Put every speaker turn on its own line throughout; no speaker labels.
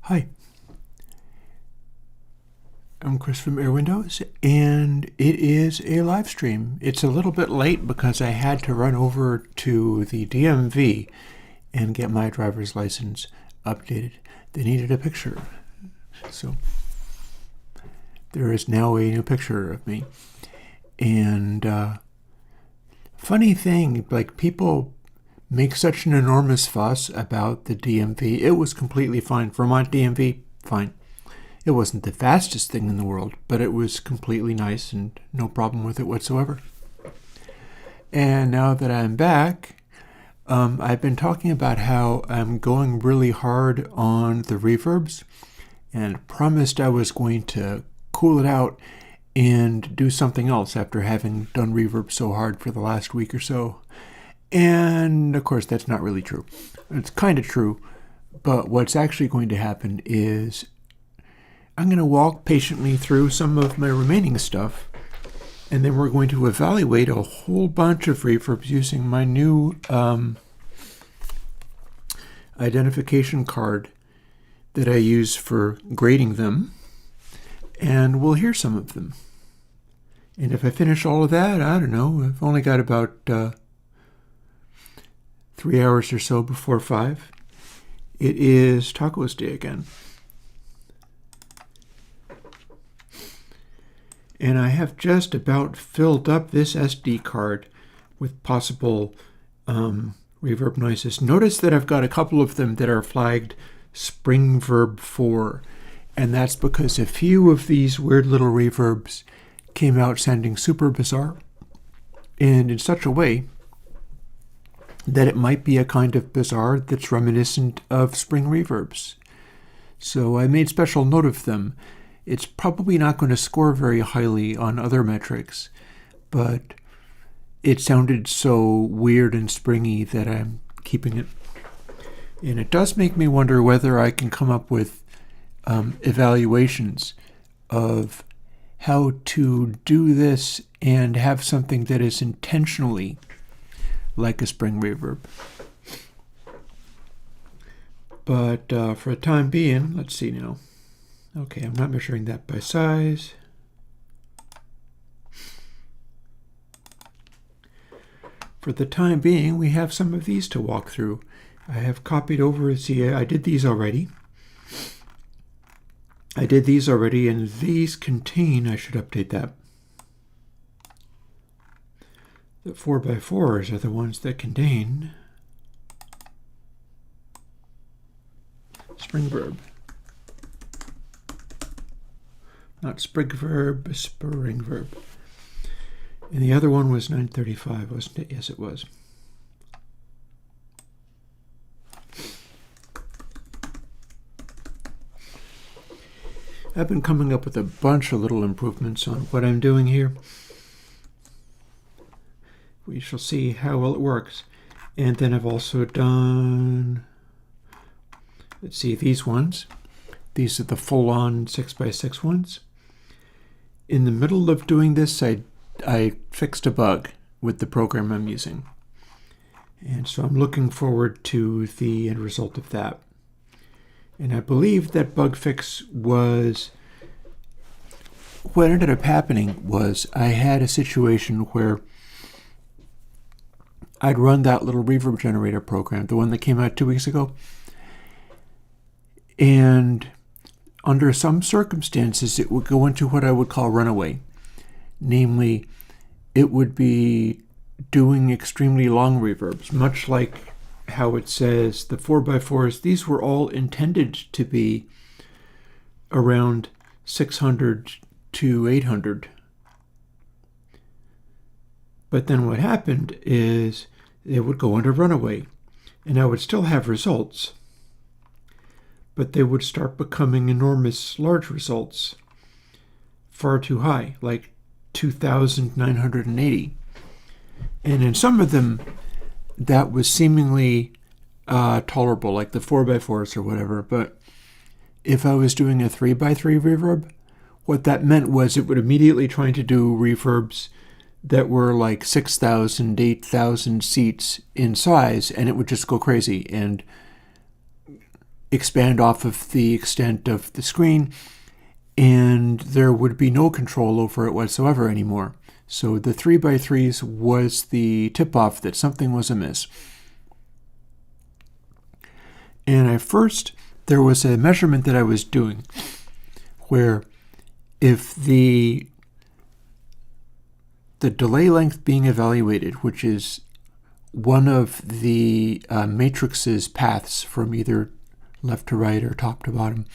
Hi, I'm Chris from Airwindows, and it is a live stream. It's a little bit late because I had to run over to the DMV and get my driver's license updated. They needed a picture, so there is now a new picture of me. And funny thing, like people make such an enormous fuss about the DMV. It was completely fine. Vermont DMV, fine. It wasn't the fastest thing in the world, but it was completely nice and no problem with it whatsoever. And now that I'm back, I've been talking about how I'm going really hard on the reverbs and promised I was going to cool it out and do something else after having done reverb so hard for the last week or so. And of course, that's not really true. It's kind of true, but what's actually going to happen is I'm going to walk patiently through some of my remaining stuff, and then we're going to evaluate a whole bunch of reverbs using my new identification card that I use for grading them, and we'll hear some of them. And if I finish all of that, I don't know, I've only got about 3 hours or so before 5. It is Tacos Day again. And I have just about filled up this SD card with possible reverb noises. Notice that I've got a couple of them that are flagged Spring Verb 4. And that's because a few of these weird little reverbs came out sounding super bizarre and in such a way that it might be a kind of bizarre that's reminiscent of spring reverbs. So I made special note of them. It's probably not going to score very highly on other metrics, but it sounded so weird and springy that I'm keeping it. And it does make me wonder whether I can come up with evaluations of how to do this and have something that is intentionally like a spring reverb. But for the time being, let's see now. Okay, I'm not measuring that by size. For the time being, we have some of these to walk through. I have copied over, see, I did these already. And these contain, I should update that. The 4x4s are the ones that contain spring verb. Not sprig verb, spring verb. And the other one was 935, wasn't it? Yes, it was. I've been coming up with a bunch of little improvements on what I'm doing here. We shall see how well it works. And then I've also done, let's see, these ones. These are the full-on 6x6 ones. In the middle of doing this, I fixed a bug with the program I'm using. And so I'm looking forward to the end result of that. And I believe that bug fix was, what ended up happening was I had a situation where I'd run that little reverb generator program, the one that came out 2 weeks ago. And under some circumstances, it would go into what I would call runaway. Namely, it would be doing extremely long reverbs, much like how it says the 4x4s, these were all intended to be around 600 to 800. But then what happened is it would go into runaway, and I would still have results, but they would start becoming enormous large results, far too high, like 2,980. And in some of them, that was seemingly tolerable, like the 4x4s or whatever. But if I was doing a 3x3 reverb, what that meant was it would immediately try to do reverbs that were like 6,000, 8,000 seats in size, and it would just go crazy. And expand off of the extent of the screen, and there would be no control over it whatsoever anymore. So the 3x3s was the tip-off that something was amiss. And there was a measurement that I was doing where if the delay length being evaluated, which is one of the matrix's paths from either left to right or top to bottom,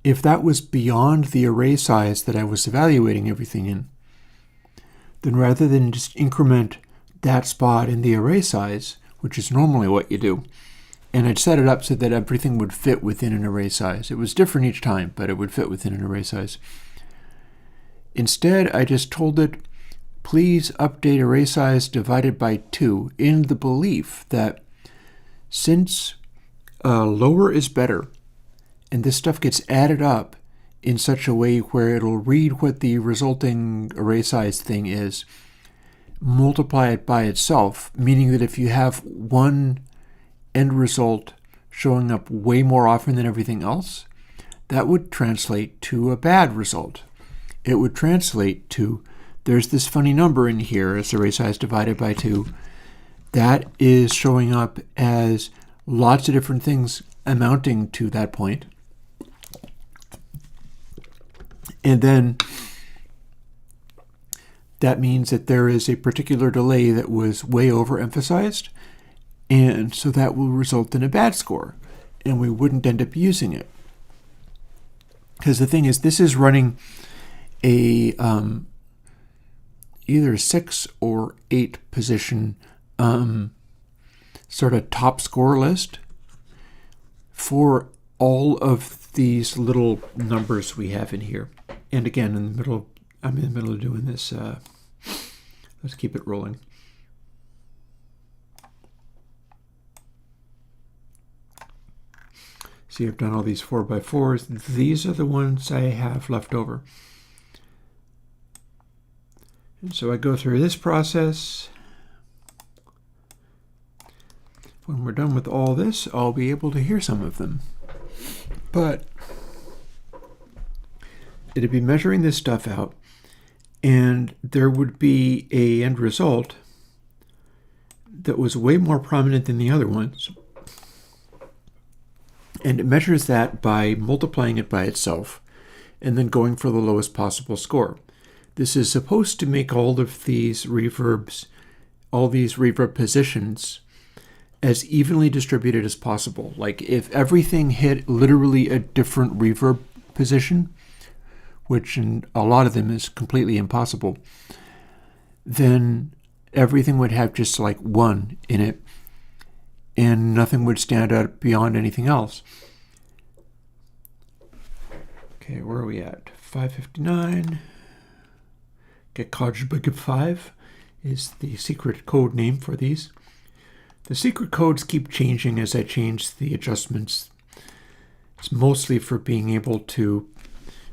if that was beyond the array size that I was evaluating everything in, then rather than just increment that spot in the array size, which is normally what you do, and I'd set it up so that everything would fit within an array size. It was different each time, but it would fit within an array size. Instead, I just told it, please update array size divided by 2, in the belief that since lower is better, and this stuff gets added up in such a way where it'll read what the resulting array size thing is, multiply it by itself, meaning that if you have one end result showing up way more often than everything else, that would translate to a bad result. It would translate to, there's this funny number in here as array size divided by 2 that is showing up as lots of different things amounting to that point. And then that means that there is a particular delay that was way overemphasized, and so that will result in a bad score, and we wouldn't end up using it. Because the thing is, this is running a either 6 or 8 position sort of top score list for all of these little numbers we have in here. And again, I'm in the middle of doing this. Let's keep it rolling. See, I've done all these 4x4s. These are the ones I have left over. And so I go through this process. When we're done with all this, I'll be able to hear some of them. But it'd be measuring this stuff out, and there would be an end result that was way more prominent than the other ones. And it measures that by multiplying it by itself and then going for the lowest possible score. This is supposed to make all of these reverbs, all these reverb positions, as evenly distributed as possible. Like if everything hit literally a different reverb position, which in a lot of them is completely impossible, then everything would have just like 1 in it, and nothing would stand out beyond anything else. Okay, where are we at? 559. Get Kajbig 5 is the secret code name for these. The secret codes keep changing as I change the adjustments. It's mostly for being able to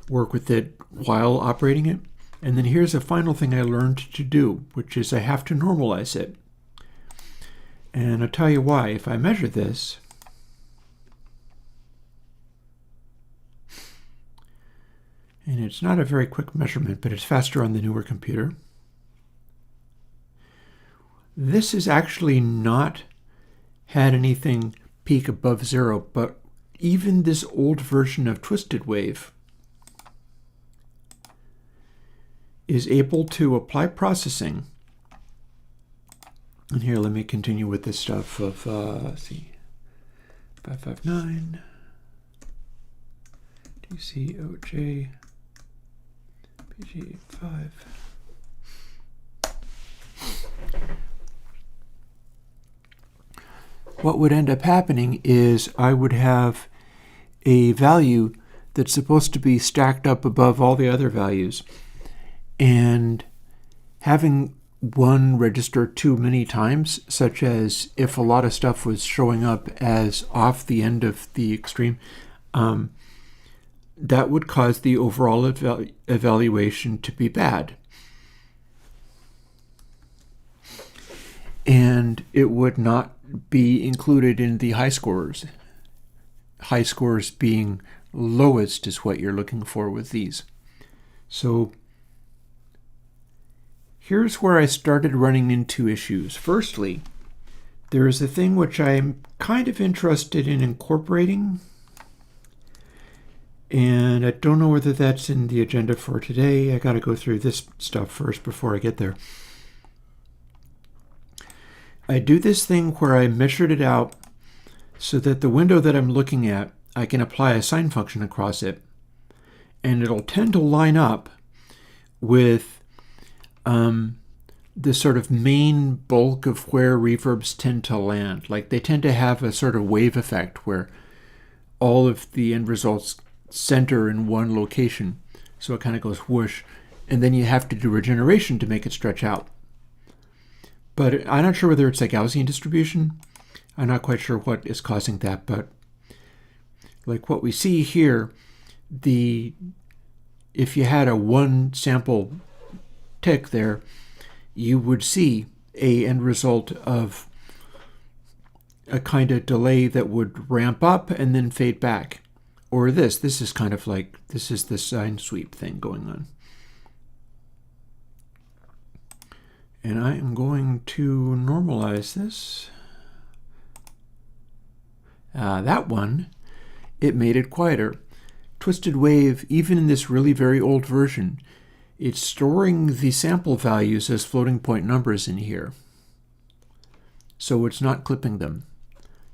work with it while operating it. And then here's a final thing I learned to do, which is I have to normalize it. And I'll tell you why. If I measure this, and it's not a very quick measurement, but it's faster on the newer computer. This has actually not had anything peak above 0, but even this old version of Twisted Wave is able to apply processing. And here, let me continue with this stuff of, let's see, 559, DCOJ, PG5. What would end up happening is I would have a value that's supposed to be stacked up above all the other values, and having one register too many times, such as if a lot of stuff was showing up as off the end of the extreme, that would cause the overall evaluation to be bad. and it would not be included in the high scores. High scores being lowest is what you're looking for with these. So here's where I started running into issues. Firstly, there is a thing which I'm kind of interested in incorporating, and I don't know whether that's in the agenda for today. I got to go through this stuff first before I get there. I do this thing where I measured it out so that the window that I'm looking at, I can apply a sine function across it, and it'll tend to line up with the sort of main bulk of where reverbs tend to land. Like they tend to have a sort of wave effect where all of the end results center in one location. So it kind of goes whoosh, and then you have to do regeneration to make it stretch out. But I'm not sure whether it's a Gaussian distribution. I'm not quite sure what is causing that, but like what we see here, if you had a one sample tick there, you would see a end result of a kind of delay that would ramp up and then fade back. Or this is kind of like, this is the sine sweep thing going on. And I am going to normalize this. That one, it made it quieter. Twisted Wave, even in this really very old version, it's storing the sample values as floating point numbers in here. So it's not clipping them.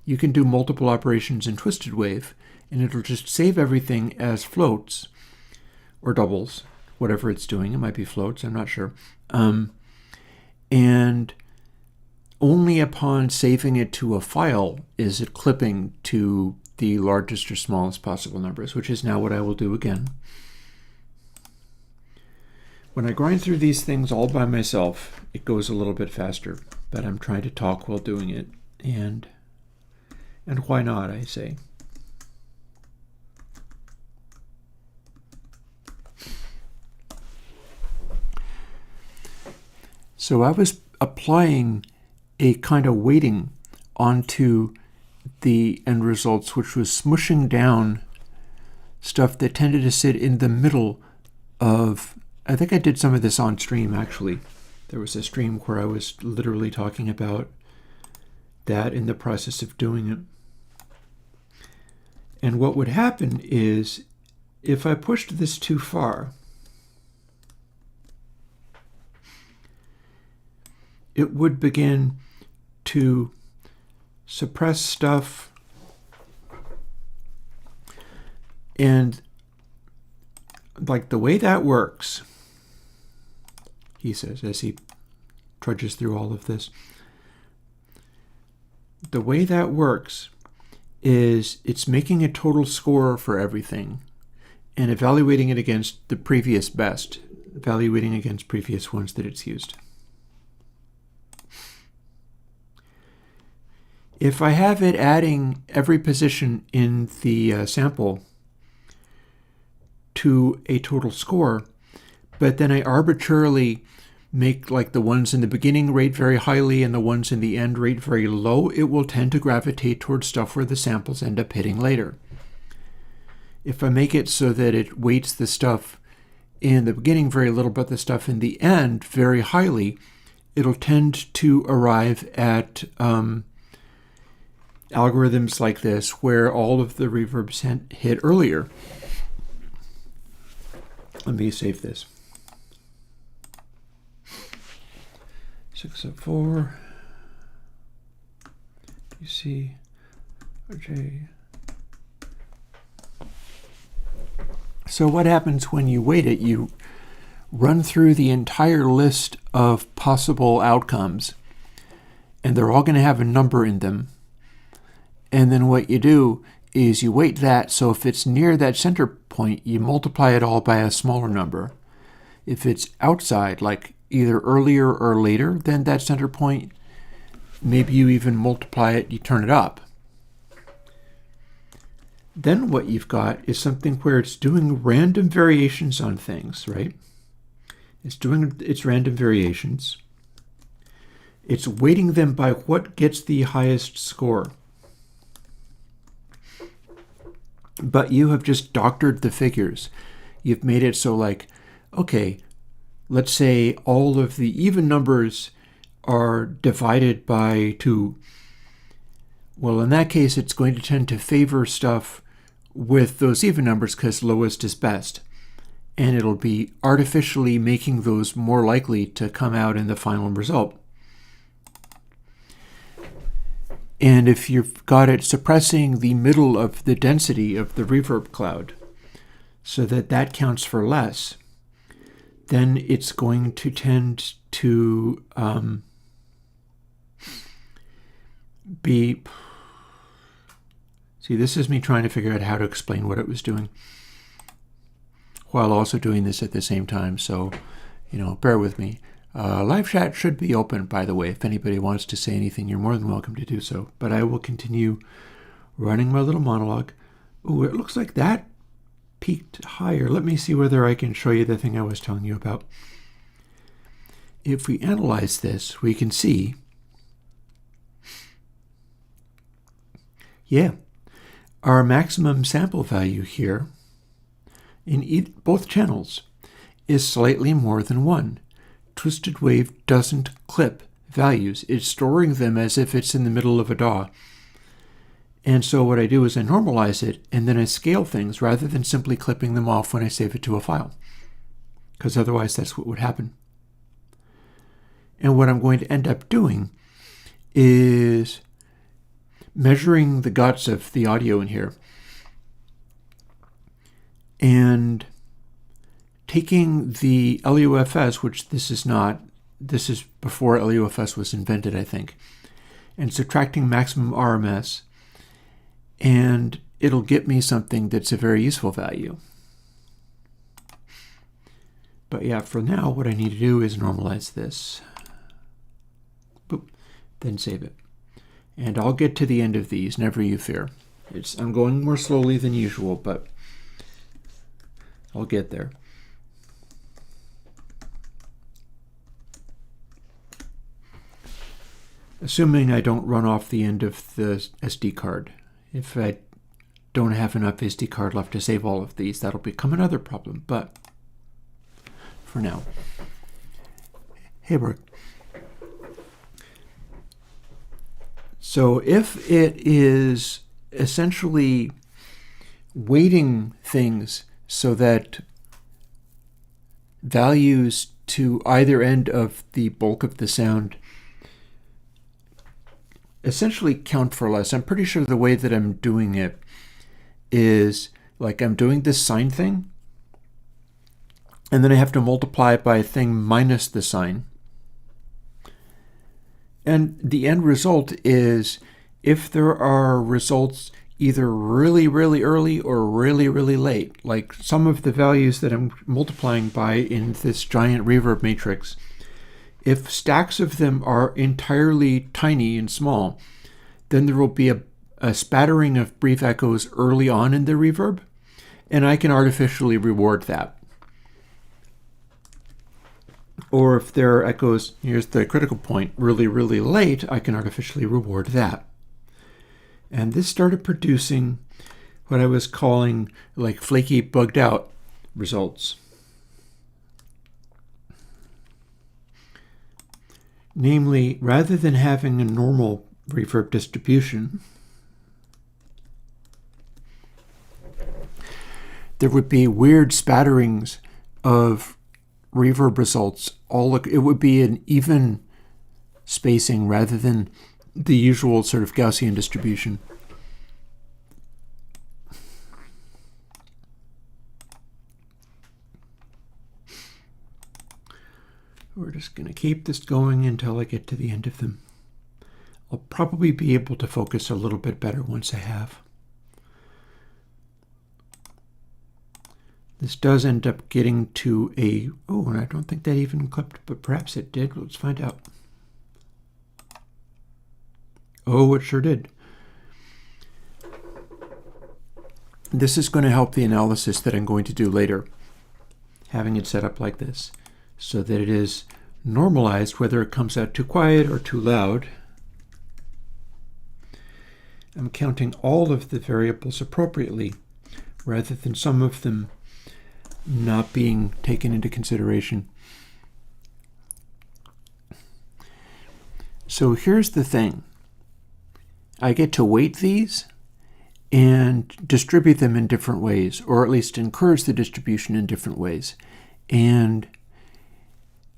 You can do multiple operations in Twisted Wave, and it'll just save everything as floats, or doubles, whatever it's doing. It might be floats, I'm not sure. And only upon saving it to a file is it clipping to the largest or smallest possible numbers, which is now what I will do again. When I grind through these things all by myself, it goes a little bit faster, but I'm trying to talk while doing it, and why not, I say. So I was applying a kind of weighting onto the end results, which was smushing down stuff that tended to sit in the middle of, I think I did some of this on stream actually. There was a stream where I was literally talking about that in the process of doing it. And what would happen is, if I pushed this too far, it would begin to suppress stuff, and like the way that works, he says as he trudges through all of this, the way that works is it's making a total score for everything and evaluating it against the previous best, evaluating against previous ones that it's used. If I have it adding every position in the sample to a total score, but then I arbitrarily make like the ones in the beginning rate very highly and the ones in the end rate very low, it will tend to gravitate towards stuff where the samples end up hitting later. If I make it so that it weights the stuff in the beginning very little, but the stuff in the end very highly, it'll tend to arrive at algorithms like this where all of the reverbs hit earlier. Let me save this. 604 DC J. So what happens when you weight it? You run through the entire list of possible outcomes, and they're all going to have a number in them. And then what you do is you weight that, so if it's near that center point, you multiply it all by a smaller number. If it's outside, like either earlier or later than that center point, maybe you even multiply it, you turn it up. Then what you've got is something where it's doing random variations on things, right? It's doing its random variations. It's weighting them by what gets the highest score. But you have just doctored the figures. You've made it so like, okay, let's say all of the even numbers are divided by 2. Well, in that case, it's going to tend to favor stuff with those even numbers because lowest is best. And it'll be artificially making those more likely to come out in the final result. And if you've got it suppressing the middle of the density of the reverb cloud so that that counts for less, then it's going to tend to be... See, this is me trying to figure out how to explain what it was doing while also doing this at the same time. So, bear with me. Live chat should be open, by the way. If anybody wants to say anything, you're more than welcome to do so. But I will continue running my little monologue. Ooh, it looks like that peaked higher. Let me see whether I can show you the thing I was telling you about. If we analyze this, we can see, yeah, our maximum sample value here in both channels is slightly more than 1. Twisted Wave doesn't clip values. It's storing them as if it's in the middle of a DAW. And so what I do is I normalize it, and then I scale things rather than simply clipping them off when I save it to a file. Because otherwise that's what would happen. And what I'm going to end up doing is measuring the guts of the audio in here and taking the LUFS, which this is not, this is before LUFS was invented, I think, and subtracting maximum RMS, and it'll get me something that's a very useful value. But yeah, for now, what I need to do is normalize this. Boop, then save it. And I'll get to the end of these, never you fear. I'm going more slowly than usual, but I'll get there. Assuming I don't run off the end of the SD card. If I don't have enough SD card left to save all of these, that'll become another problem. But for now. Hey, Brooke. So if it is essentially weighting things so that values to either end of the bulk of the sound essentially count for less. I'm pretty sure the way that I'm doing it is like I'm doing this sine thing, and then I have to multiply it by a thing minus the sine. And the end result is if there are results either really, really early or really, really late, like some of the values that I'm multiplying by in this giant reverb matrix, if stacks of them are entirely tiny and small, then there will be a spattering of brief echoes early on in the reverb, and I can artificially reward that. Or if there are echoes, here's the critical point, really, really late, I can artificially reward that. And this started producing what I was calling like flaky, bugged out results. Namely, rather than having a normal reverb distribution, there would be weird spatterings of reverb results. It would be an even spacing rather than the usual sort of Gaussian distribution. We're just going to keep this going until I get to the end of them. I'll probably be able to focus a little bit better once I have. This does end up getting to a... Oh, and I don't think that even clipped, but perhaps it did. Let's find out. Oh, it sure did. This is going to help the analysis that I'm going to do later, having it set up like this, so that it is normalized, whether it comes out too quiet or too loud. I'm counting all of the variables appropriately, rather than some of them not being taken into consideration. So here's the thing. I get to weight these and distribute them in different ways, or at least encourage the distribution in different ways. And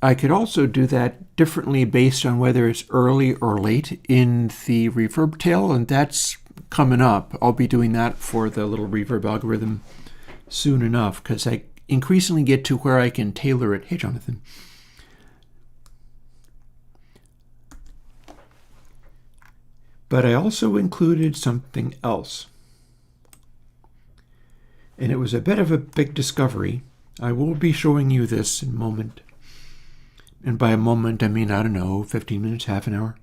I could also do that differently based on whether it's early or late in the reverb tail, and that's coming up. I'll be doing that for the little reverb algorithm soon enough, because I increasingly get to where I can tailor it. Hey, Jonathan. But I also included something else. And it was a bit of a big discovery. I will be showing you this in a moment. And by a moment, I mean, I don't know, 15 minutes, half an hour.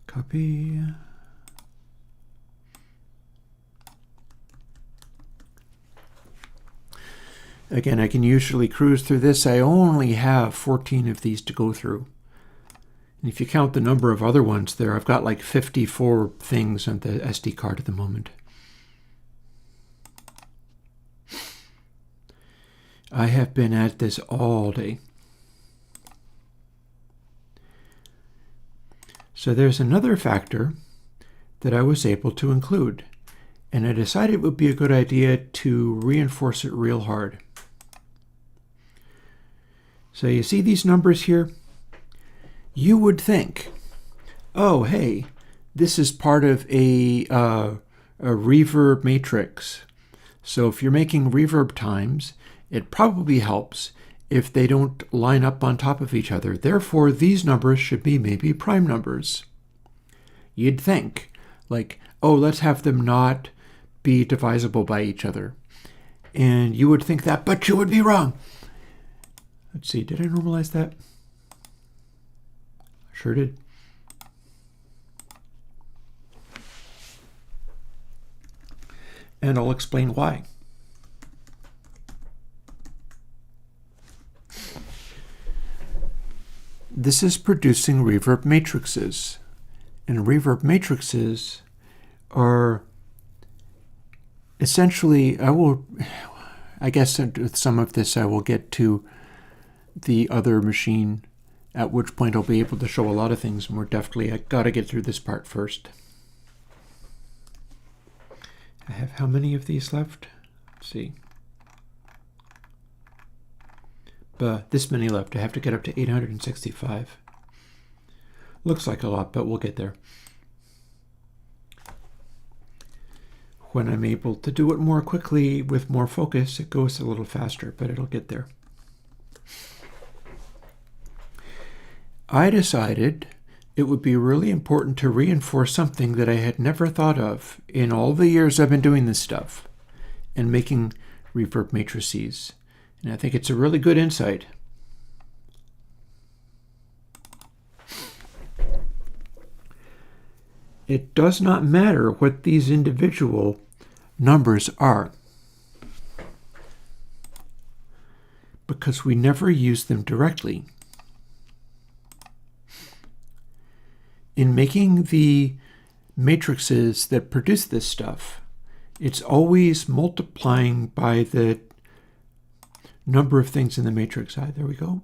Copy. Again, I can usually cruise through this. I only have 14 of these to go through. And if you count the number of other ones there, I've got like 54 things on the SD card at the moment. I have been at this all day. So there's another factor that I was able to include, and I decided it would be a good idea to reinforce it real hard. So you see these numbers here? You would think, oh, hey, this is part of a reverb matrix. So if you're making reverb times, it probably helps if they don't line up on top of each other. Therefore, these numbers should be maybe prime numbers. You'd think, like, oh, let's have them not be divisible by each other. And you would think that, but you would be wrong. Let's see, did I normalize that? Sure did. And I'll explain why. This is producing reverb matrices. And reverb matrices are essentially, I guess with some of this I will get to the other machine, at which point I'll be able to show a lot of things more deftly. I gotta get through this part first. I have how many of these left? Let's see. But this many left. I have to get up to 865. Looks like a lot, but we'll get there. When I'm able to do it more quickly with more focus, it goes a little faster, but it'll get there. I decided it would be really important to reinforce something that I had never thought of in all the years I've been doing this stuff and making reverb matrices. And I think it's a really good insight. It does not matter what these individual numbers are, because we never use them directly. In making the matrices that produce this stuff, it's always multiplying by the number of things in the matrix. There we go.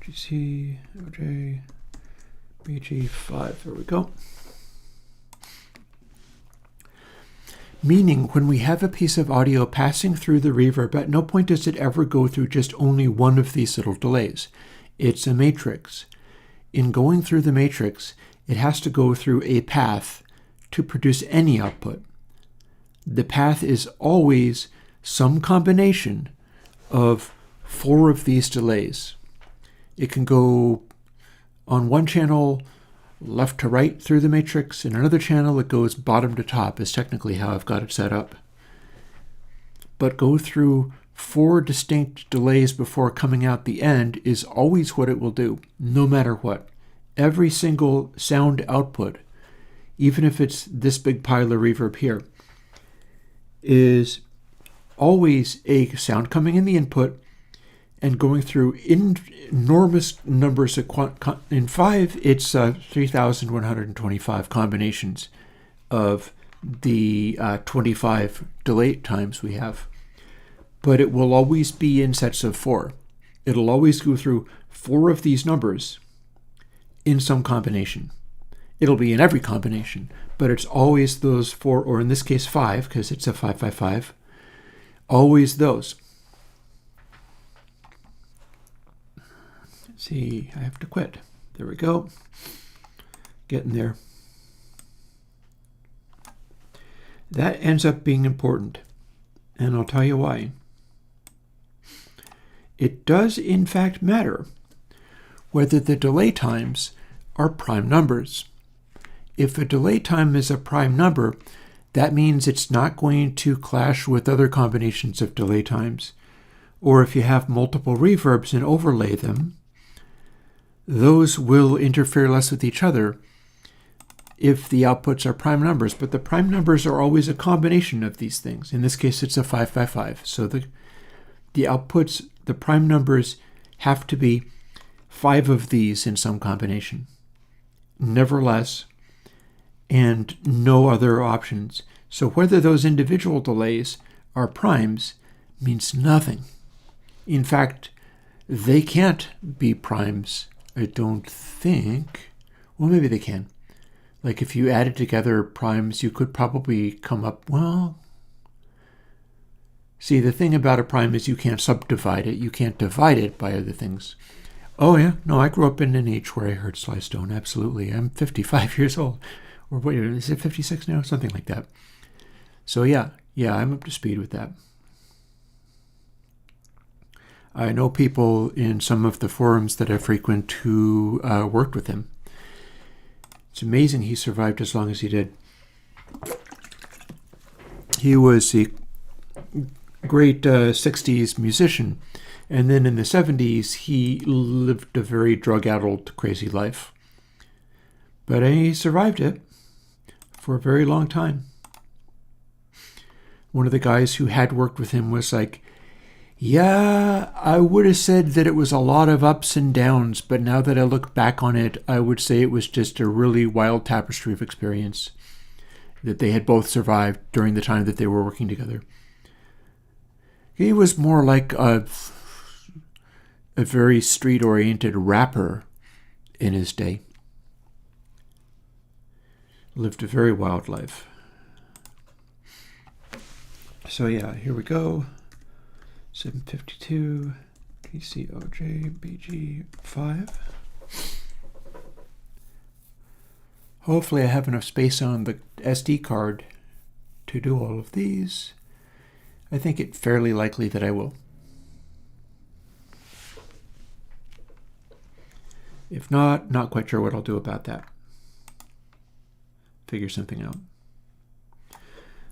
GC, OJ, BG5, there we go. Meaning, when we have a piece of audio passing through the reverb, at no point does it ever go through just only one of these little delays. It's a matrix. In going through the matrix, it has to go through a path to produce any output. The path is always some combination of 4 of these delays. It can go on one channel left to right through the matrix. In another channel, it goes bottom to top, is technically how I've got it set up. But go through 4 distinct delays before coming out the end is always what it will do, no matter what. Every single sound output even if it's this big pile of reverb here, is always a sound coming in the input and going through enormous numbers of in 5, it's 3,125 combinations of the 25 delay times we have. But it will always be in sets of 4. It'll always go through 4 of these numbers in some combination. It'll be in every combination, but it's always those 4, or in this case 5, because it's a 555, always those. Let's see, I have to quit. There we go. Getting there. That ends up being important, and I'll tell you why. It does in fact matter whether the delay times are prime numbers. If a delay time is a prime number, that means it's not going to clash with other combinations of delay times. Or if you have multiple reverbs and overlay them, those will interfere less with each other if the outputs are prime numbers. But the prime numbers are always a combination of these things. In this case, it's a 555. So the outputs, the prime numbers, have to be 5 of these in some combination. Never less, and no other options. So whether those individual delays are primes means nothing. In fact, they can't be primes, I don't think. Well, maybe they can. Like if you added together primes, you could probably come up, well, see, the thing about a prime is you can't subdivide it. You can't divide it by other things. Oh, yeah. No, I grew up in an age where I heard Sly Stone. Absolutely. I'm 55 years old. Or what is it, 56 now? Something like that. So, yeah, I'm up to speed with that. I know people in some of the forums that I frequent who worked with him. It's amazing he survived as long as he did. He was a great 60s musician. And then in the 70s, he lived a very drug-addled, crazy life. But he survived it for a very long time. One of the guys who had worked with him was like, yeah, I would have said that it was a lot of ups and downs, but now that I look back on it, I would say it was just a really wild tapestry of experience that they had both survived during the time that they were working together. He was more like a very street-oriented rapper in his day. Lived a very wild life. So yeah, here we go. 752 PCOJ BG5. Hopefully I have enough space on the SD card to do all of these. I think it's fairly likely that I will. If not, not quite sure what I'll do about that. Figure something out.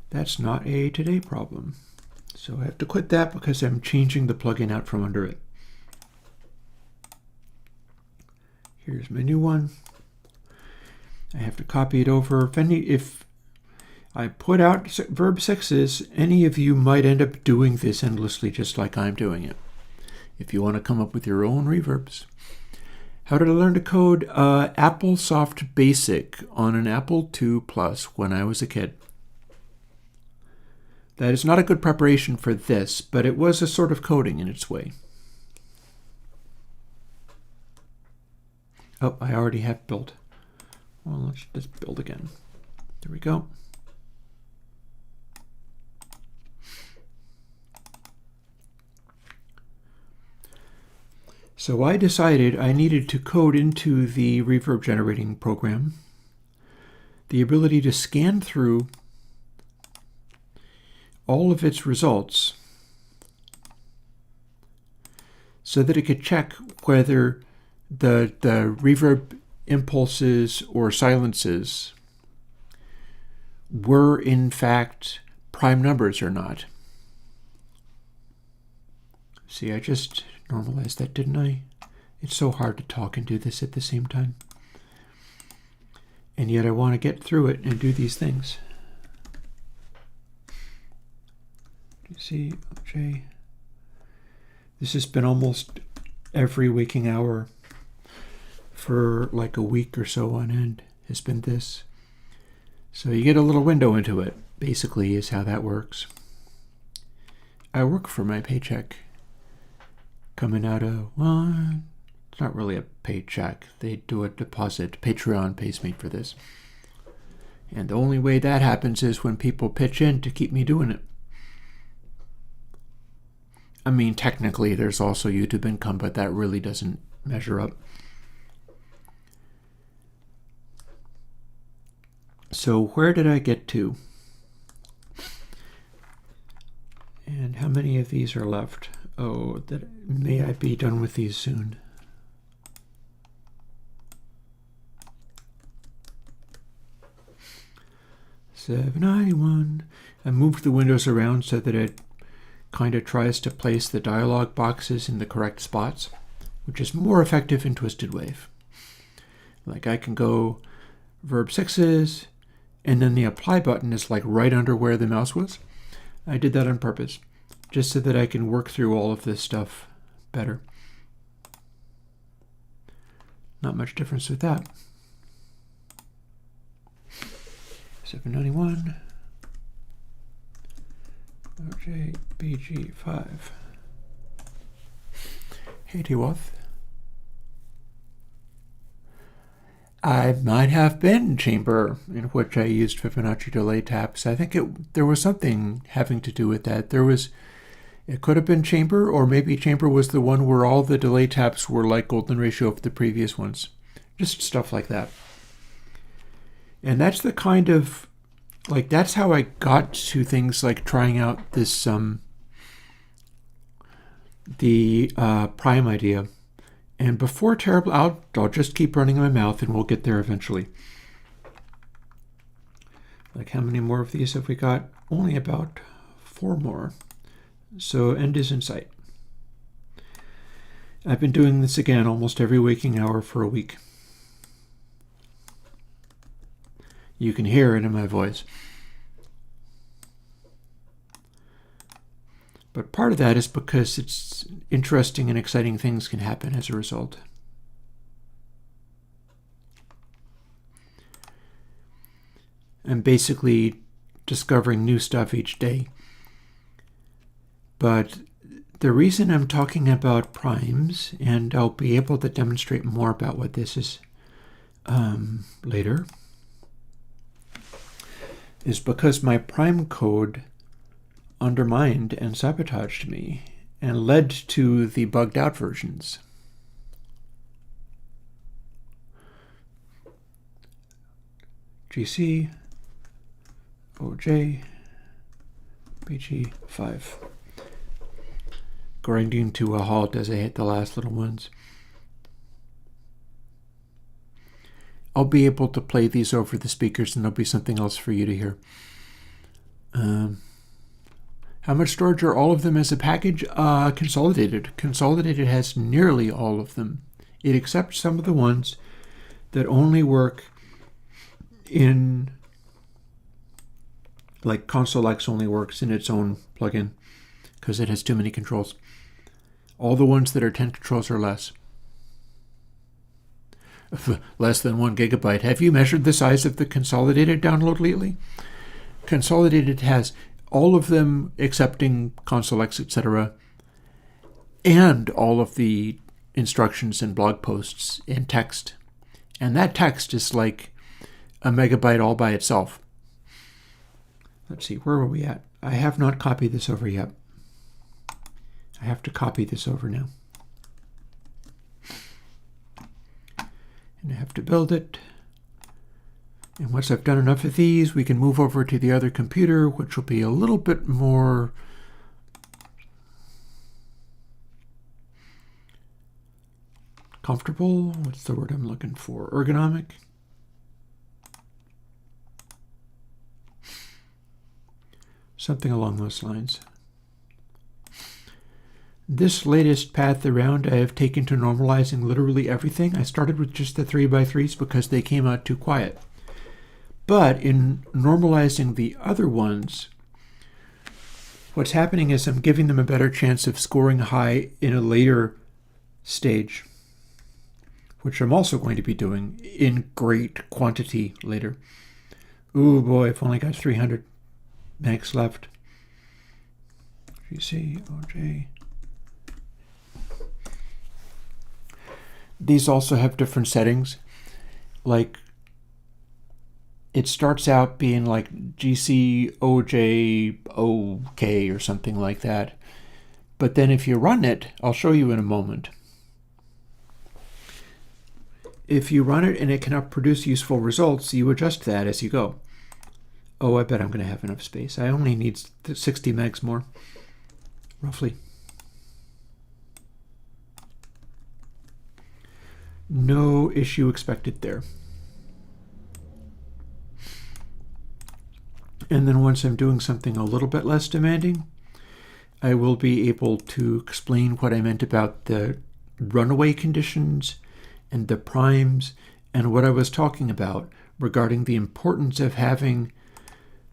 That's not a today problem. So I have to quit that because I'm changing the plugin out from under it. Here's my new one. I have to copy it over. If I put out verb 6s, any of you might end up doing this endlessly just like I'm doing it. If you want to come up with your own reverbs. How did I learn to code? AppleSoft Basic on an Apple II Plus when I was a kid. That is not a good preparation for this, but it was a sort of coding in its way. Oh, I already have built. Well, let's just build again. There we go. So I decided I needed to code into the reverb generating program the ability to scan through all of its results so that it could check whether the reverb impulses or silences were in fact prime numbers or not. See, I just normalized that, didn't I? It's so hard to talk and do this at the same time. And yet I want to get through it and do these things. You see, J. This has been almost every waking hour for like a week or so on end, has been this. So you get a little window into it, basically, is how that works. I work for my paycheck coming out of, well, it's not really a paycheck. They do a deposit. Patreon pays me for this. And the only way that happens is when people pitch in to keep me doing it. I mean, technically, there's also YouTube income, but that really doesn't measure up. So where did I get to? And how many of these are left? Oh, may I be done with these soon? $7.91. I moved the windows around so that it kind of tries to place the dialog boxes in the correct spots, which is more effective in Twisted Wave. Like I can go verb 6s, and then the apply button is like right under where the mouse was. I did that on purpose, just so that I can work through all of this stuff better. Not much difference with that. 791. OJ BG5. Hey, T-Woth. I might have been chamber in which I used Fibonacci delay taps. I think there was something having to do with that. It could have been chamber, or maybe chamber was the one where all the delay taps were like golden ratio of the previous ones. Just stuff like that. And that's the kind of, like, that's how I got to things like trying out this, the prime idea. And before terrible, I'll just keep running my mouth and we'll get there eventually. Like, how many more of these have we got? Only about 4 more. So end is in sight. I've been doing this again almost every waking hour for a week. You can hear it in my voice. But part of that is because it's interesting and exciting things can happen as a result. I'm basically discovering new stuff each day. But the reason I'm talking about primes, and I'll be able to demonstrate more about what this is later, is because my prime code undermined and sabotaged me and led to the bugged out versions. GC, OJ, BG5. Grinding to a halt as I hit the last little ones. I'll be able to play these over the speakers and there'll be something else for you to hear. How much storage are all of them as a package? Consolidated. Consolidated has nearly all of them. It accepts some of the ones that only work in, like Console X only works in its own plugin because it has too many controls. All the ones that are 10 controls or less. Less than 1 gigabyte. Have you measured the size of the Consolidated download lately? Consolidated has all of them excepting Console X, etc., and all of the instructions and blog posts in text. And that text is like a megabyte all by itself. Let's see, where were we at? I have not copied this over yet. I have to copy this over now. And I have to build it. And once I've done enough of these, we can move over to the other computer, which will be a little bit more comfortable. What's the word I'm looking for? Ergonomic. Something along those lines. This latest path around I have taken to normalizing literally everything. I started with just the 3x3s because they came out too quiet. But in normalizing the other ones, what's happening is I'm giving them a better chance of scoring high in a later stage, which I'm also going to be doing in great quantity later. Ooh boy, I've only got 300 megs left. GC, OJ. These also have different settings. Like, it starts out being like GC, OJ, OK or something like that. But then if you run it, I'll show you in a moment. If you run it and it cannot produce useful results, you adjust that as you go. Oh, I bet I'm going to have enough space. I only need 60 megs more, roughly. No issue expected there. And then once I'm doing something a little bit less demanding, I will be able to explain what I meant about the runaway conditions and the primes and what I was talking about regarding the importance of having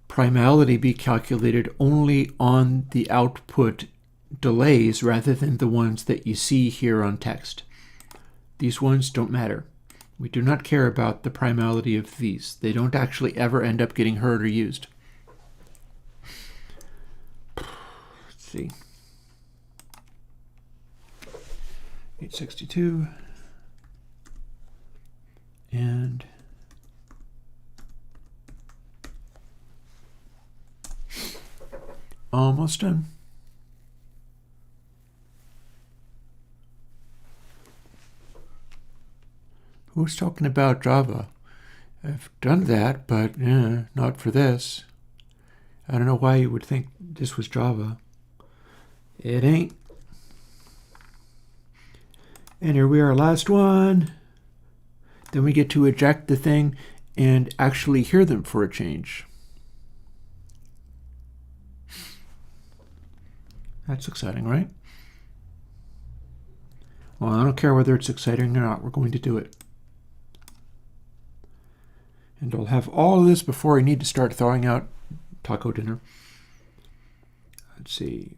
primality be calculated only on the output delays rather than the ones that you see here on text. These ones don't matter. We do not care about the primality of these. They don't actually ever end up getting heard or used. Let's see. 862 and almost done. Who's talking about Java? I've done that, but not for this. I don't know why you would think this was Java. It ain't. And here we are, last one. Then we get to eject the thing and actually hear them for a change. That's exciting, right? Well, I don't care whether it's exciting or not. We're going to do it. And I'll have all of this before I need to start thawing out taco dinner. Let's see.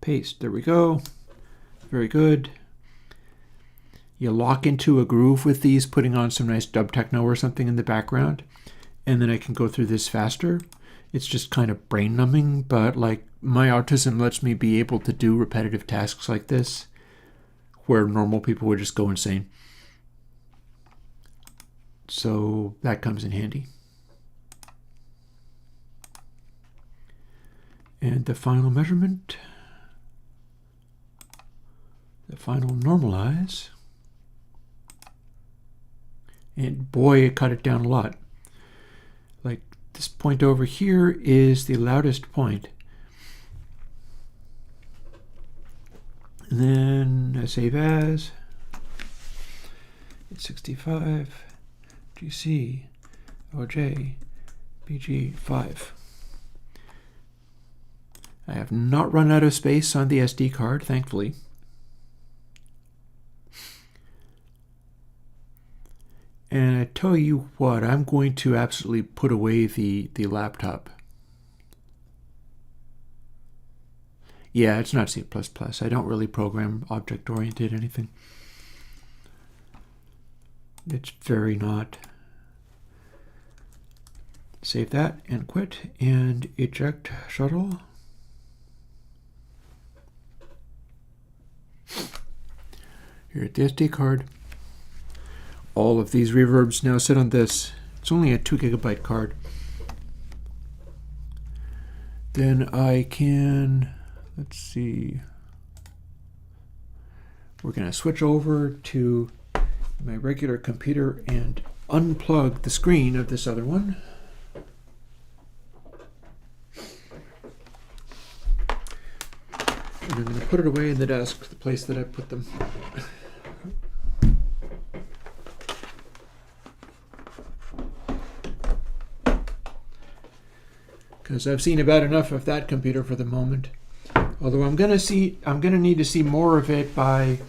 Paste. There we go. Very good. You lock into a groove with these, putting on some nice dub techno or something in the background, and then I can go through this faster. It's just kind of brain numbing, but like my autism lets me be able to do repetitive tasks like this where normal people would just go insane. So that comes in handy. And the final measurement, the final normalize. And boy, it cut it down a lot. Like this point over here is the loudest point. And then I save as 65 GC OJ BG5. I have not run out of space on the SD card, thankfully. And I tell you what, I'm going to absolutely put away the laptop. Yeah, it's not C++. I don't really program object-oriented anything. It's very not. Save that and quit and eject shuttle. Here at the SD card. All of these reverbs now sit on this. It's only a 2 GB card. Then I can, let's see, we're going to switch over to my regular computer and unplug the screen of this other one. And I'm going to put it away in the desk, the place that I put them. Because I've seen about enough of that computer for the moment. Although I'm gonna need to see more of it by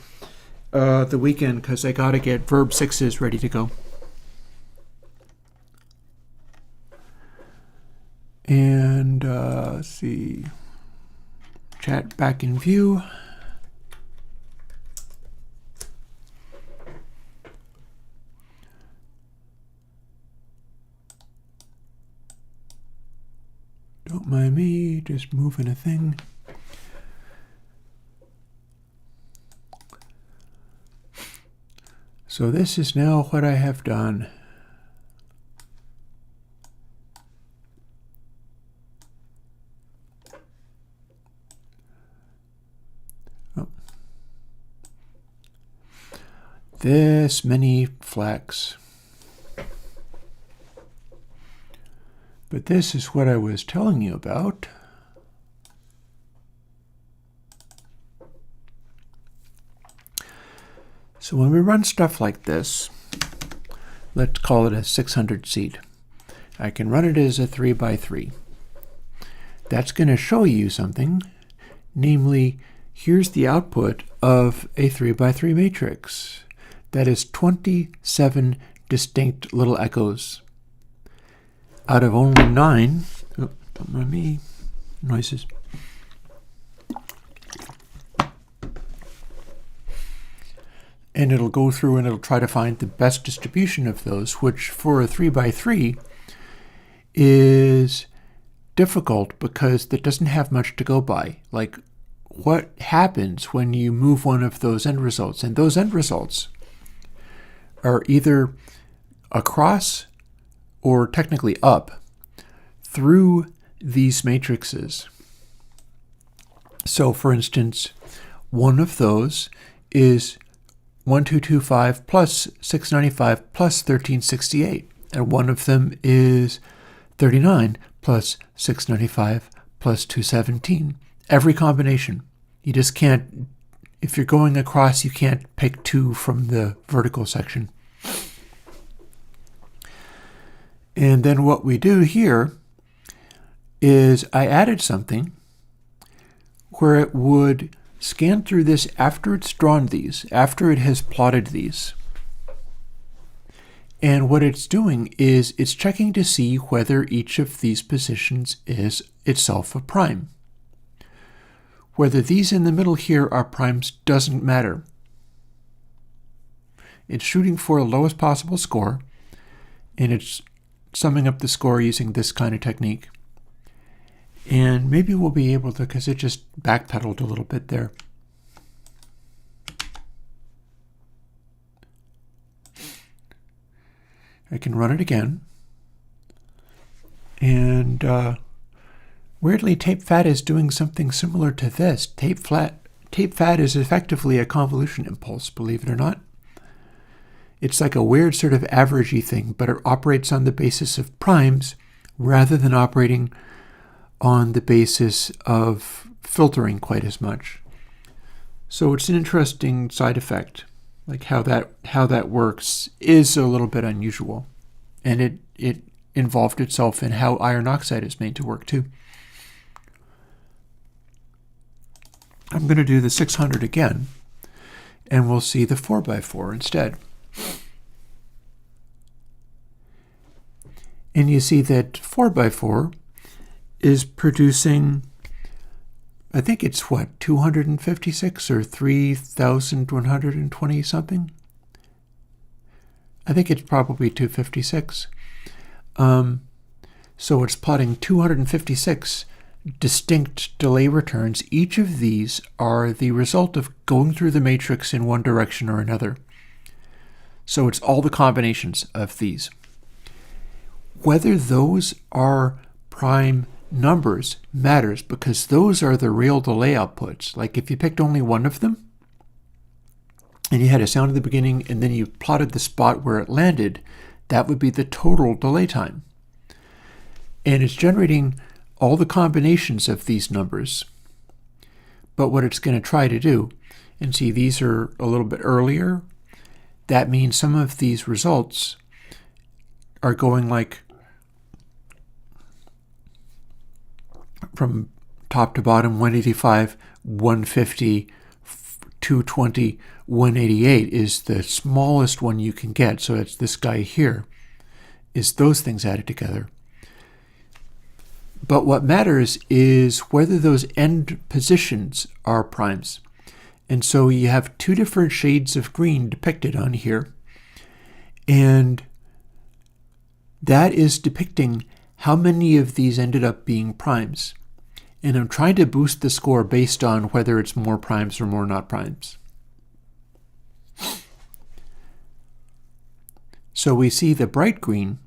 the weekend, because I gotta get Verb 6s ready to go. And let's see, chat back in view. Don't mind me, just moving a thing. So this is now what I have done. Oh. This many flex. But this is what I was telling you about. So when we run stuff like this, let's call it a 600 seat. I can run it as a 3x3. That's going to show you something, namely, here's the output of a 3x3 matrix. That is 27 distinct little echoes. Out of only 9, oh, don't mind me, noises. And it'll go through and it'll try to find the best distribution of those, which for a 3x3 is difficult because it doesn't have much to go by. Like, what happens when you move one of those end results? And those end results are either across or technically up through these matrices. So for instance, one of those is 1225 plus 695 plus 1368, and one of them is 39 plus 695 plus 217. Every combination. You just can't, if you're going across, you can't pick 2 from the vertical section. And then what we do here is I added something where it would scan through this after it's drawn these, after it has plotted these. And what it's doing is it's checking to see whether each of these positions is itself a prime. Whether these in the middle here are primes doesn't matter. It's shooting for the lowest possible score, and it's summing up the score using this kind of technique. And maybe we'll be able to, because it just backpedaled a little bit there. I can run it again. And weirdly, tape fat is doing something similar to this. Tape fat is effectively a convolution impulse, believe it or not. It's like a weird sort of averagey thing, but it operates on the basis of primes rather than operating on the basis of filtering quite as much. So it's an interesting side effect. Like how that works is a little bit unusual. And it involved itself in how iron oxide is made to work too. I'm going to do the 600 again, and we'll see the 4x4 instead. And you see that 4x4 is producing, I think it's what, 256 or 3,120 something? I think it's probably 256. So it's plotting 256 distinct delay returns. Each of these are the result of going through the matrix in one direction or another. So it's all the combinations of these. Whether those are prime numbers matters because those are the real delay outputs. Like if you picked only one of them and you had a sound at the beginning and then you plotted the spot where it landed, that would be the total delay time. And it's generating all the combinations of these numbers. But what it's going to try to do, and see these are a little bit earlier, that means some of these results are going like from top to bottom, 185, 150, 220, 188 is the smallest one you can get. So it's this guy here, is those things added together. But what matters is whether those end positions are primes. And so you have two different shades of green depicted on here. And that is depicting how many of these ended up being primes. And I'm trying to boost the score based on whether it's more primes or more not primes. So we see the bright green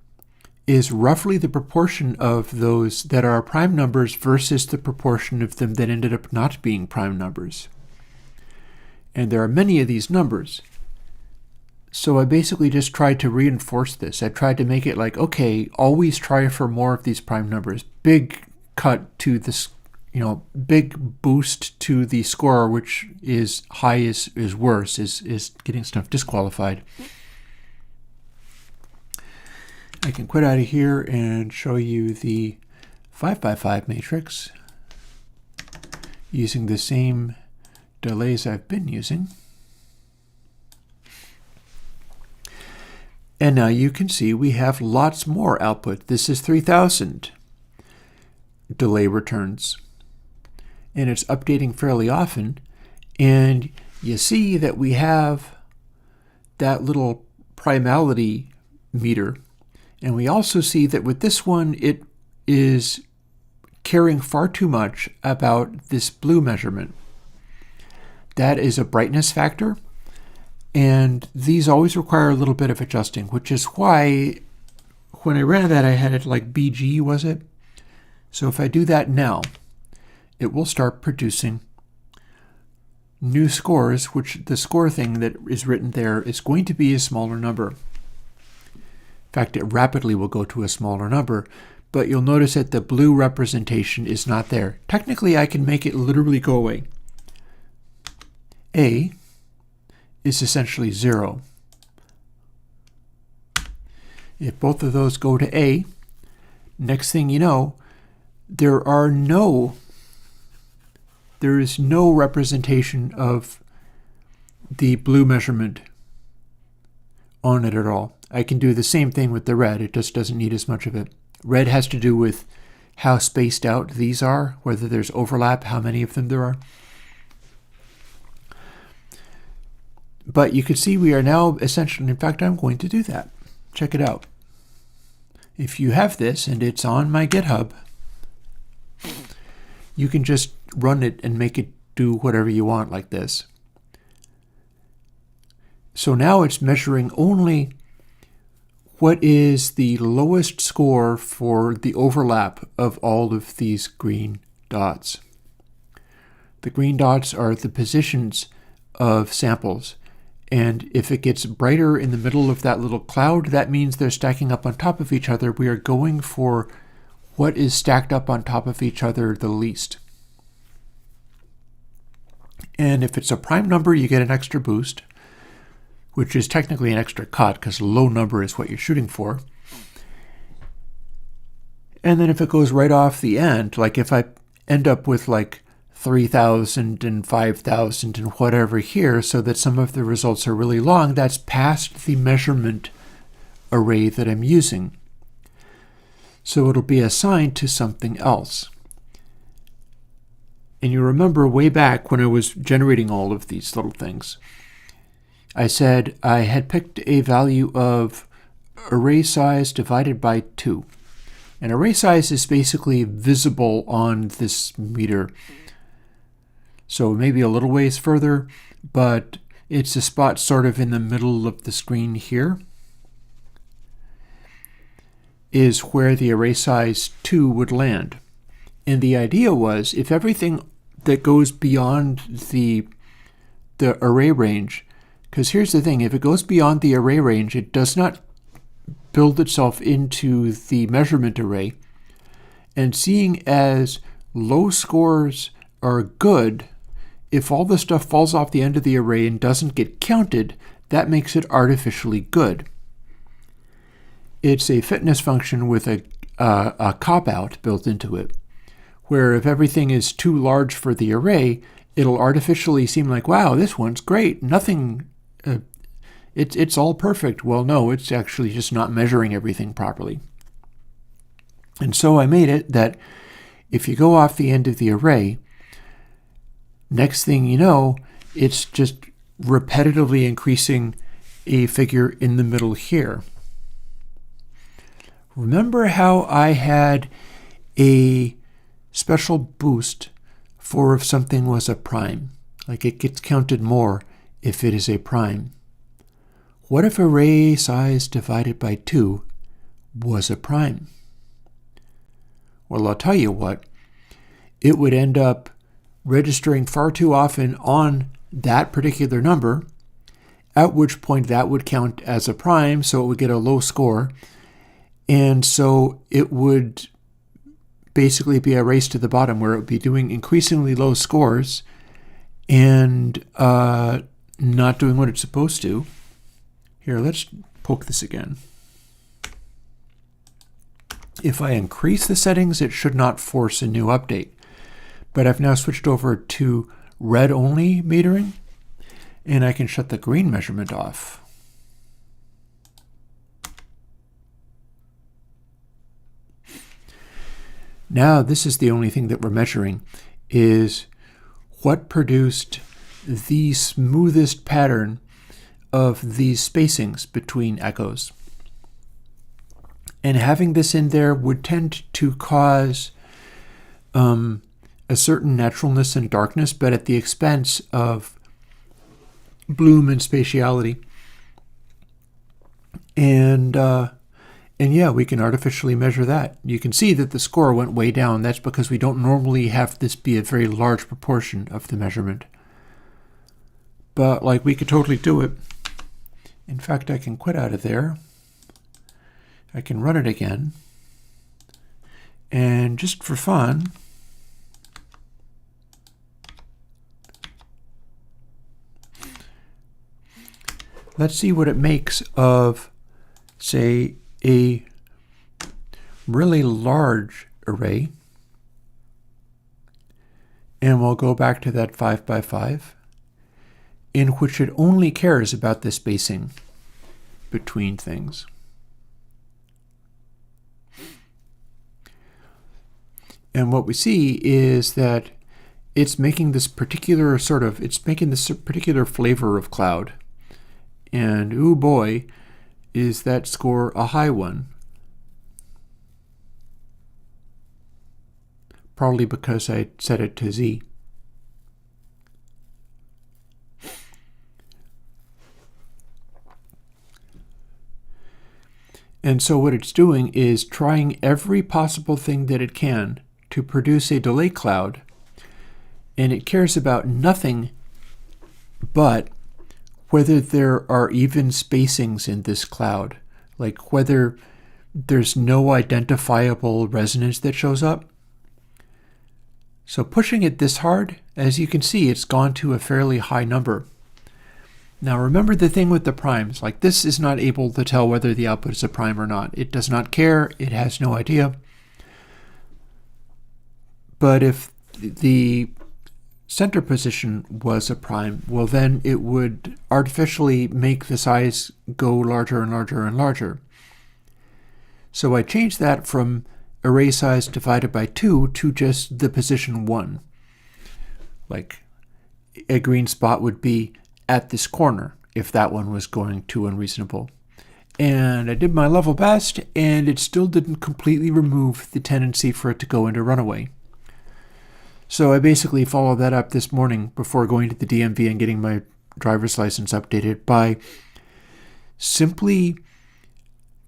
is roughly the proportion of those that are prime numbers versus the proportion of them that ended up not being prime numbers. And there are many of these numbers. So I basically just tried to reinforce this. I tried to make it like, okay, always try for more of these prime numbers. Big cut to this, big boost to the score, which is high is worse, is getting stuff disqualified. I can quit out of here and show you the 5x5 matrix using the same delays I've been using. And now you can see we have lots more output. This is 3000 delay returns. And it's updating fairly often. And you see that we have that little primality meter. And we also see that with this one, it is caring far too much about this blue measurement. That is a brightness factor. And these always require a little bit of adjusting, which is why when I ran that, I had it like BG, was it? So if I do that now, it will start producing new scores, which the score thing that is written there is going to be a smaller number. In fact, it rapidly will go to a smaller number, but you'll notice that the blue representation is not there. Technically, I can make it literally go away. A is essentially 0. If both of those go to A, next thing you know, there is no representation of the blue measurement on it at all. I can do the same thing with the red. It just doesn't need as much of it. Red has to do with how spaced out these are, whether there's overlap, how many of them there are. But you can see we are now essentially, in fact, I'm going to do that. Check it out. If you have this and it's on my GitHub, you can just run it and make it do whatever you want like this. So now it's measuring only what is the lowest score for the overlap of all of these green dots. The green dots are the positions of samples. And if it gets brighter in the middle of that little cloud, that means they're stacking up on top of each other. We are going for what is stacked up on top of each other the least. And if it's a prime number, you get an extra boost, which is technically an extra cut because a low number is what you're shooting for. And then if it goes right off the end, like if I end up with like 3,000 and 5,000 and whatever here, so that some of the results are really long, that's past the measurement array that I'm using. So it'll be assigned to something else. And you remember way back when I was generating all of these little things, I said I had picked a value of array size divided by 2. And array size is basically visible on this meter. So maybe a little ways further, but it's a spot sort of in the middle of the screen here is where the array size 2 would land. And the idea was if everything that goes beyond the array range, because here's the thing, if it goes beyond the array range, it does not build itself into the measurement array. And seeing as low scores are good, if all the stuff falls off the end of the array and doesn't get counted, that makes it artificially good. It's a fitness function with a cop-out built into it, where if everything is too large for the array, it'll artificially seem like, wow, this one's great, nothing, it's all perfect. Well, no, it's actually just not measuring everything properly. And so I made it that if you go off the end of the array, next thing you know, it's just repetitively increasing a figure in the middle here. Remember how I had a special boost for if something was a prime? Like it gets counted more if it is a prime. What if array size divided by 2 was a prime? Well, I'll tell you what, it would end up registering far too often on that particular number, at which point that would count as a prime, so it would get a low score. And so it would basically be a race to the bottom where it would be doing increasingly low scores and not doing what it's supposed to. Here, let's poke this again. If I increase the settings, it should not force a new update. But I've now switched over to red-only metering, and I can shut the green measurement off. Now this is the only thing that we're measuring, is what produced the smoothest pattern of these spacings between echoes. And having this in there would tend to cause a certain naturalness and darkness, but at the expense of bloom and spatiality. And yeah, we can artificially measure that. You can see that the score went way down. That's because we don't normally have this be a very large proportion of the measurement. But like we could totally do it. In fact, I can quit out of there. I can run it again. And just for fun, let's see what it makes of, say, a really large array. And we'll go back to that 5 by 5, in which it only cares about the spacing between things. And what we see is that it's making this particular particular flavor of cloud. And ooh boy, is that score a high one. Probably because I set it to Z. And so what it's doing is trying every possible thing that it can to produce a delay cloud, and it cares about nothing but whether there are even spacings in this cloud, like whether there's no identifiable resonance that shows up. So pushing it this hard, as you can see, it's gone to a fairly high number. Now remember the thing with the primes, like this is not able to tell whether the output is a prime or not. It does not care, it has no idea. But if the center position was a prime, well then it would artificially make the size go larger and larger and larger. So I changed that from array size divided by 2 to just the position 1. Like a green spot would be at this corner if that one was going too unreasonable. And I did my level best, and it still didn't completely remove the tendency for it to go into runaway. So I basically followed that up this morning before going to the DMV and getting my driver's license updated by simply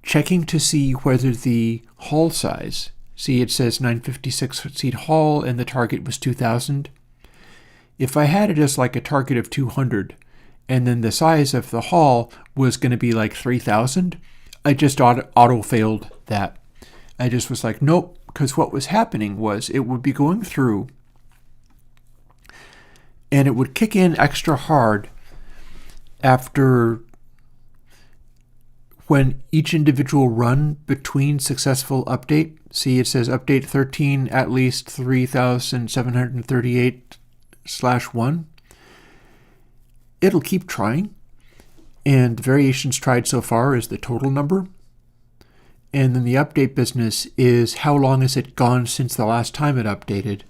checking to see whether the hall size, see it says 956 seat hall and the target was 2000. If I had it as like a target of 200 and then the size of the hall was going to be like 3000, I just auto failed that. I just was like, nope, because what was happening was it would be going through and it would kick in extra hard after when each individual run between successful update. See, it says update 13 at least 3738/1. It'll keep trying, and the variations tried so far is the total number. And then the update business is how long has it gone since the last time it updated.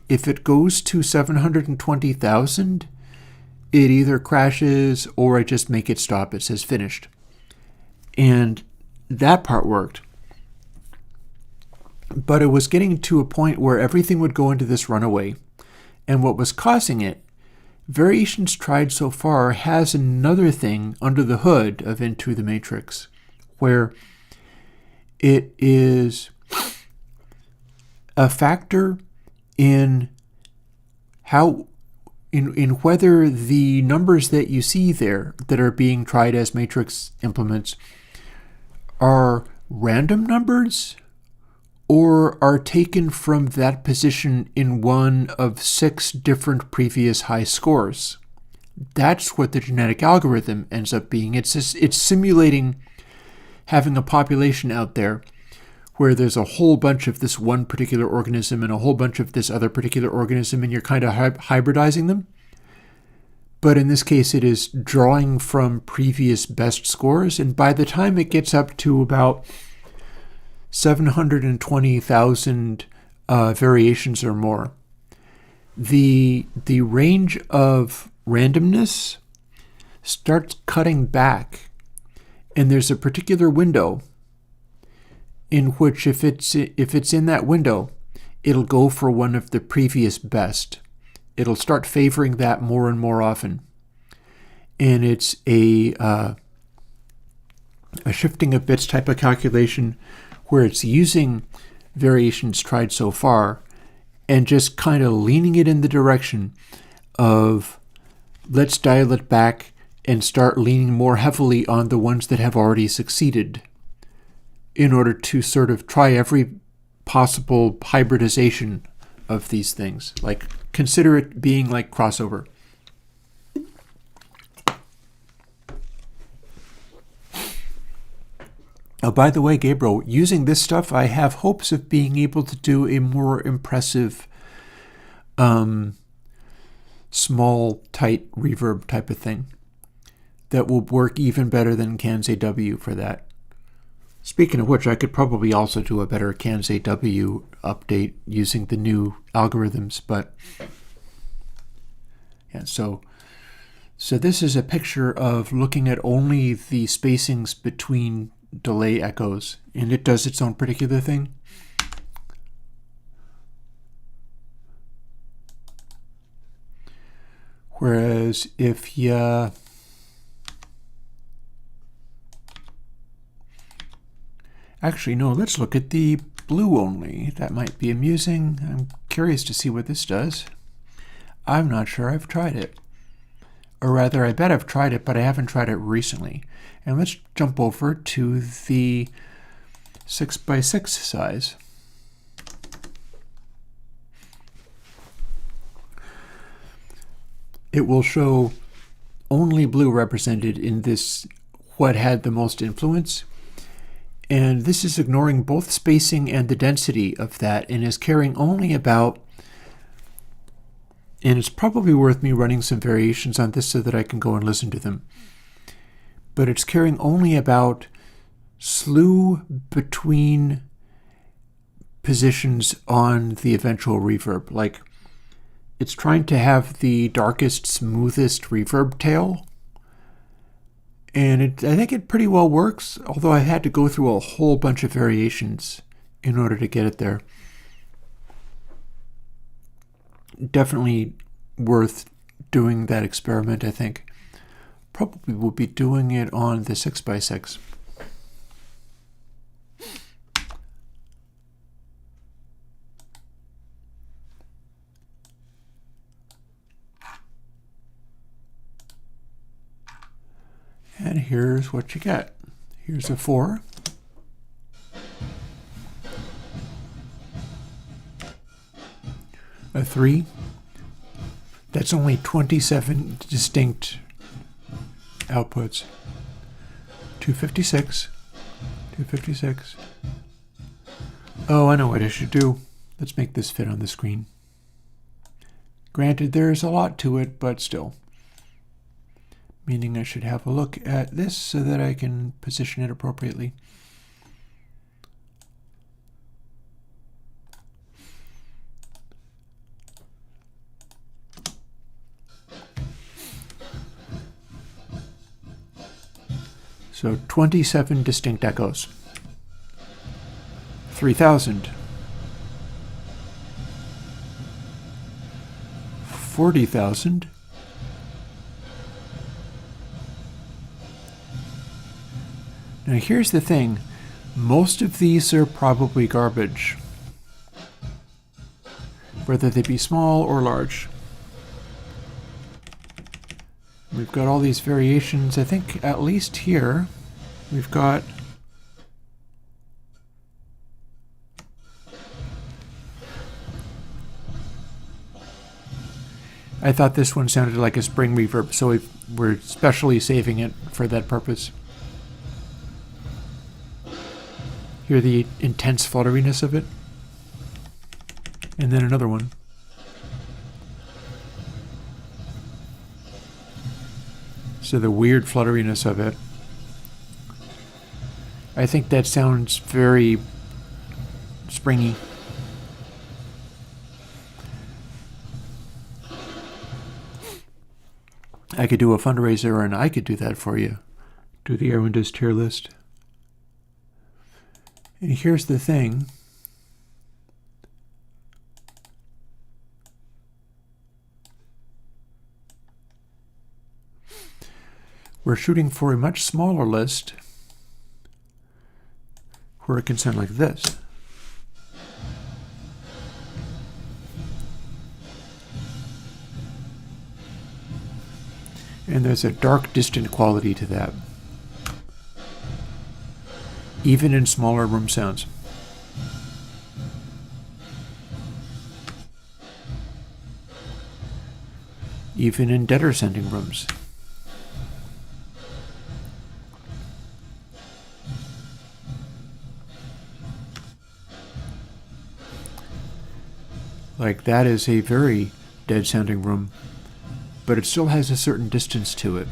If it goes to 720,000, it either crashes or I just make it stop. It says finished. And that part worked. But it was getting to a point where everything would go into this runaway. And what was causing it, Variations Tried So Far has another thing under the hood of Into the Matrix, where it is a factor in how in whether the numbers that you see there that are being tried as matrix implements are random numbers or are taken from that position in one of 6 different previous high scores. That's what the genetic algorithm ends up being. It's simulating having a population out there where there's a whole bunch of this one particular organism and a whole bunch of this other particular organism, and you're kind of hybridizing them. But in this case, it is drawing from previous best scores, and by the time it gets up to about 720,000 variations or more, the range of randomness starts cutting back, and there's a particular window in which if it's in that window, it'll go for one of the previous best. It'll start favoring that more and more often. And it's a shifting of bits type of calculation where it's using Variations Tried So Far and just kind of leaning it in the direction of let's dial it back and start leaning more heavily on the ones that have already succeeded, in order to sort of try every possible hybridization of these things. Like, consider it being like crossover. Oh, by the way, Gabriel, using this stuff, I have hopes of being able to do a more impressive, small, tight reverb type of thing that will work even better than CANS-AW for that. Speaking of which, I could probably also do a better CANS-AW update using the new algorithms, but yeah, so this is a picture of looking at only the spacings between delay echoes, and it does its own particular thing. Whereas if you actually, no, let's look at the blue only. That might be amusing. I'm curious to see what this does. I'm not sure I've tried it. Or rather, I bet I've tried it, but I haven't tried it recently. And let's jump over to the 6x6 size. It will show only blue represented in this, what had the most influence. And this is ignoring both spacing and the density of that, and is caring only about, and it's probably worth me running some variations on this so that I can go and listen to them, but it's caring only about slew between positions on the eventual reverb. Like, it's trying to have the darkest, smoothest reverb tail, and I think it pretty well works, although I had to go through a whole bunch of variations in order to get it there. Definitely worth doing that experiment, I think. Probably will be doing it on the 6x6. And here's what you get. Here's a 4. A 3. That's only 27 distinct outputs. 256. 256. Oh, I know what I should do. Let's make this fit on the screen. Granted, there's a lot to it, but still. Meaning I should have a look at this so that I can position it appropriately. So 27 distinct echoes. 3,000. 40,000. Now here's the thing. Most of these are probably garbage, whether they be small or large. We've got all these variations. I think at least here we've got I thought this one sounded like a spring reverb, so we're specially saving it for that purpose. Hear the intense flutteriness of it? And then another one. So the weird flutteriness of it. I think that sounds very springy. I could do a fundraiser and I could do that for you. Do the Airwindows tier list. And here's the thing. We're shooting for a much smaller list where it can sound like this. And there's a dark, distant quality to that, even in smaller room sounds. Even in deader sounding rooms. Like that is a very dead sounding room, but it still has a certain distance to it.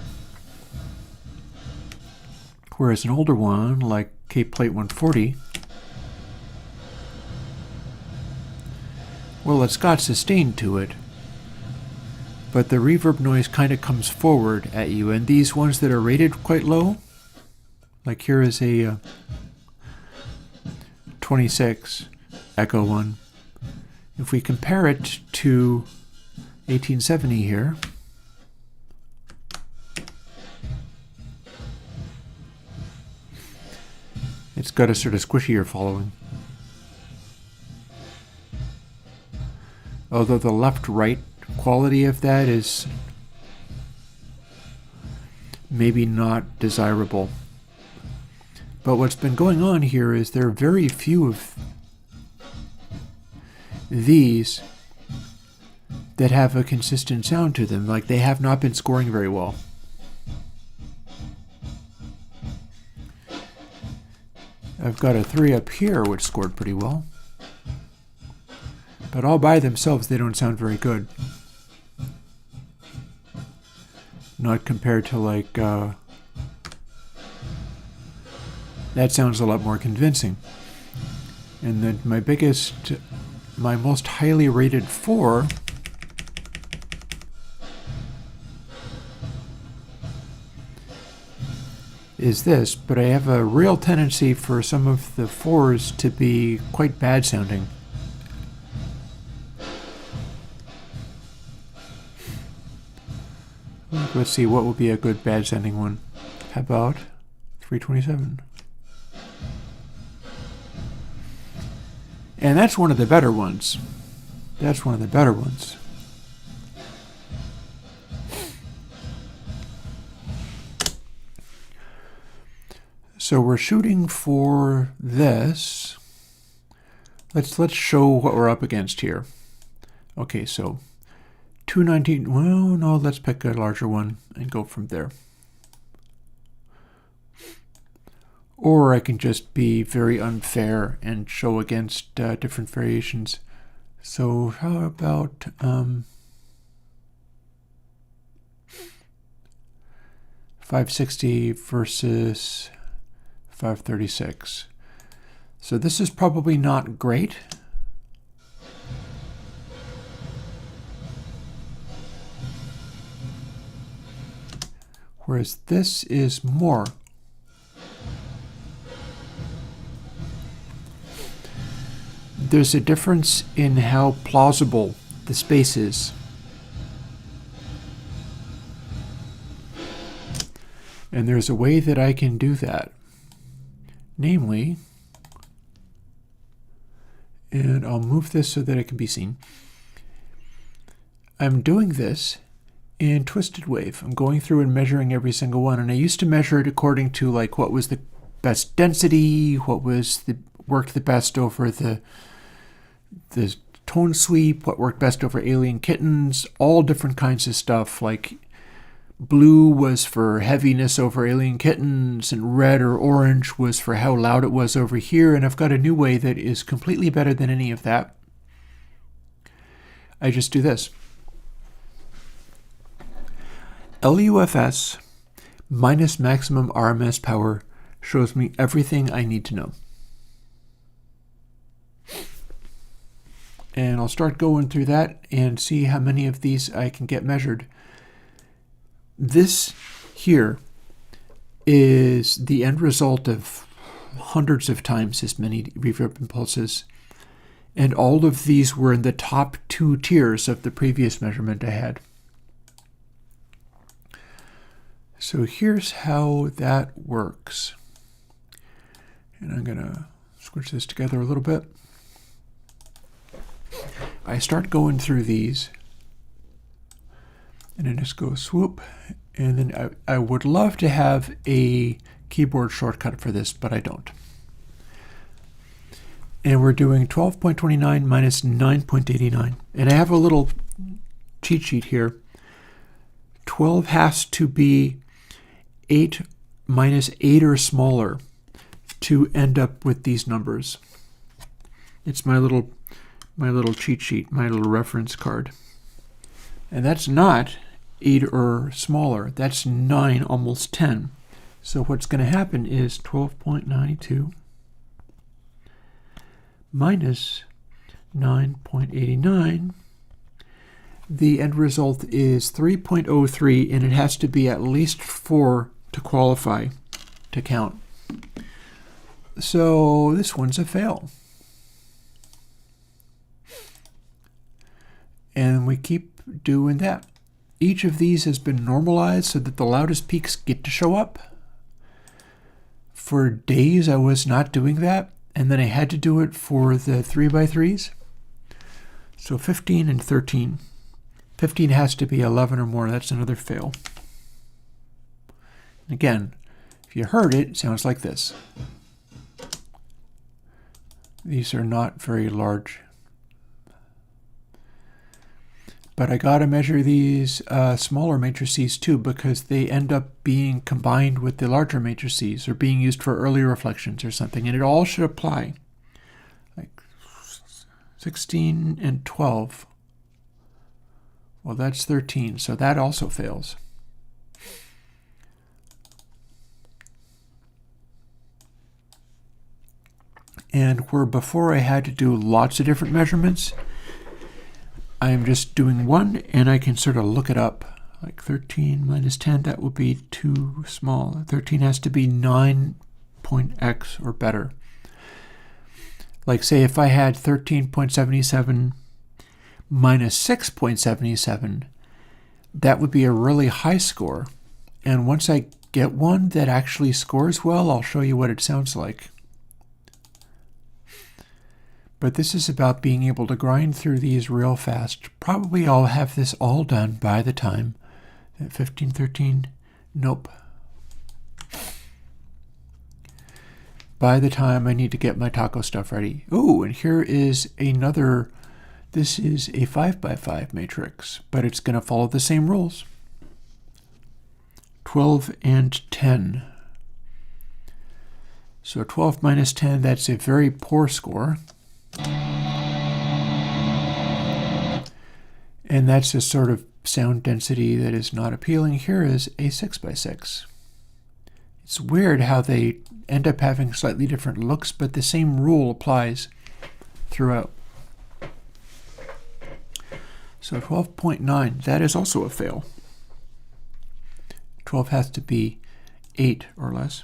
Whereas an older one, like Cape Plate 140, well, it's got sustain to it, but the reverb noise kind of comes forward at you. And these ones that are rated quite low, like here is a 26 echo one. If we compare it to 1870 here, it's got a sort of squishier following. Although the left-right quality of that is maybe not desirable. But what's been going on here is there are very few of these that have a consistent sound to them. Like they have not been scoring very well. I've got a 3 up here which scored pretty well. But all by themselves they don't sound very good. Not compared to like that sounds a lot more convincing. And then my most highly rated 4 is this, but I have a real tendency for some of the 4s to be quite bad sounding. Let's see, what would be a good bad sounding one? How about 327? And that's one of the better ones. That's one of the better ones. So we're shooting for this. Let's show what we're up against here. Okay, so 219. Well, no, let's pick a larger one and go from there. Or I can just be very unfair and show against different variations. So how about 560 versus 536. So this is probably not great. Whereas this is more there's a difference in how plausible the space is. And there's a way that I can do that. Namely, and I'll move this so that it can be seen. I'm doing this in twisted wave. I'm going through and measuring every single one. And I used to measure it according to like what was the best density, what was worked the best over the tone sweep, what worked best over alien kittens, all different kinds of stuff. Like blue was for heaviness over alien kittens, and red or orange was for how loud it was over here. And I've got a new way that is completely better than any of that. I just do this. LUFS minus maximum RMS power shows me everything I need to know. And I'll start going through that and see how many of these I can get measured. This here is the end result of hundreds of times as many reverb impulses. And all of these were in the top 2 tiers of the previous measurement I had. So here's how that works. And I'm going to squish this together a little bit. I start going through these. And I just go swoop. And then I would love to have a keyboard shortcut for this, but I don't. And we're doing 12.29 minus 9.89. And I have a little cheat sheet here. 12 has to be 8 minus 8 or smaller to end up with these numbers. It's my little cheat sheet, my little reference card. And that's not 8 or smaller. That's 9, almost 10. So what's going to happen is 12.92 minus 9.89. The end result is 3.03, and it has to be at least 4 to qualify to count. So this one's a fail. And we keep doing that. Each of these has been normalized so that the loudest peaks get to show up. For days I was not doing that, and then I had to do it for the 3x3s. So 15 and 13. 15 has to be 11 or more. That's another fail. Again, if you heard it, it sounds like this. These are not very large. But I got to measure these smaller matrices too, because they end up being combined with the larger matrices or being used for early reflections or something. And it all should apply. Like 16 and 12. Well, that's 13, so that also fails. And where before I had to do lots of different measurements, I am just doing one, and I can sort of look it up. Like 13 minus 10, that would be too small. 13 has to be 9.x or better. Like say if I had 13.77 minus 6.77, that would be a really high score. And once I get one that actually scores well, I'll show you what it sounds like. But this is about being able to grind through these real fast. Probably I'll have this all done by the time that 15, 13, nope. By the time I need to get my taco stuff ready. Ooh, and here is another, this is a 5x5 matrix, but it's going to follow the same rules. 12 and 10. So 12 minus 10, that's a very poor score. And that's a sort of sound density that is not appealing. Here is a 6x6. It's weird how they end up having slightly different looks, but the same rule applies throughout. So 12.9, that is also a fail. 12 has to be 8 or less.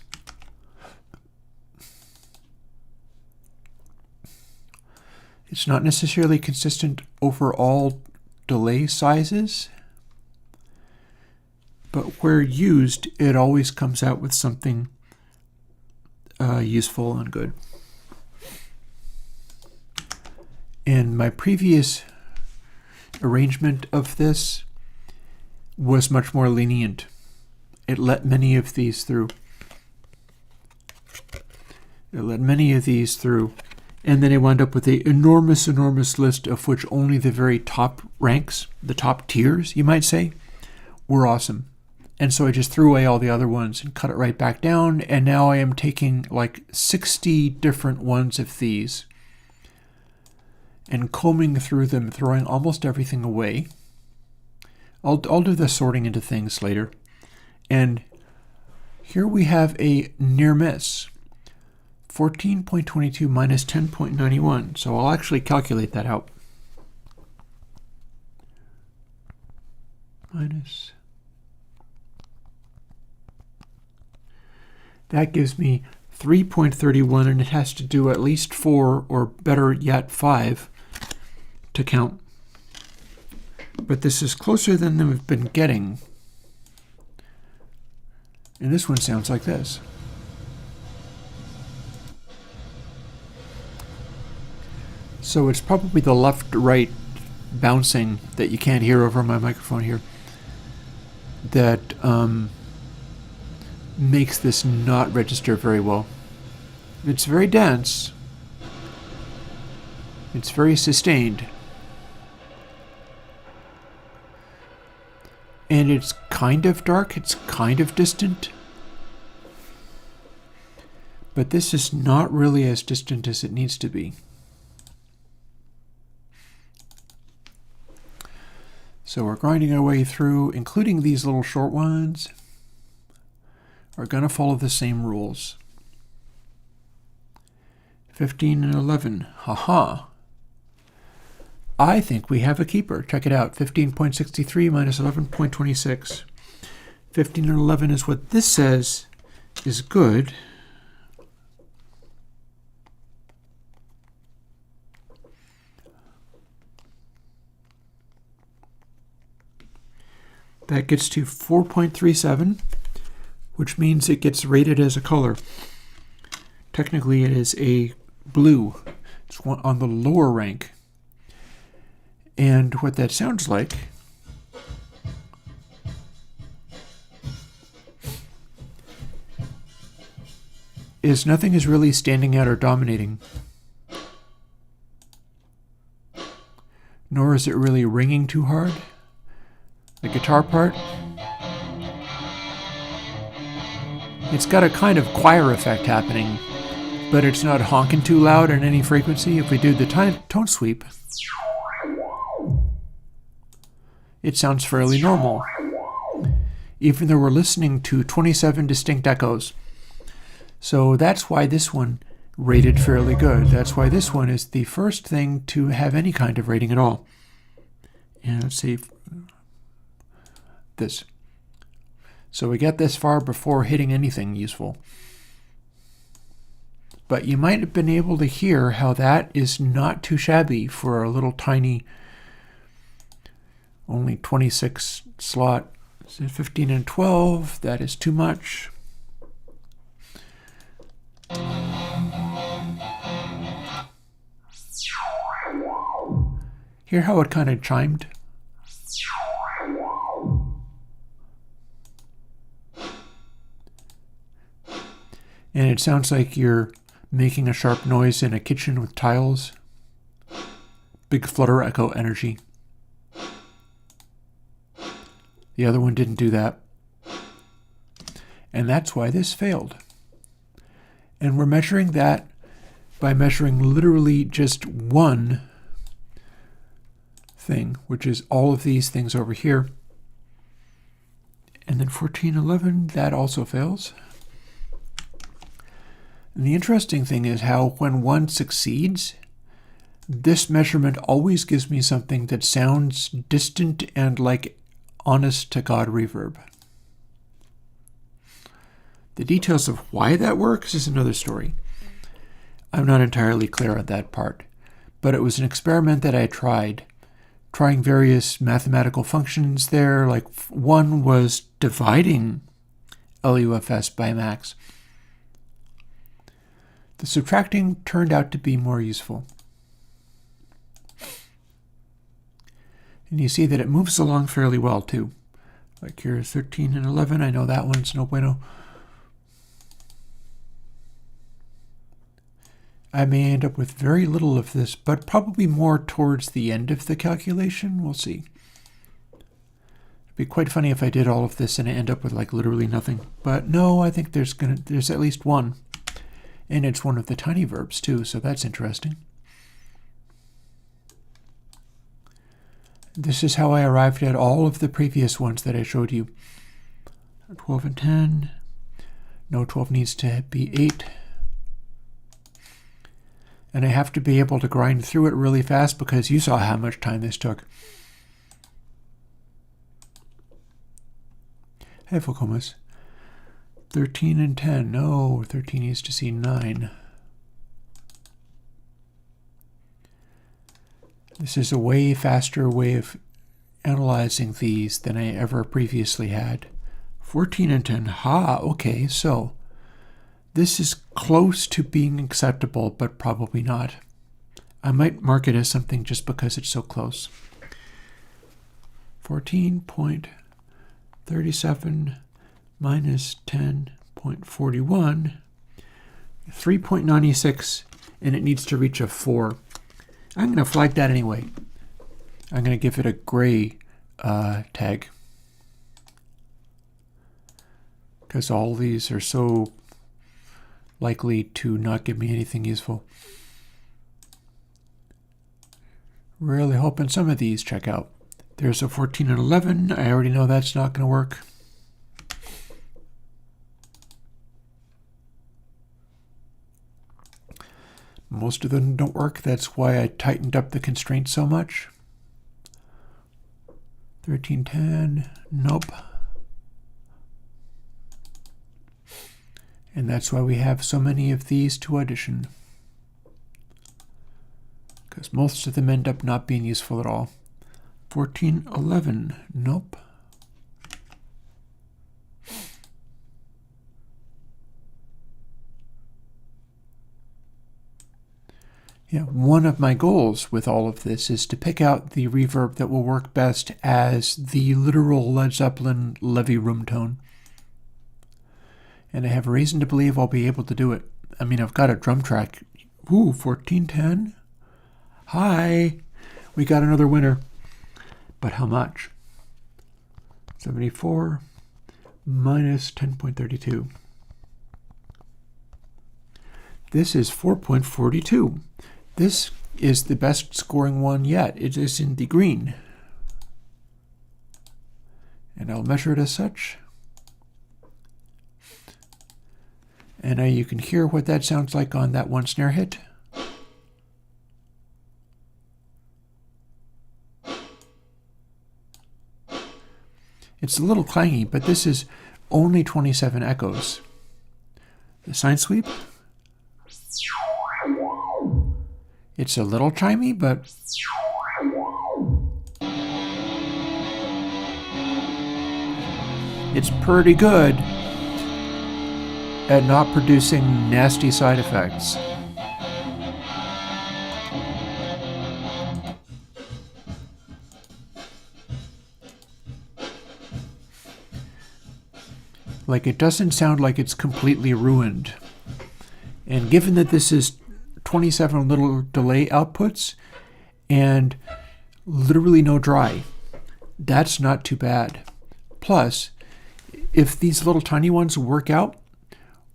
It's not necessarily consistent over all delay sizes, but where used, it always comes out with something useful and good. And my previous arrangement of this was much more lenient. It let many of these through. And then I wound up with an enormous list of which only the very top ranks, the top tiers, you might say, were awesome. And so I just threw away all the other ones and cut it right back down. And now I am taking like 60 different ones of these and combing through them, throwing almost everything away. I'll do the sorting into things later. And here we have a near miss. 14.22 minus 10.91. So I'll actually calculate that out. That gives me 3.31, and it has to do at least 4, or better yet 5, to count. But this is closer than we've been getting. And this one sounds like this. So it's probably the left-right bouncing that you can't hear over my microphone here that makes this not register very well. It's very dense. It's very sustained. And it's kind of dark. It's kind of distant. But this is not really as distant as it needs to be. So we're grinding our way through, including these little short ones, are going to follow the same rules. 15 and 11. Haha. I think we have a keeper. Check it out. 15.63 minus 11.26. 15 and 11 is what this says is good. That gets to 4.37, which means it gets rated as a color. Technically, it is a blue. It's one on the lower rank. And what that sounds like is nothing is really standing out or dominating. Nor is it really ringing too hard. The guitar part, it's got a kind of choir effect happening, but it's not honking too loud in any frequency. If we do the tone sweep, it sounds fairly normal, even though we're listening to 27 distinct echoes. So that's why this one rated fairly good. That's why this one is the first thing to have any kind of rating at all. And let's see. This. So we get this far before hitting anything useful. But you might have been able to hear how that is not too shabby for a little tiny, only 26 slot. 15 and 12, that is too much. Hear how it kind of chimed? And it sounds like you're making a sharp noise in a kitchen with tiles. Big flutter echo energy. The other one didn't do that. And that's why this failed. And we're measuring that by measuring literally just one thing, which is all of these things over here. And then 1411, that also fails. And the interesting thing is how when one succeeds, this measurement always gives me something that sounds distant and like honest-to-God reverb. The details of why that works is another story. I'm not entirely clear on that part. but it was an experiment that I tried, trying various mathematical functions there. Like one was dividing LUFS by max. The subtracting turned out to be more useful. And you see that it moves along fairly well too. Like here, 13 and 11, I know that one's no bueno. I may end up with very little of this, but probably more towards the end of the calculation. We'll see. It'd be quite funny if I did all of this and I end up with like literally nothing. But no, I think there's at least one. And it's one of the tiny verbs too, so that's interesting. This is how I arrived at all of the previous ones that I showed you. 12 and 10. No, 12 needs to be 8. And I have to be able to grind through it really fast because you saw how much time this took. Hey, Focomas. 13 and 10. No, 13 needs to see 9. This is a way faster way of analyzing these than I ever previously had. 14 and 10. Ha, okay, so this is close to being acceptable, but probably not. I might mark it as something just because it's so close. 14.37 minus 10.41, 3.96, and it needs to reach a 4. I'm going to flag that anyway. I'm going to give it a gray tag, because all these are so likely to not give me anything useful. Really hoping some of these check out. There's a 14 and 11. I already know that's not going to work. Most of them don't work. That's why I tightened up the constraint so much. 1310, nope. And that's why we have so many of these to audition, because most of them end up not being useful at all. 1411, nope. Yeah, one of my goals with all of this is to pick out the reverb that will work best as the literal Led Zeppelin levy room tone. And I have a reason to believe I'll be able to do it. I mean, I've got a drum track. Ooh, 1410. Hi, we got another winner. But how much? 74 minus 10.32. This is 4.42. This is the best scoring one yet. It is in the green. And I'll measure it as such. And now you can hear what that sounds like on that one snare hit. It's a little clangy, but this is only 27 echoes. The sine sweep. It's a little chimey, but it's pretty good at not producing nasty side effects. Like, it doesn't sound like it's completely ruined. And given that this is 27 little delay outputs and literally no dry, that's not too bad. Plus, if these little tiny ones work out,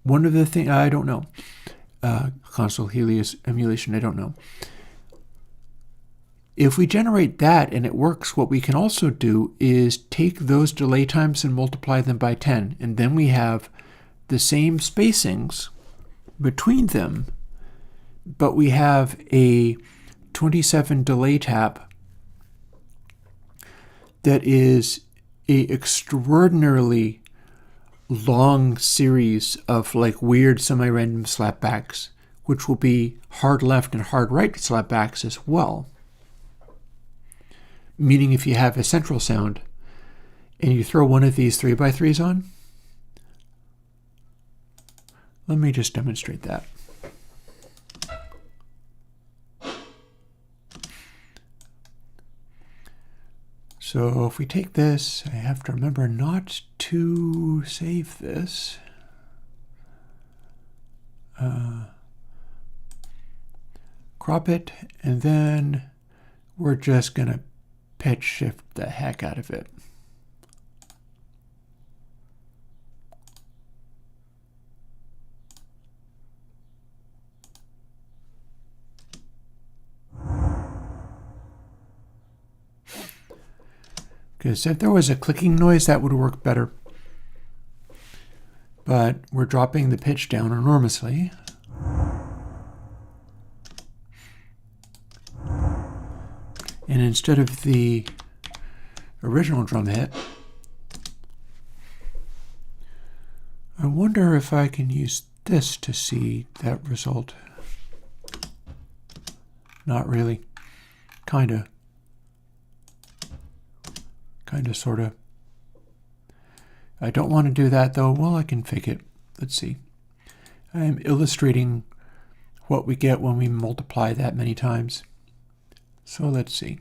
one of the things, I don't know, console Helios emulation, I don't know. If we generate that and it works, what we can also do is take those delay times and multiply them by 10, and then we have the same spacings between them, but we have a 27 delay tap that is a extraordinarily long series of like weird semi-random slapbacks, which will be hard left and hard right slapbacks as well. Meaning if you have a central sound and you throw one of these 3x3s on, let me just demonstrate that. So if we take this, I have to remember not to save this. Crop it, and then we're just going to pitch shift the heck out of it. Because if there was a clicking noise, that would work better. But we're dropping the pitch down enormously. And instead of the original drum hit, I wonder if I can use this to see that result. Not really. Kinda, sorta. I don't want to do that though. Well, I can fake it. Let's see. I am illustrating what we get when we multiply that many times. So let's see.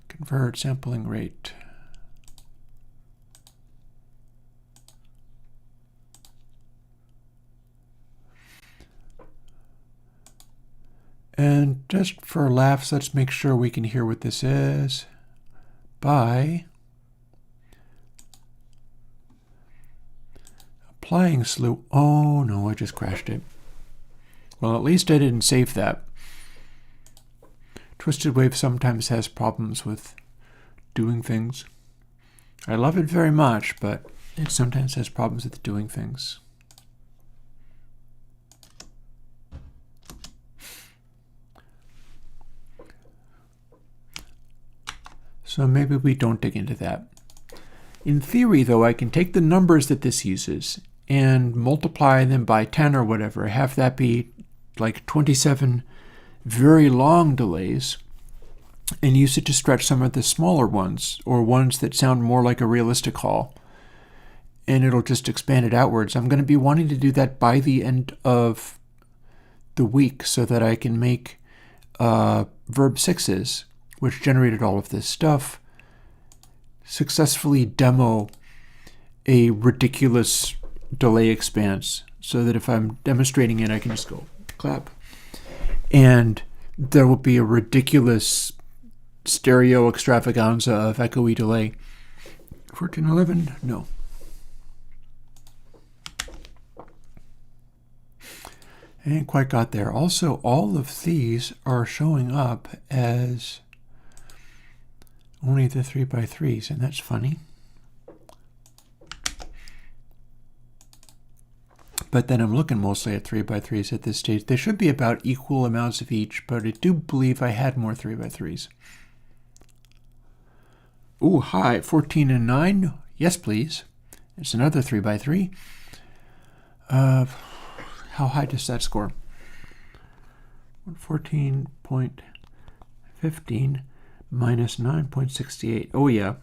Convert sampling rate. And just for laughs, let's make sure we can hear what this is by applying slew. Oh no, I just crashed it. Well, at least I didn't save that. Twisted Wave sometimes has problems with doing things. I love it very much, but it sometimes has problems with doing things. So maybe we don't dig into that. In theory, though, I can take the numbers that this uses and multiply them by 10 or whatever, have that be like 27 very long delays, and use it to stretch some of the smaller ones, or ones that sound more like a realistic call, and it'll just expand it outwards. I'm going to be wanting to do that by the end of the week so that I can make Verb 6s, which generated all of this stuff, successfully demo a ridiculous delay expanse so that if I'm demonstrating it, I can just go clap. And there will be a ridiculous stereo extravaganza of echoey delay. 1411? No. I ain't quite got there. Also, all of these are showing up as only the 3x3s, and that's funny. But then I'm looking mostly at 3x3s at this stage. They should be about equal amounts of each, but I do believe I had more 3x3s. Ooh, hi, 14 and 9. Yes, please. It's another 3x3. How high does that score? 14.15 minus 9.68. Oh, yeah.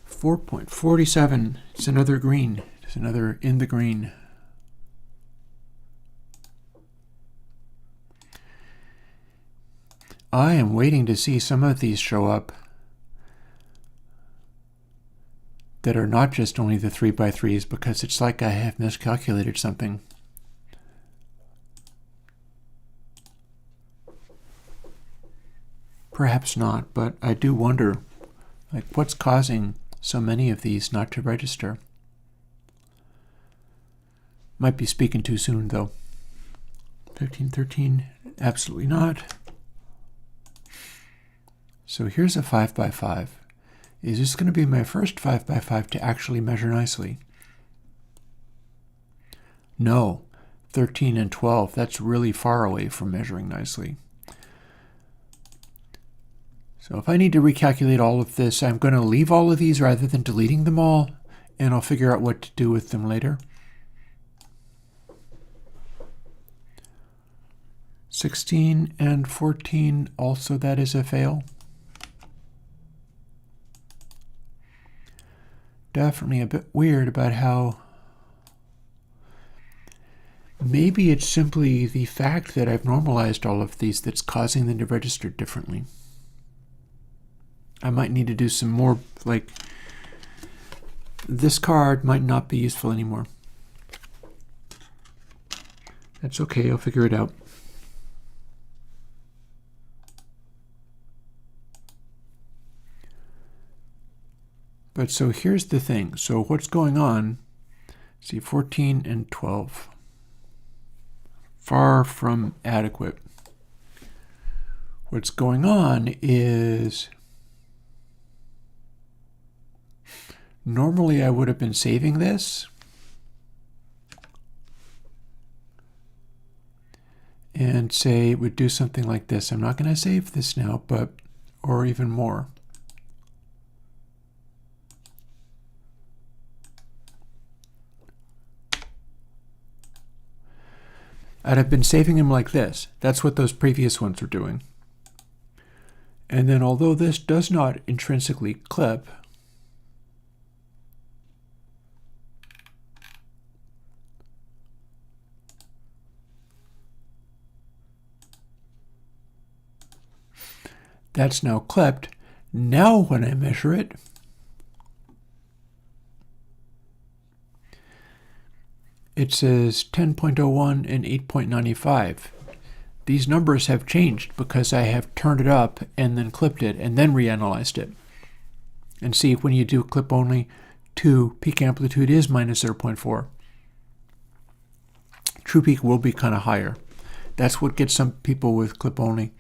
4.47. It's another green. It's another in the green. I am waiting to see some of these show up that are not just only the 3x3s, because it's like I have miscalculated something. Perhaps not, but I do wonder, like, what's causing so many of these not to register? Might be speaking too soon, though. 1513, absolutely not. So here's a 5x5. Is this going to be my first 5x5 to actually measure nicely? No. 13 and 12, that's really far away from measuring nicely. So if I need to recalculate all of this, I'm going to leave all of these rather than deleting them all, and I'll figure out what to do with them later. 16 and 14, also that is a fail. Definitely a bit weird about how maybe it's simply the fact that I've normalized all of these that's causing them to register differently. I might need to do some more, like this card might not be useful anymore. That's okay, I'll figure it out. But so here's the thing. So what's going on? See, 14 and 12. Far from adequate. What's going on is normally I would have been saving this and say it would do something like this. I'm not going to save this now, but or even more. I'd have been saving them like this. That's what those previous ones were doing. And then although this does not intrinsically clip, that's now clipped. Now when I measure it, it says 10.01 and 8.95. These numbers have changed because I have turned it up and then clipped it and then reanalyzed it. And see, when you do clip only, peak amplitude is minus 0.4. True peak will be kind of higher. That's what gets some people with clip only,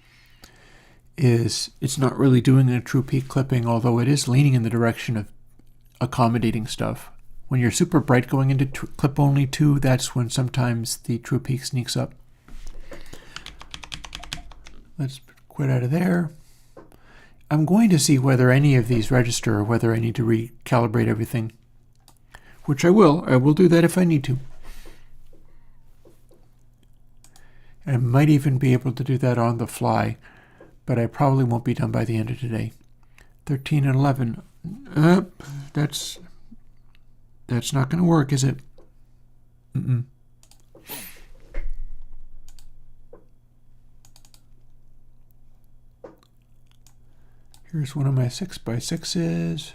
is it's not really doing a true peak clipping, although it is leaning in the direction of accommodating stuff. When you're super bright going into clip only 2, that's when sometimes the true peak sneaks up. Let's quit out of there. I'm going to see whether any of these register or whether I need to recalibrate everything, which I will. I will do that if I need to. I might even be able to do that on the fly, but I probably won't be done by the end of today. 13 and 11. That's not going to work, is it? Here's one of my 6x6s.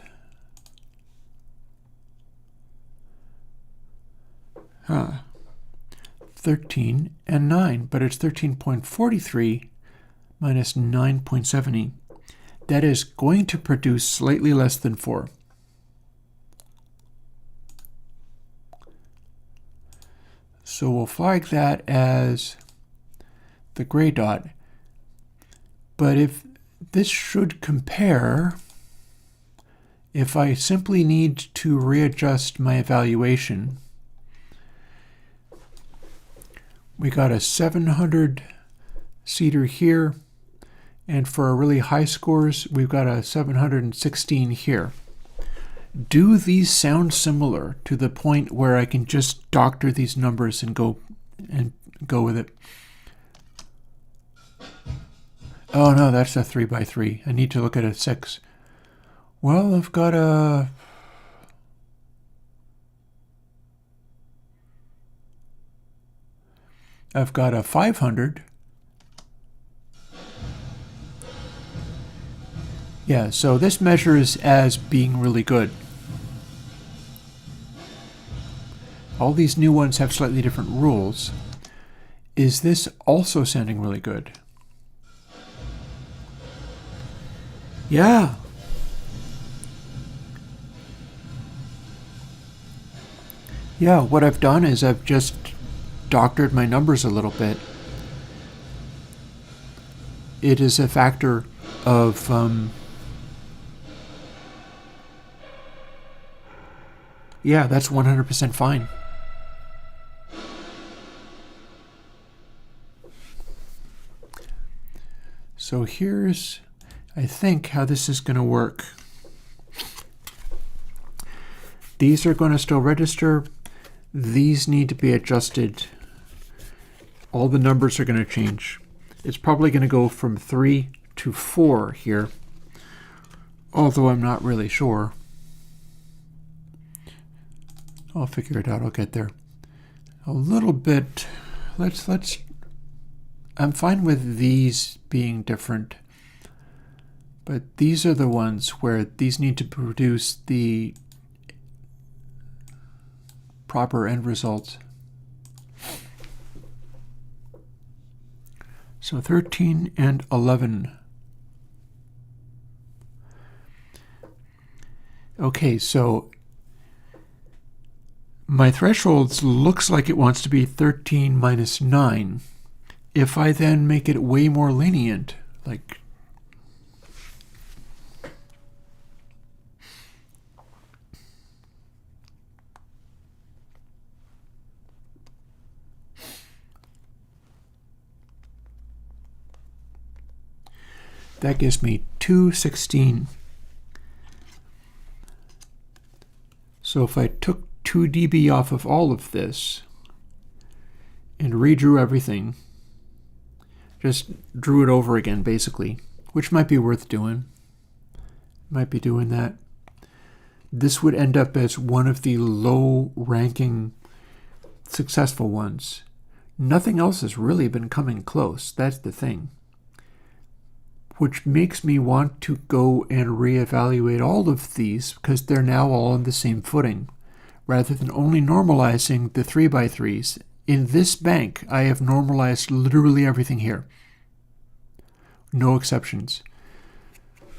13 and 9, but it's 13.43 minus 9.70. That is going to produce slightly less than 4. So we'll flag that as the gray dot. But if this should compare, if I simply need to readjust my evaluation, we got a 700 seater here, and for our really high scores, we've got a 716 here. Do these sound similar to the point where I can just doctor these numbers and go with it? Oh no, that's a 3x3. I need to look at a 6. Well, I've got a... I've got a 500. Yeah, so this measures as being really good. All these new ones have slightly different rules. Is this also sounding really good? Yeah. Yeah, what I've done is I've just doctored my numbers a little bit. It is a factor of yeah, that's 100% fine. So here's, I think, how this is going to work. These are going to still register. These need to be adjusted. All the numbers are going to change. It's probably going to go from 3 to 4 here, although I'm not really sure. I'll figure it out. I'll get there. A little bit. Let's. I'm fine with these being different, but these are the ones where these need to produce the proper end results. So 13 and 11. Okay, so my threshold looks like it wants to be 13 minus 9. If I then make it way more lenient, like that gives me 216. So if I took 2 dB off of all of this and redrew everything, just drew it over again basically, which might be worth doing. Might be doing that. This would end up as one of the low-ranking successful ones. Nothing else has really been coming close. That's the thing. Which makes me want to go and reevaluate all of these because they're now all on the same footing, rather than only normalizing the 3x3s. In this bank, I have normalized literally everything here. No exceptions.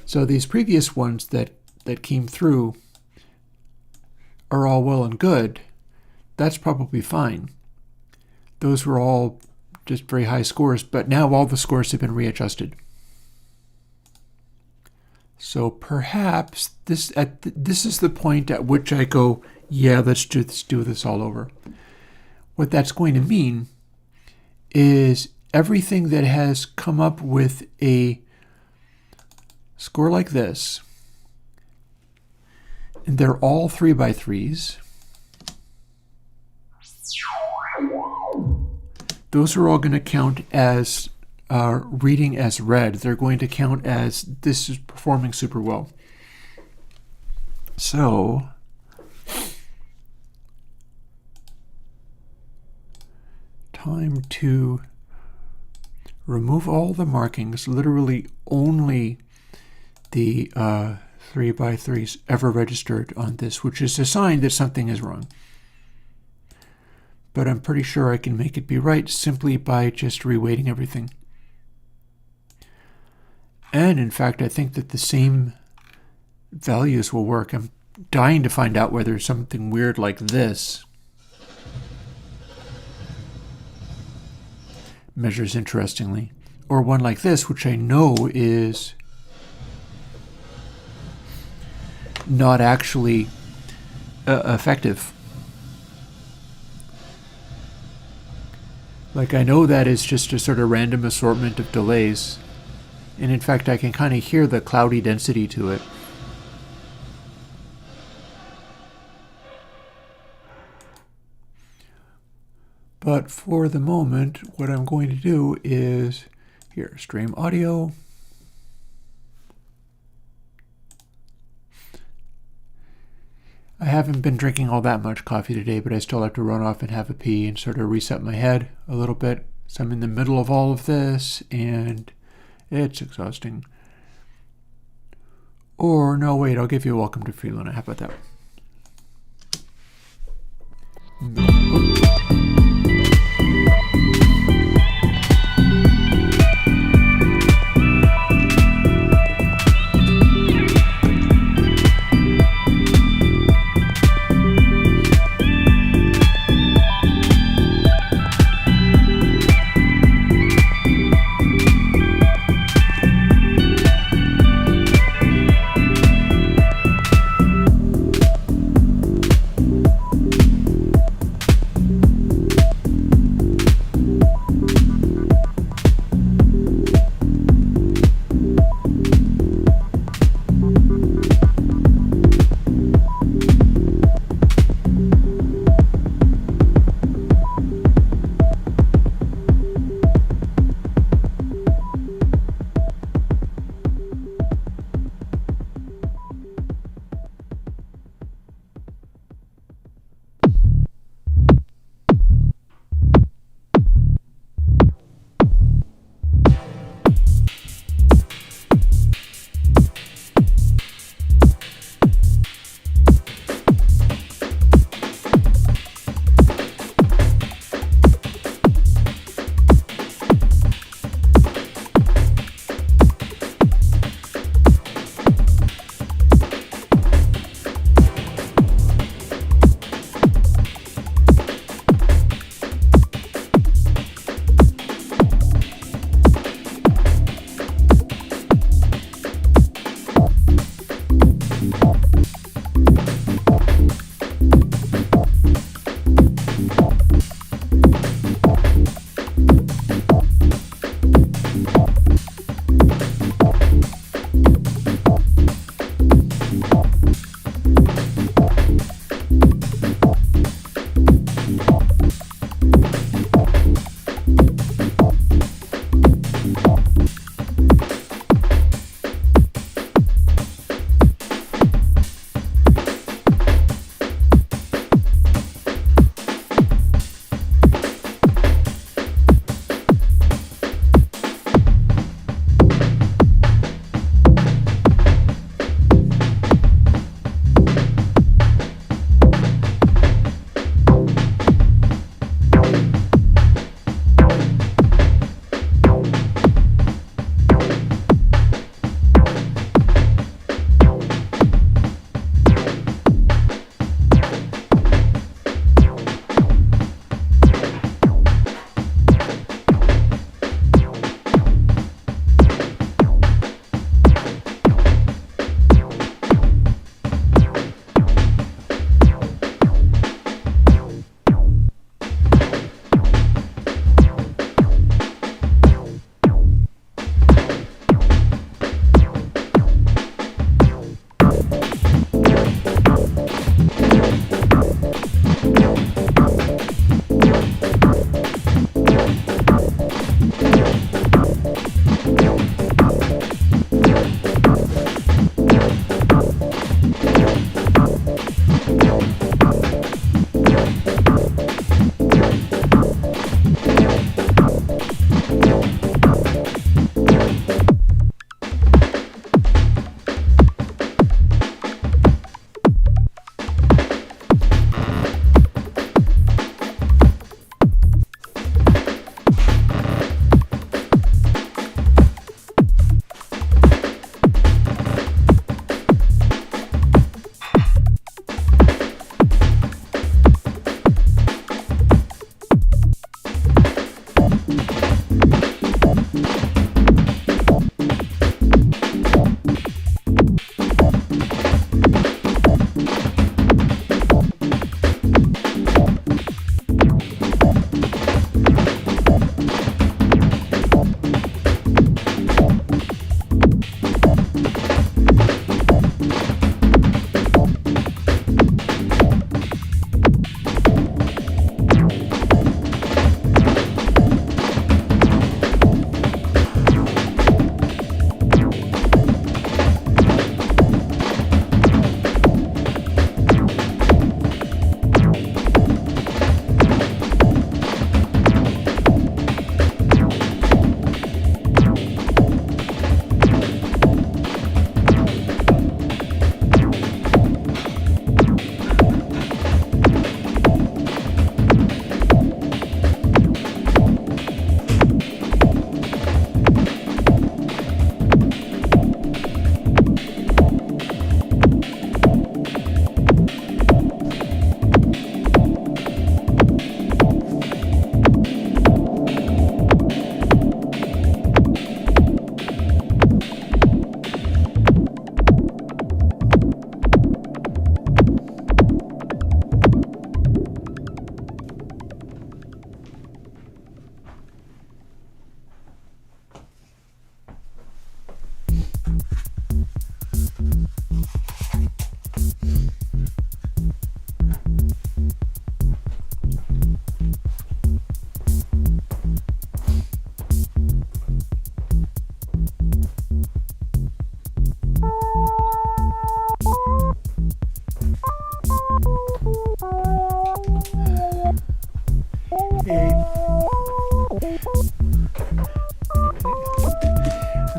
So these previous ones that came through are all well and good. That's probably fine. Those were all just very high scores, but now all the scores have been readjusted. So perhaps this is the point at which I go, yeah, let's do this all over. What that's going to mean is everything that has come up with a score like this, and they're all 3x3s. Those are all going to count as reading as read. They're going to count as this is performing super well. So time to remove all the markings, literally only the 3x3s ever registered on this, which is a sign that something is wrong. But I'm pretty sure I can make it be right simply by just reweighting everything. And in fact, I think that the same values will work. I'm dying to find out whether something weird like this measures interestingly, or one like this, which I know is not actually effective. Like, I know that is just a sort of random assortment of delays. And in fact, I can kind of hear the cloudy density to it. But for the moment, what I'm going to do is, here, stream audio. I haven't been drinking all that much coffee today, but I still have to run off and have a pee and sort of reset my head a little bit. So I'm in the middle of all of this, and it's exhausting. Or, no, wait, I'll give you a welcome to Freeluna. How about that?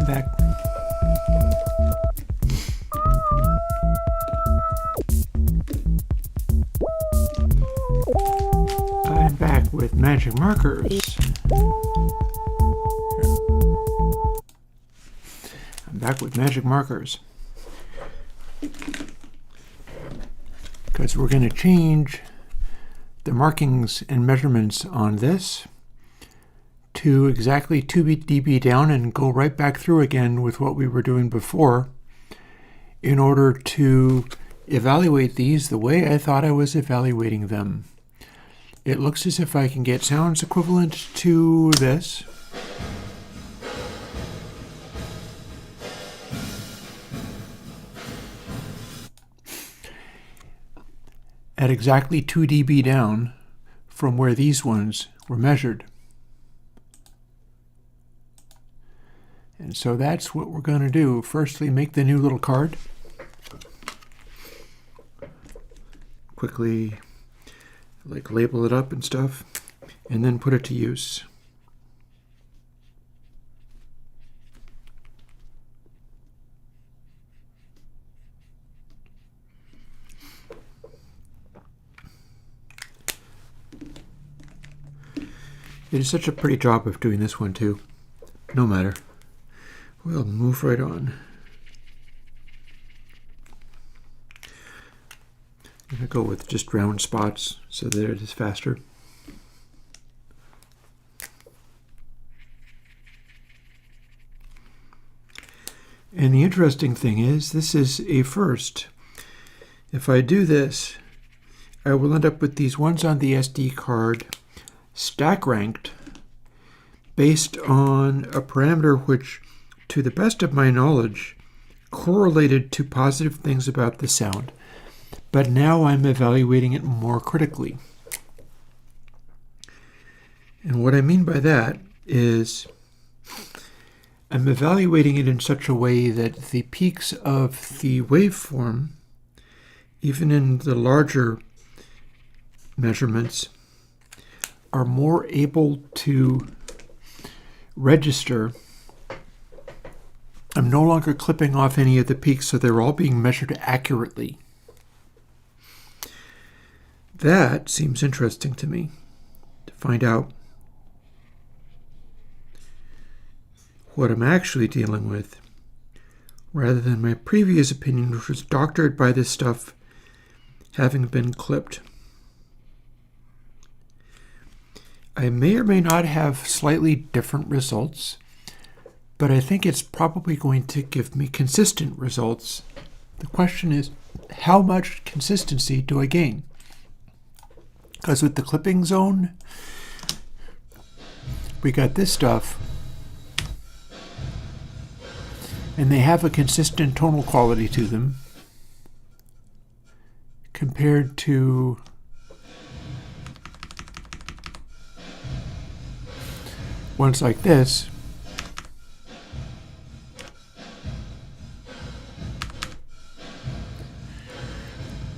I'm back. I'm back with magic markers. I'm back with magic markers. Because we're going to change the markings and measurements on this to exactly 2 dB down and go right back through again with what we were doing before in order to evaluate these the way I thought I was evaluating them. It looks as if I can get sounds equivalent to this. At exactly 2 dB down from where these ones were measured. And so that's what we're going to do. Firstly, make the new little card. Quickly label it up and stuff, and then put it to use. It is such a pretty job of doing this one too. No matter. We'll move right on. I'm going to go with just round spots so that it is faster. And the interesting thing is, this is a first. If I do this, I will end up with these ones on the SD card stack ranked based on a parameter which, to the best of my knowledge, correlated to positive things about the sound. But now I'm evaluating it more critically. And what I mean by that is I'm evaluating it in such a way that the peaks of the waveform, even in the larger measurements, are more able to register. I'm no longer clipping off any of the peaks, so they're all being measured accurately. That seems interesting to me, to find out what I'm actually dealing with, rather than my previous opinion, which was doctored by this stuff having been clipped. I may or may not have slightly different results, but I think it's probably going to give me consistent results. The question is, how much consistency do I gain? Because with the clipping zone, we got this stuff, and they have a consistent tonal quality to them compared to ones like this,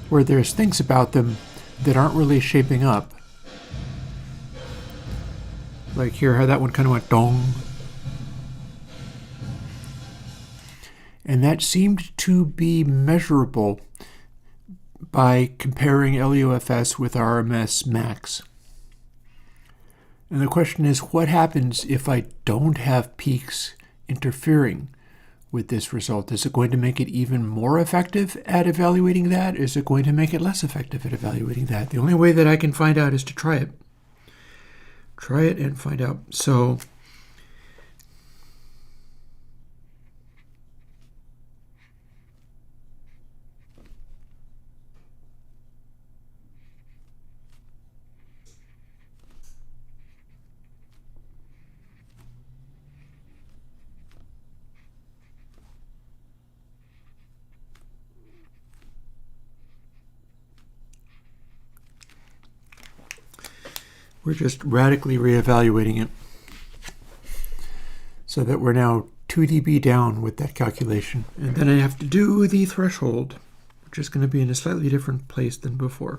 where there's things about them that aren't really shaping up. Like here, how that one kind of went dong. And that seemed to be measurable by comparing LUFS with RMS max. And the question is, what happens if I don't have peaks interfering with this result? Is it going to make it even more effective at evaluating that? Is it going to make it less effective at evaluating that? The only way that I can find out is to try it. Try it and find out. So we're just radically reevaluating it so that we're now 2 dB down with that calculation. And then I have to do the threshold, which is going to be in a slightly different place than before.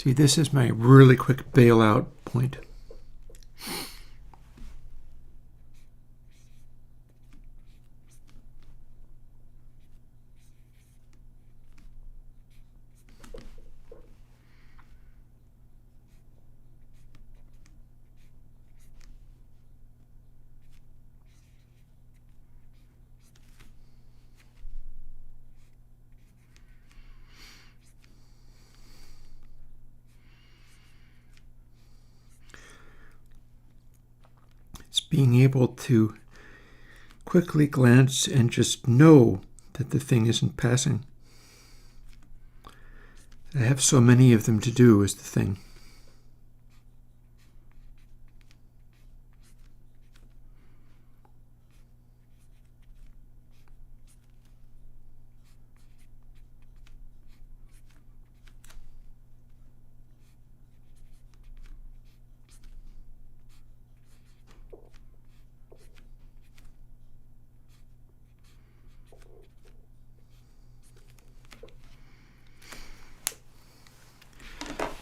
See, this is my really quick bailout point. It's being able to quickly glance and just know that the thing isn't passing. I have so many of them to do is the thing.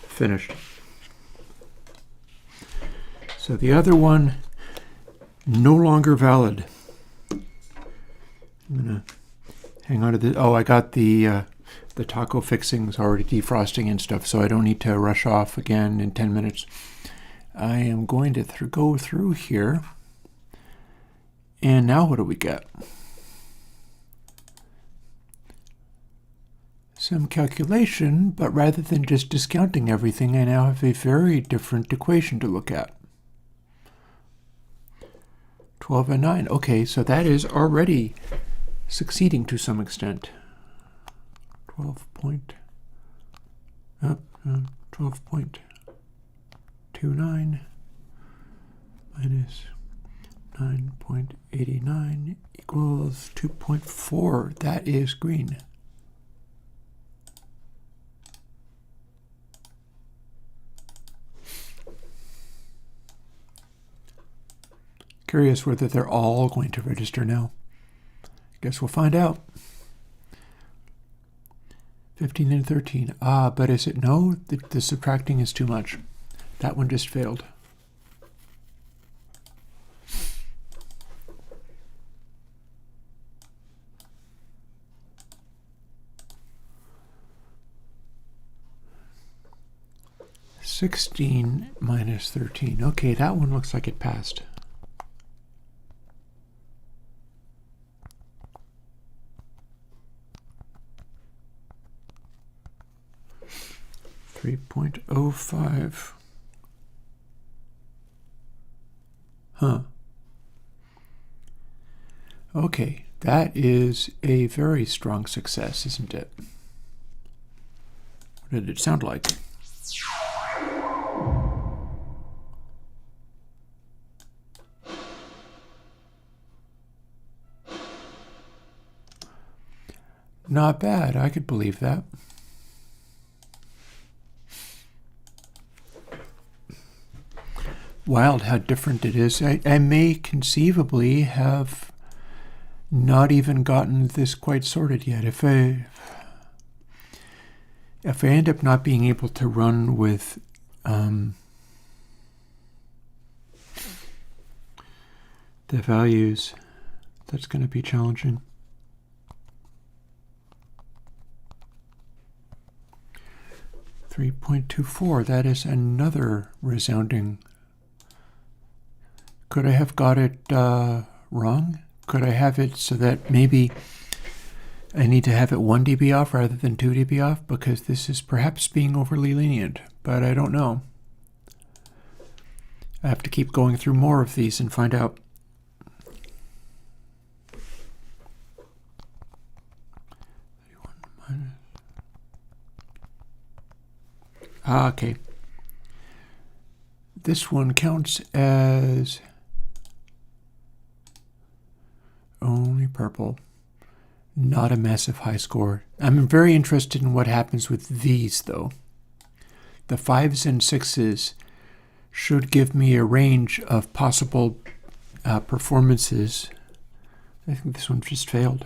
Finished. So the other one, no longer valid. I'm gonna hang on to this. Oh, I got the taco fixings already defrosting and stuff, so I don't need to rush off again in 10 minutes. I am going to go through here, and now what do we get? Some calculation, but rather than just discounting everything, I now have a very different equation to look at. 12 and 9. Okay, so that is already succeeding to some extent. 12.29 minus 9.89 equals 2.4. That is green. Curious whether they're all going to register now. Guess we'll find out. 15 and 13. Ah, but is it no? The subtracting is too much. That one just failed. (16 minus 13). Okay, that one looks like it passed. .05. Huh. Okay, that is a very strong success, isn't it? What did it sound like? Not bad, I could believe that. Wild how different it is. I may conceivably have not even gotten this quite sorted yet. If I end up not being able to run with the values, that's going to be challenging. .24, that is another resounding. Could I have got it wrong? Could I have it so that maybe I need to have it 1 dB off rather than 2 dB off? Because this is perhaps being overly lenient, but I don't know. I have to keep going through more of these and find out. Okay. This one counts as only purple. Not a massive high score. I'm very interested in what happens with these, though. The 5s and 6s should give me a range of possible performances. I think this one just failed.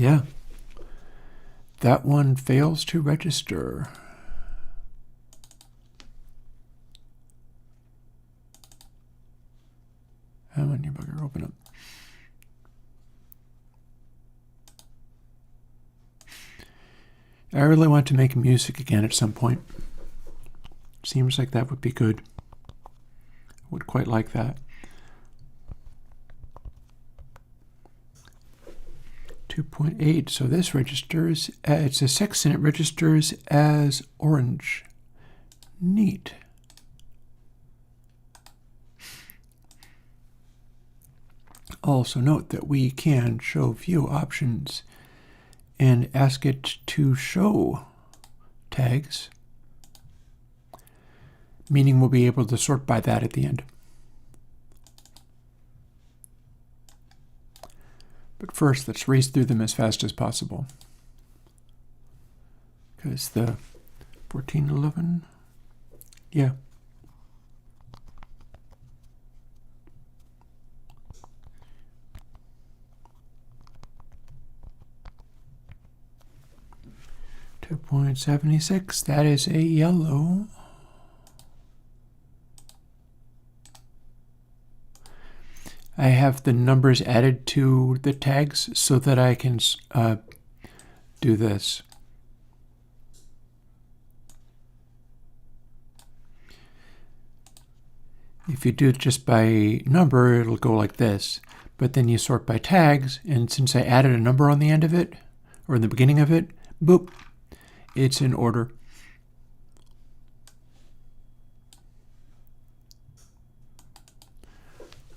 Yeah. That one fails to register. Come on, you bugger, open up. I really want to make music again at some point. Seems like that would be good. Would quite like that. 2.8, so this registers, it's a 6 and it registers as orange. Neat. Also note that we can show view options and ask it to show tags, meaning we'll be able to sort by that at the end. But first, let's race through them as fast as possible. Because the 1411, yeah. .76, that is a yellow. I have the numbers added to the tags so that I can do this. If you do it just by number, it'll go like this. But then you sort by tags, and since I added a number on the end of it, or in the beginning of it, boop, it's in order.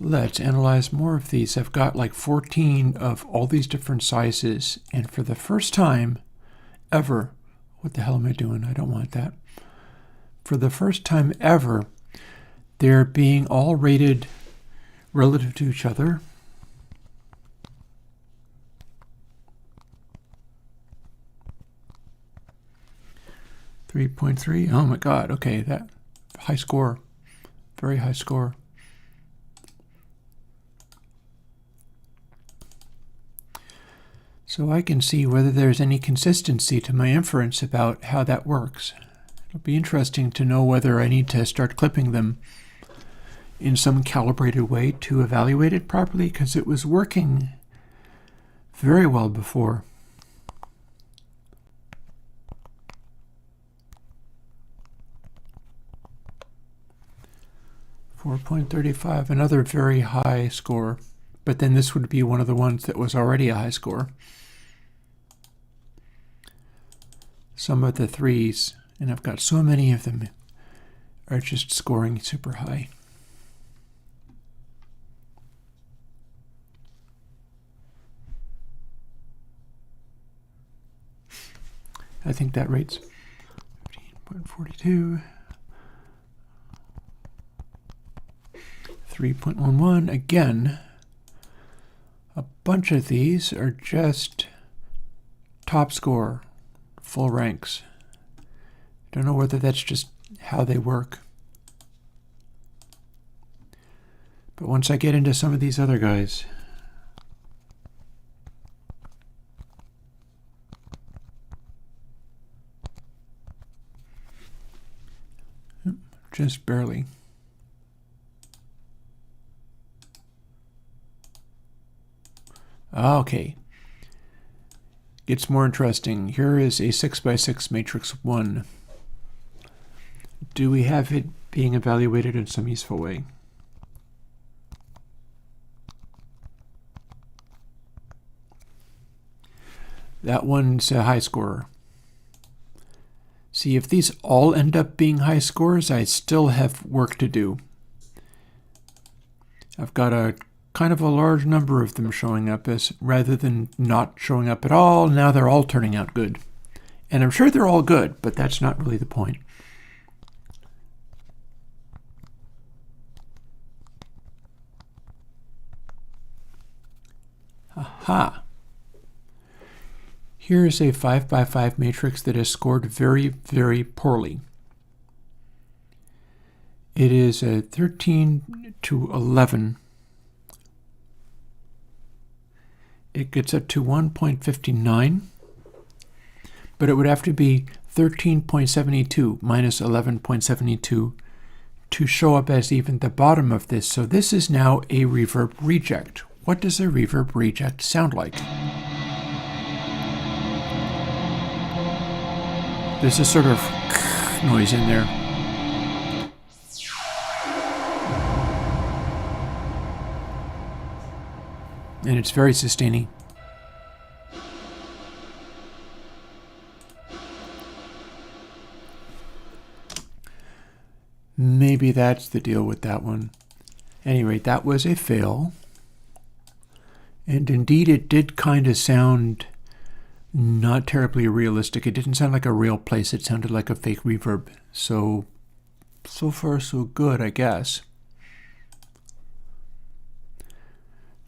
Let's analyze more of these. I've got like 14 of all these different sizes, and for the first time ever, what the hell am I doing? I don't want that. For the first time ever, they're being all rated relative to each other. .3, oh my god, okay, that high score, very high score. So I can see whether there's any consistency to my inference about how that works. It'll be interesting to know whether I need to start clipping them in some calibrated way to evaluate it properly, because it was working very well before. .35, another very high score, but then this would be one of the ones that was already a high score. Some of the 3s, and I've got so many of them, are just scoring super high. I think that rates 15.42. 3.11, again, a bunch of these are just top score, full ranks. Don't know whether that's just how they work. But once I get into some of these other guys, just barely. Okay, gets more interesting. Here is a 6x6 matrix 1. Do we have it being evaluated in some useful way? That one's a high scorer. See, if these all end up being high scores, I still have work to do. I've got a kind of a large number of them showing up as rather than not showing up at all. Now they're all turning out good. And I'm sure they're all good, but that's not really the point. Aha! Here's a 5x5 matrix that is scored very, very poorly. It is a 13 to 11. it gets up to 1.59, but it would have to be 13.72 minus 11.72 to show up as even the bottom of this. So this is now a reverb reject. What does a reverb reject sound like? There's a sort of noise in there. And it's very sustaining. Maybe that's the deal with that one. At any rate, that was a fail. And indeed, it did kind of sound not terribly realistic. It didn't sound like a real place. It sounded like a fake reverb. So far, so good, I guess.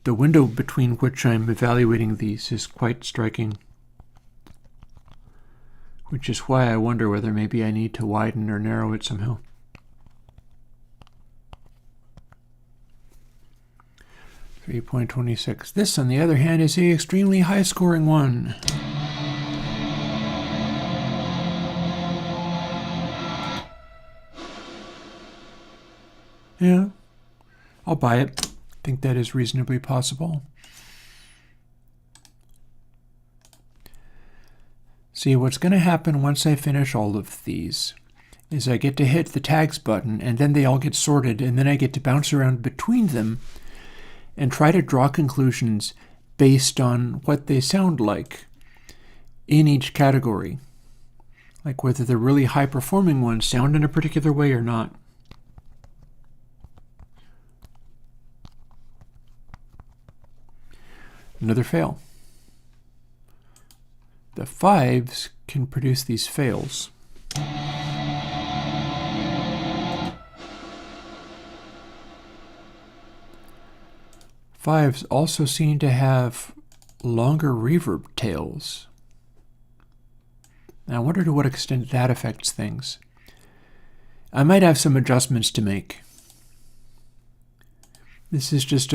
The window between which I'm evaluating these is quite striking, which is why I wonder whether maybe I need to widen or narrow it somehow. .26. This, on the other hand, is a extremely high-scoring one. Yeah, I'll buy it. I think that is reasonably possible. See, what's going to happen once I finish all of these is I get to hit the tags button, and then they all get sorted, and then I get to bounce around between them and try to draw conclusions based on what they sound like in each category, like whether the really high-performing ones sound in a particular way or not. Another fail. The 5s can produce these fails. Fives also seem to have longer reverb tails. And I wonder to what extent that affects things. I might have some adjustments to make. This is just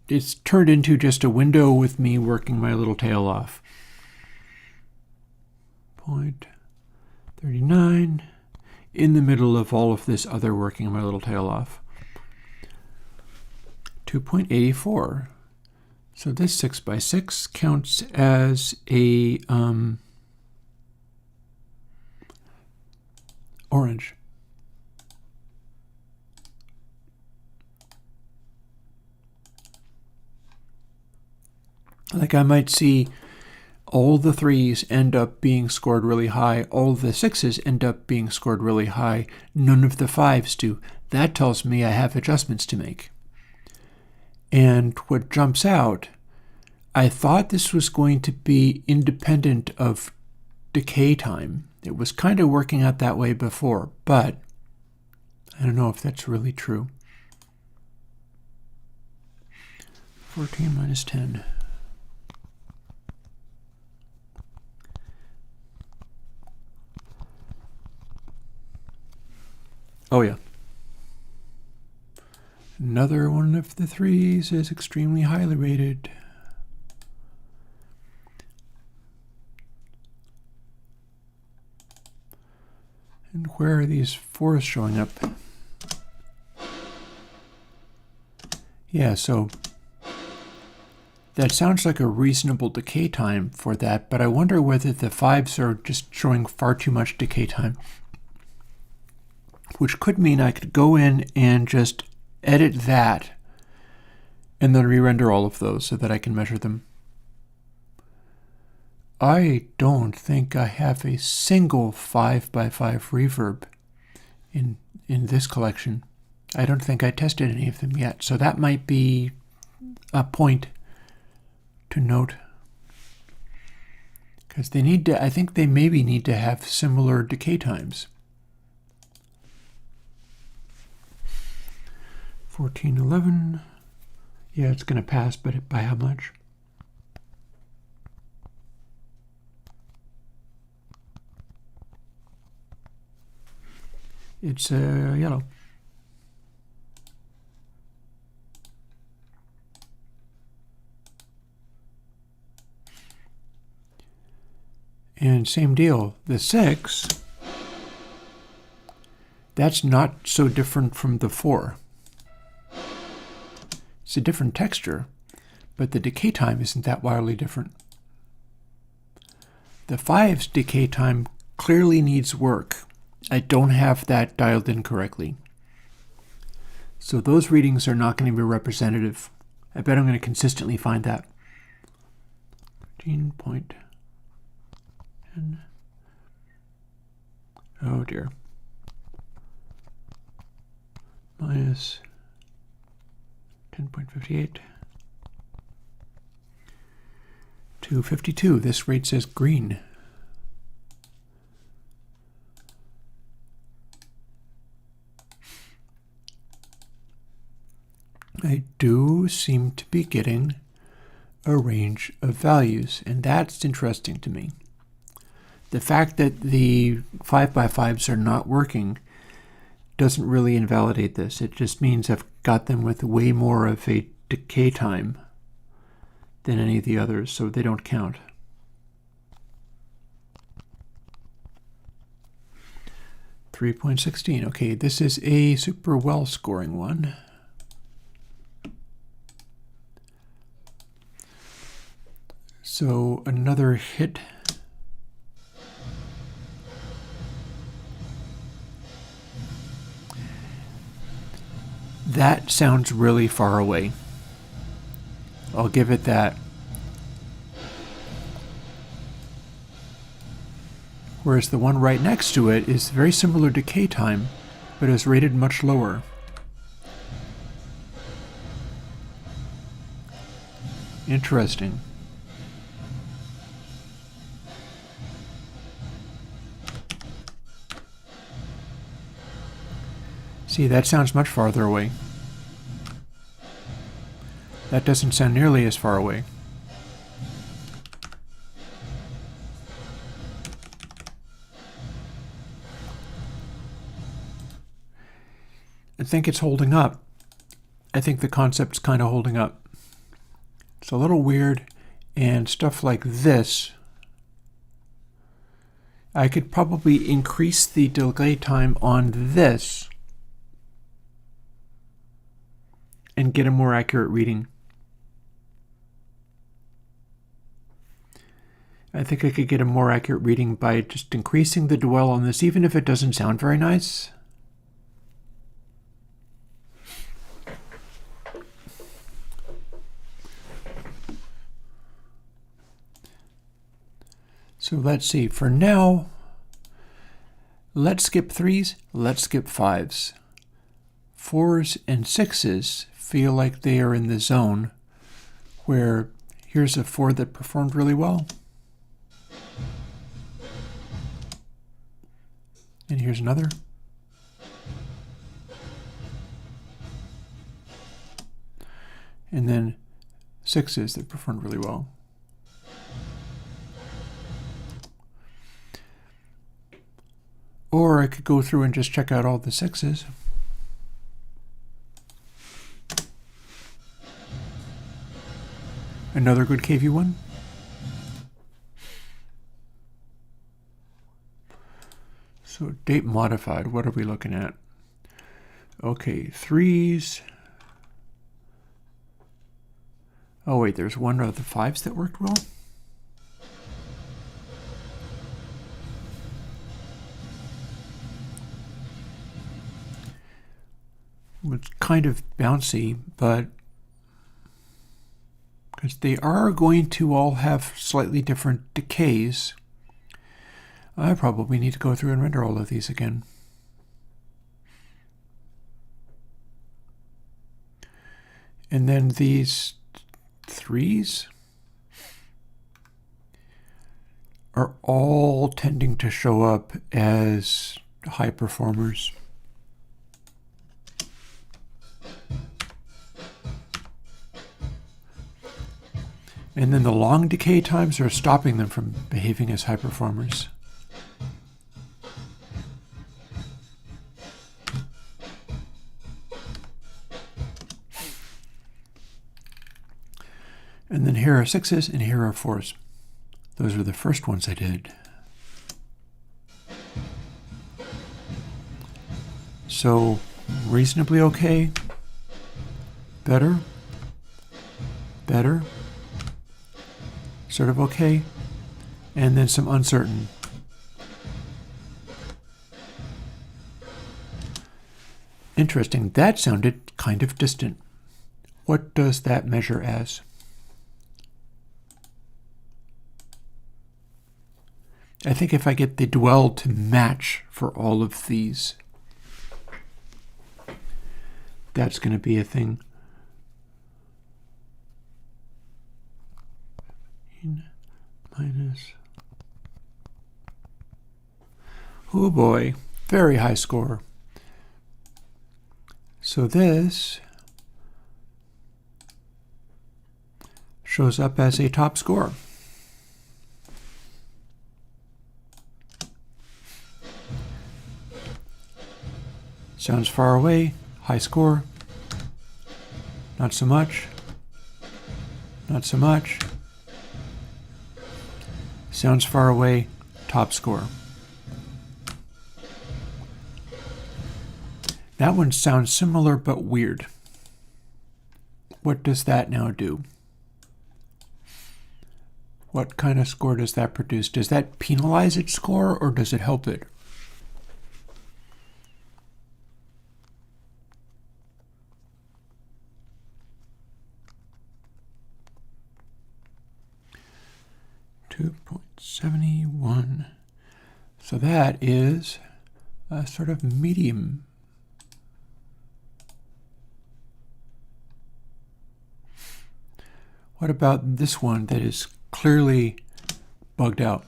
it's turned into just a window with me working my little tail off. 0.39 in the middle of all of this other working my little tail off. 2.84. So this 6x6 counts as a orange. Like I might see all the 3s end up being scored really high, all the 6s end up being scored really high, none of the 5s do. That tells me I have adjustments to make. And what jumps out, I thought this was going to be independent of decay time. It was kind of working out that way before, but I don't know if that's really true. 14 minus 10. Oh yeah. Another one of the 3s is extremely highly rated. And where are these 4s showing up? Yeah, so that sounds like a reasonable decay time for that, but I wonder whether the 5s are just showing far too much decay time, which could mean I could go in and just edit that and then re-render all of those so that I can measure them. I don't think I have a single 5x5 reverb in this collection. I don't think I tested any of them yet, so that might be a point to note. Because they need to, I think they maybe need to have similar decay times. 1411. Yeah, it's going to pass, but by how much? It's yellow. And same deal, the 6, that's not so different from the 4. It's a different texture, but the decay time isn't that wildly different. The 5's decay time clearly needs work. I don't have that dialed in correctly. So those readings are not going to be representative. I bet I'm going to consistently find that. 13.10. Oh dear. Minus 10.58. 252. This rate says green. I do seem to be getting a range of values, and that's interesting to me. The fact that the 5x5s are not working doesn't really invalidate this. It just means I've got them with way more of a decay time than any of the others, so they don't count. .16. Okay, this is a super well scoring one. So another hit. That sounds really far away. I'll give it that. Whereas the one right next to it is very similar decay time, but is rated much lower. Interesting. See, that sounds much farther away. That doesn't sound nearly as far away. I think it's holding up. I think the concept's kind of holding up. It's a little weird, and stuff like this, I could probably increase the delay time on this and get a more accurate reading. I think I could get a more accurate reading by just increasing the dwell on this, even if it doesn't sound very nice. So let's see, for now, let's skip 3s, let's skip 5s. 4s and 6s feel like they are in the zone where here's a 4 that performed really well. And here's another. And then 6s that performed really well. Or I could go through and just check out all the 6s. Another good KV one. So date modified, what are we looking at? Okay, 3s. Oh wait, there's one of the 5s that worked well. It's kind of bouncy, but because they are going to all have slightly different decays, I probably need to go through and render all of these again. And then these 3s are all tending to show up as high performers. And then the long decay times are stopping them from behaving as high performers. And then here are 6s and here are 4s. Those are the first ones I did. So reasonably okay, better, better, sort of okay, and then some uncertain. Interesting, that sounded kind of distant. What does that measure as? I think if I get the dwell to match for all of these, that's going to be a thing. Minus. Oh boy, very high score. So this shows up as a top score. Sounds far away, high score. Not so much. Not so much. Sounds far away, top score. That one sounds similar but weird. What does that now do? What kind of score does that produce? Does that penalize its score or does it help it? .71. So that is a sort of medium. What about this one that is clearly bugged out?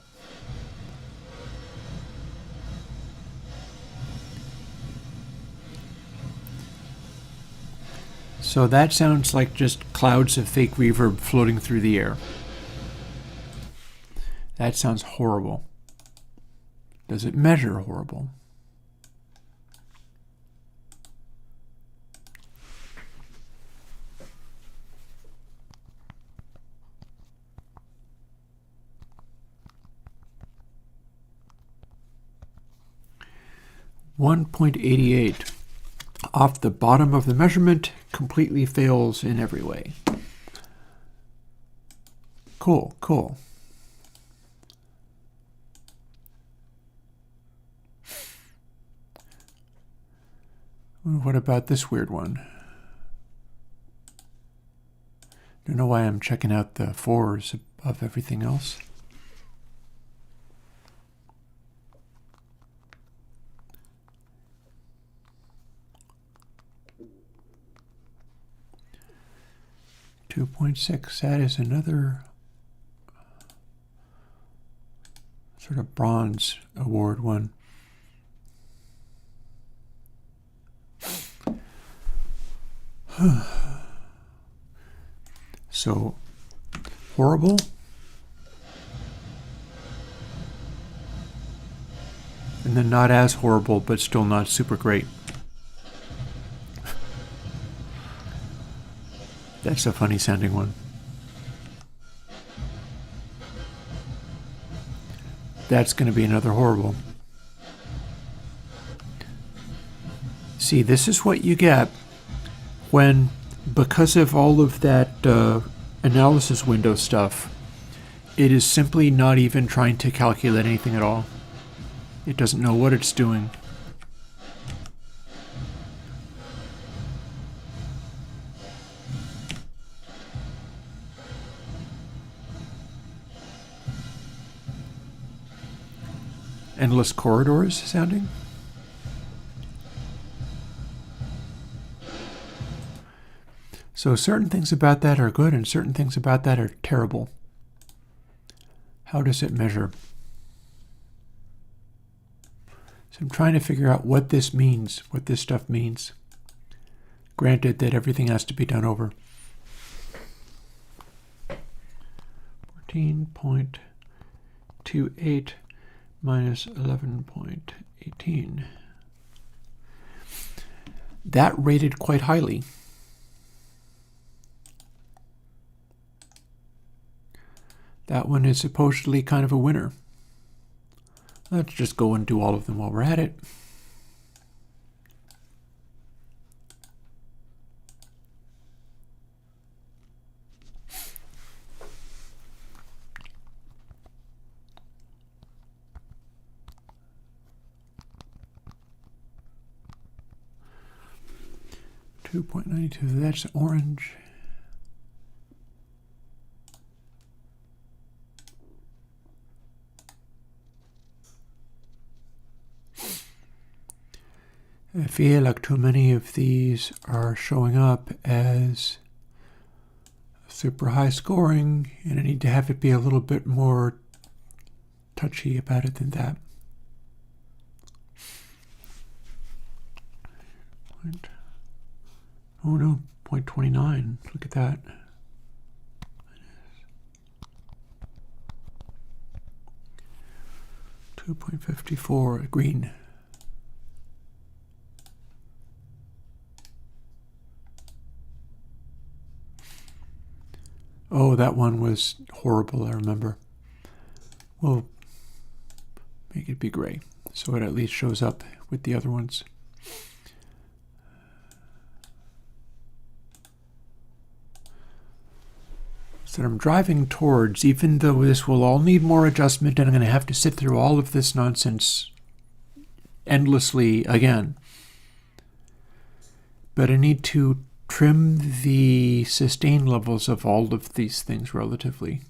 So that sounds like just clouds of fake reverb floating through the air. That sounds horrible. Does it measure horrible? .88 off the bottom of the measurement, completely fails in every way. Cool, cool. What about this weird one? Don't know why I'm checking out the 4s of everything else. .6, that is another sort of bronze award one. So, horrible. And then not as horrible, but still not super great. That's a funny sounding one. That's going to be another horrible. See, this is what you get when, because of all of that analysis window stuff, it is simply not even trying to calculate anything at all. It doesn't know what it's doing. Endless corridors sounding. So certain things about that are good and certain things about that are terrible. How does it measure? So I'm trying to figure out what this means, what this stuff means. Granted that everything has to be done over. 14.28 minus 11.18. That rated quite highly. That one is supposedly kind of a winner. Let's just go and do all of them while we're at it. 2.92, that's orange. I feel like too many of these are showing up as super high scoring, and I need to have it be a little bit more touchy about it than that. Oh no, 0.29. Look at that. 2.54 green. Oh, that one was horrible, I remember. We'll make it be gray, so it at least shows up with the other ones. So I'm driving towards, even though this will all need more adjustment and I'm going to have to sit through all of this nonsense endlessly again. But I need to trim the sustain levels of all of these things relatively.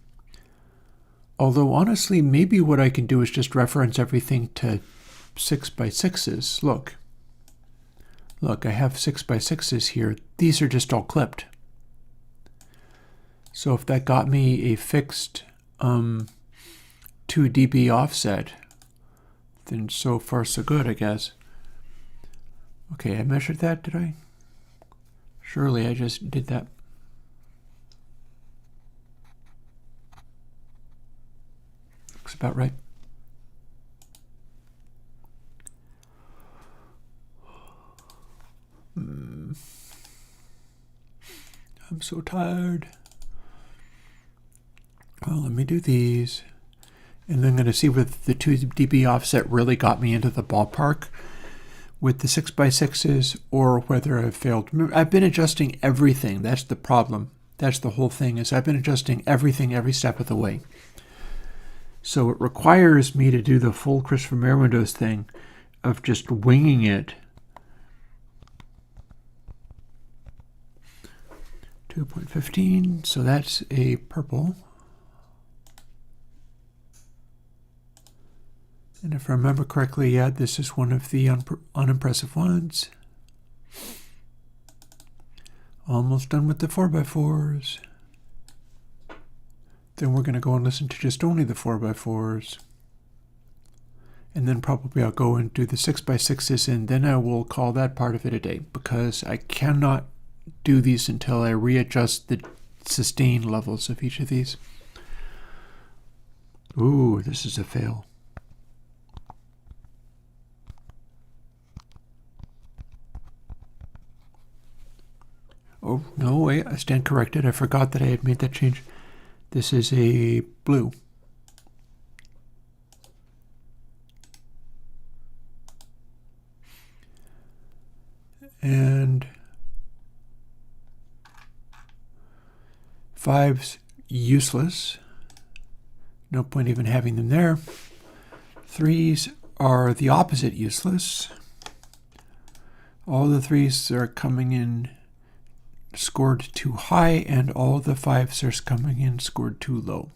Although honestly, maybe what I can do is just reference everything to 6x6s. Look, I have 6x6s here. These are just all clipped. So if that got me a fixed 2 dB offset, then so far so good, I guess. Okay, I measured that, did I? Surely I just did that. Looks about right. I'm so tired. Well, let me do these. And then I'm going to see whether the 2 dB offset really got me into the ballpark with the 6x6s or whether I've failed. Remember, I've been adjusting everything. That's the problem. That's the whole thing, is I've been adjusting everything every step of the way. So it requires me to do the full Chris from Airwindows thing of just winging it. 2.15, so that's a purple. And if I remember correctly, yeah, this is one of the unimpressive ones. Almost done with the 4x4s. Then we're going to go and listen to just only the 4x4s. And then probably I'll go and do the 6x6s, and then I will call that part of it a day, because I cannot do these until I readjust the sustain levels of each of these. Ooh, this is a fail. Oh, no, wait, I stand corrected. I forgot that I had made that change. This is a blue. And 5's useless. No point even having them there. 3's are the opposite useless. All the 3's are coming in scored too high, and all the 5's are coming in scored too low.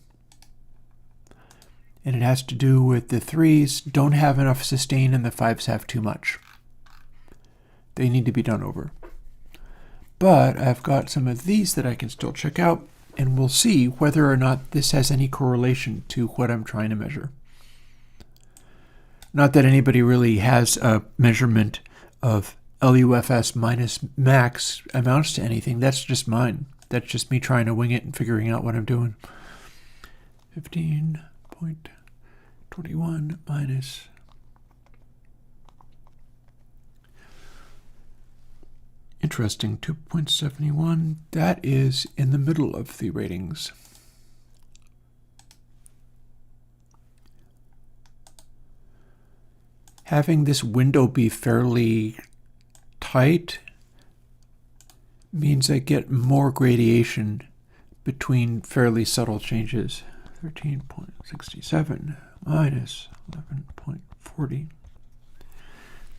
And it has to do with the 3's don't have enough sustain and the 5's have too much. They need to be done over. But I've got some of these that I can still check out, and we'll see whether or not this has any correlation to what I'm trying to measure. Not that anybody really has a measurement of LUFS minus max amounts to anything. That's just mine. That's just me trying to wing it and figuring out what I'm doing. 15.21 minus. Interesting, 2.71. That is in the middle of the ratings. Having this window be fairly tight means I get more gradation between fairly subtle changes. 13.67 minus 11.40.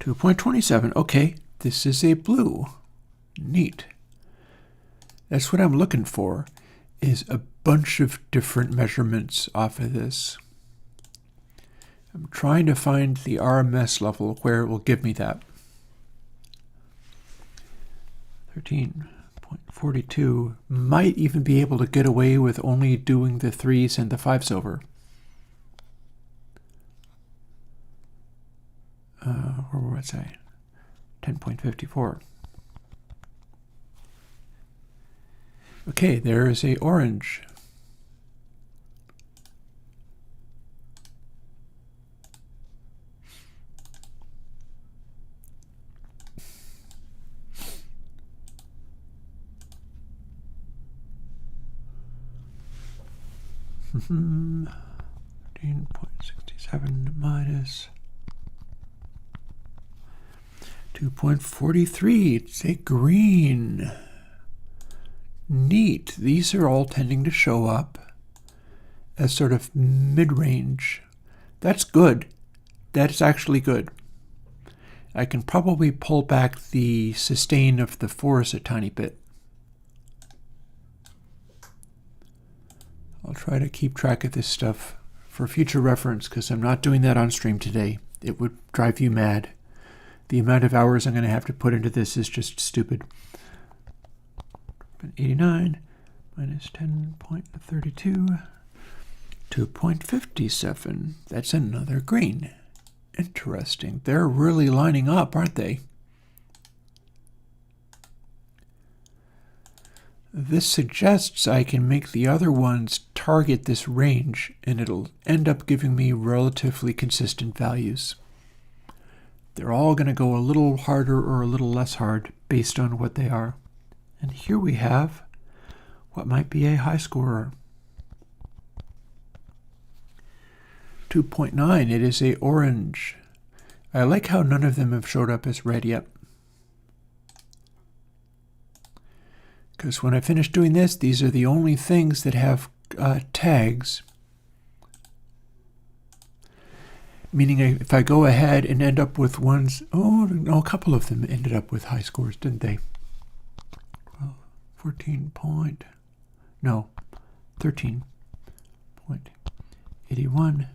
2.27. Okay, this is a blue. Neat. That's what I'm looking for, is a bunch of different measurements off of this. I'm trying to find the RMS level where it will give me that. 13.42 might even be able to get away with only doing the 3s and the 5s over. Where would I say? 10.54. Okay, there is a orange. Mm-hmm. 13.67 minus 2.43. It's a green. Neat. These are all tending to show up as sort of mid-range. That's good. That's actually good. I can probably pull back the sustain of the 4s a tiny bit. I'll try to keep track of this stuff for future reference because I'm not doing that on stream today. It would drive you mad. The amount of hours I'm going to have to put into this is just stupid. 89 minus 10.32, 2.57. That's another green. Interesting. They're really lining up, aren't they? This suggests I can make the other ones target this range, and it'll end up giving me relatively consistent values. They're all going to go a little harder or a little less hard based on what they are. And here we have what might be a high scorer. 2.9, it is a orange. I like how none of them have showed up as red yet. Because when I finish doing this, these are the only things that have tags. Meaning if I go ahead and end up with ones, oh no, a couple of them ended up with high scores, didn't they? 13.81.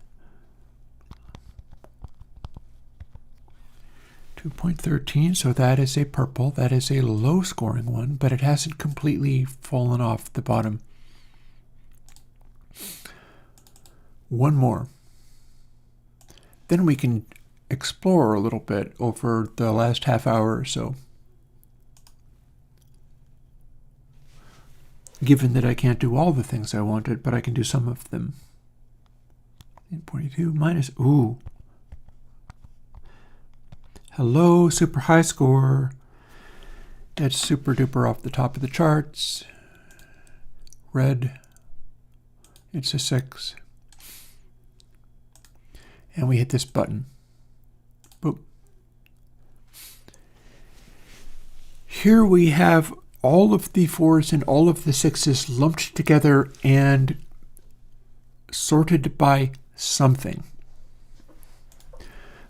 2.13, so that is a purple. That is a low scoring one, but it hasn't completely fallen off the bottom. One more. Then we can explore a little bit over the last half hour or so. Given that I can't do all the things I wanted, but I can do some of them. 8.42 minus, ooh. Hello, super high score. That's super duper off the top of the charts. Red, it's a 6. And we hit this button. Boop. Here we have all of the 4s and all of the 6s lumped together and sorted by something.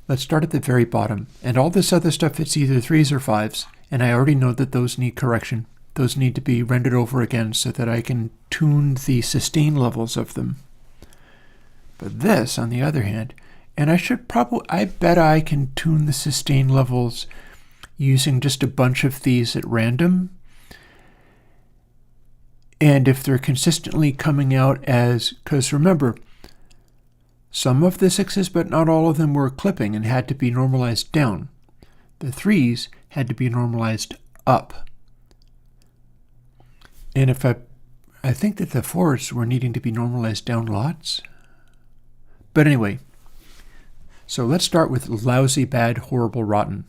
Let's start at the very bottom. And all this other stuff, it's either 3s or 5s. And I already know that those need correction. Those need to be rendered over again so that I can tune the sustain levels of them. But this, on the other hand, and I bet I can tune the sustain levels using just a bunch of these at random. And if they're consistently coming out as, because remember, some of the 6s, but not all of them, were clipping and had to be normalized down. The 3s had to be normalized up. And if I think that the 4s were needing to be normalized down lots. But anyway, so let's start with lousy, bad, horrible, rotten.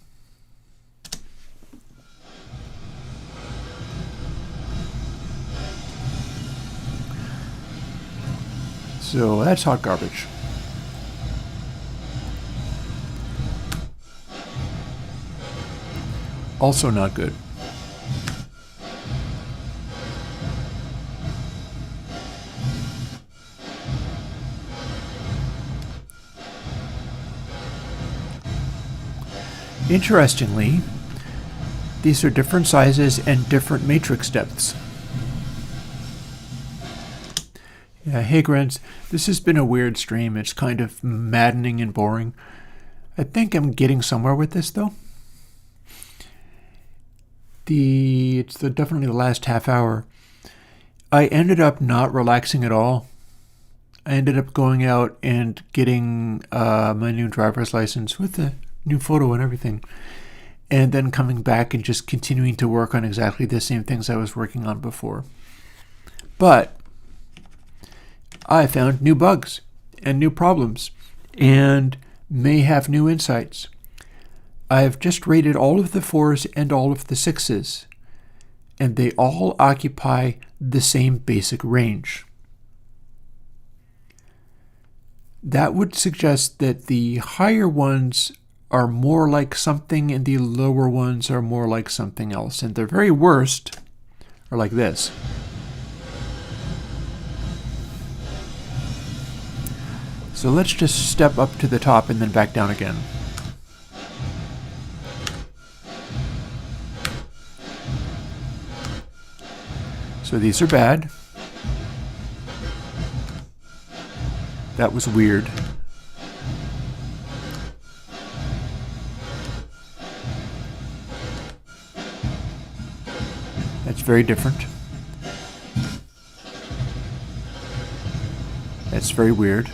So that's hot garbage. Also not good. Interestingly, These are different sizes and different matrix depths. Yeah, hey Grants, this has been a weird stream. It's kind of maddening and boring. I think I'm getting somewhere with this though. It's definitely the last half hour. I ended up not relaxing at all. I ended up going out and getting my new driver's license with the new photo and everything, and then coming back and just continuing to work on exactly the same things I was working on before. But I found new bugs and new problems and may have new insights. I've just rated all of the 4s and all of the 6s, and they all occupy the same basic range. That would suggest that the higher ones are more like something and the lower ones are more like something else. And their very worst are like this. So let's just step up to the top and then back down again. So these are bad. That was weird. That's very different. That's very weird.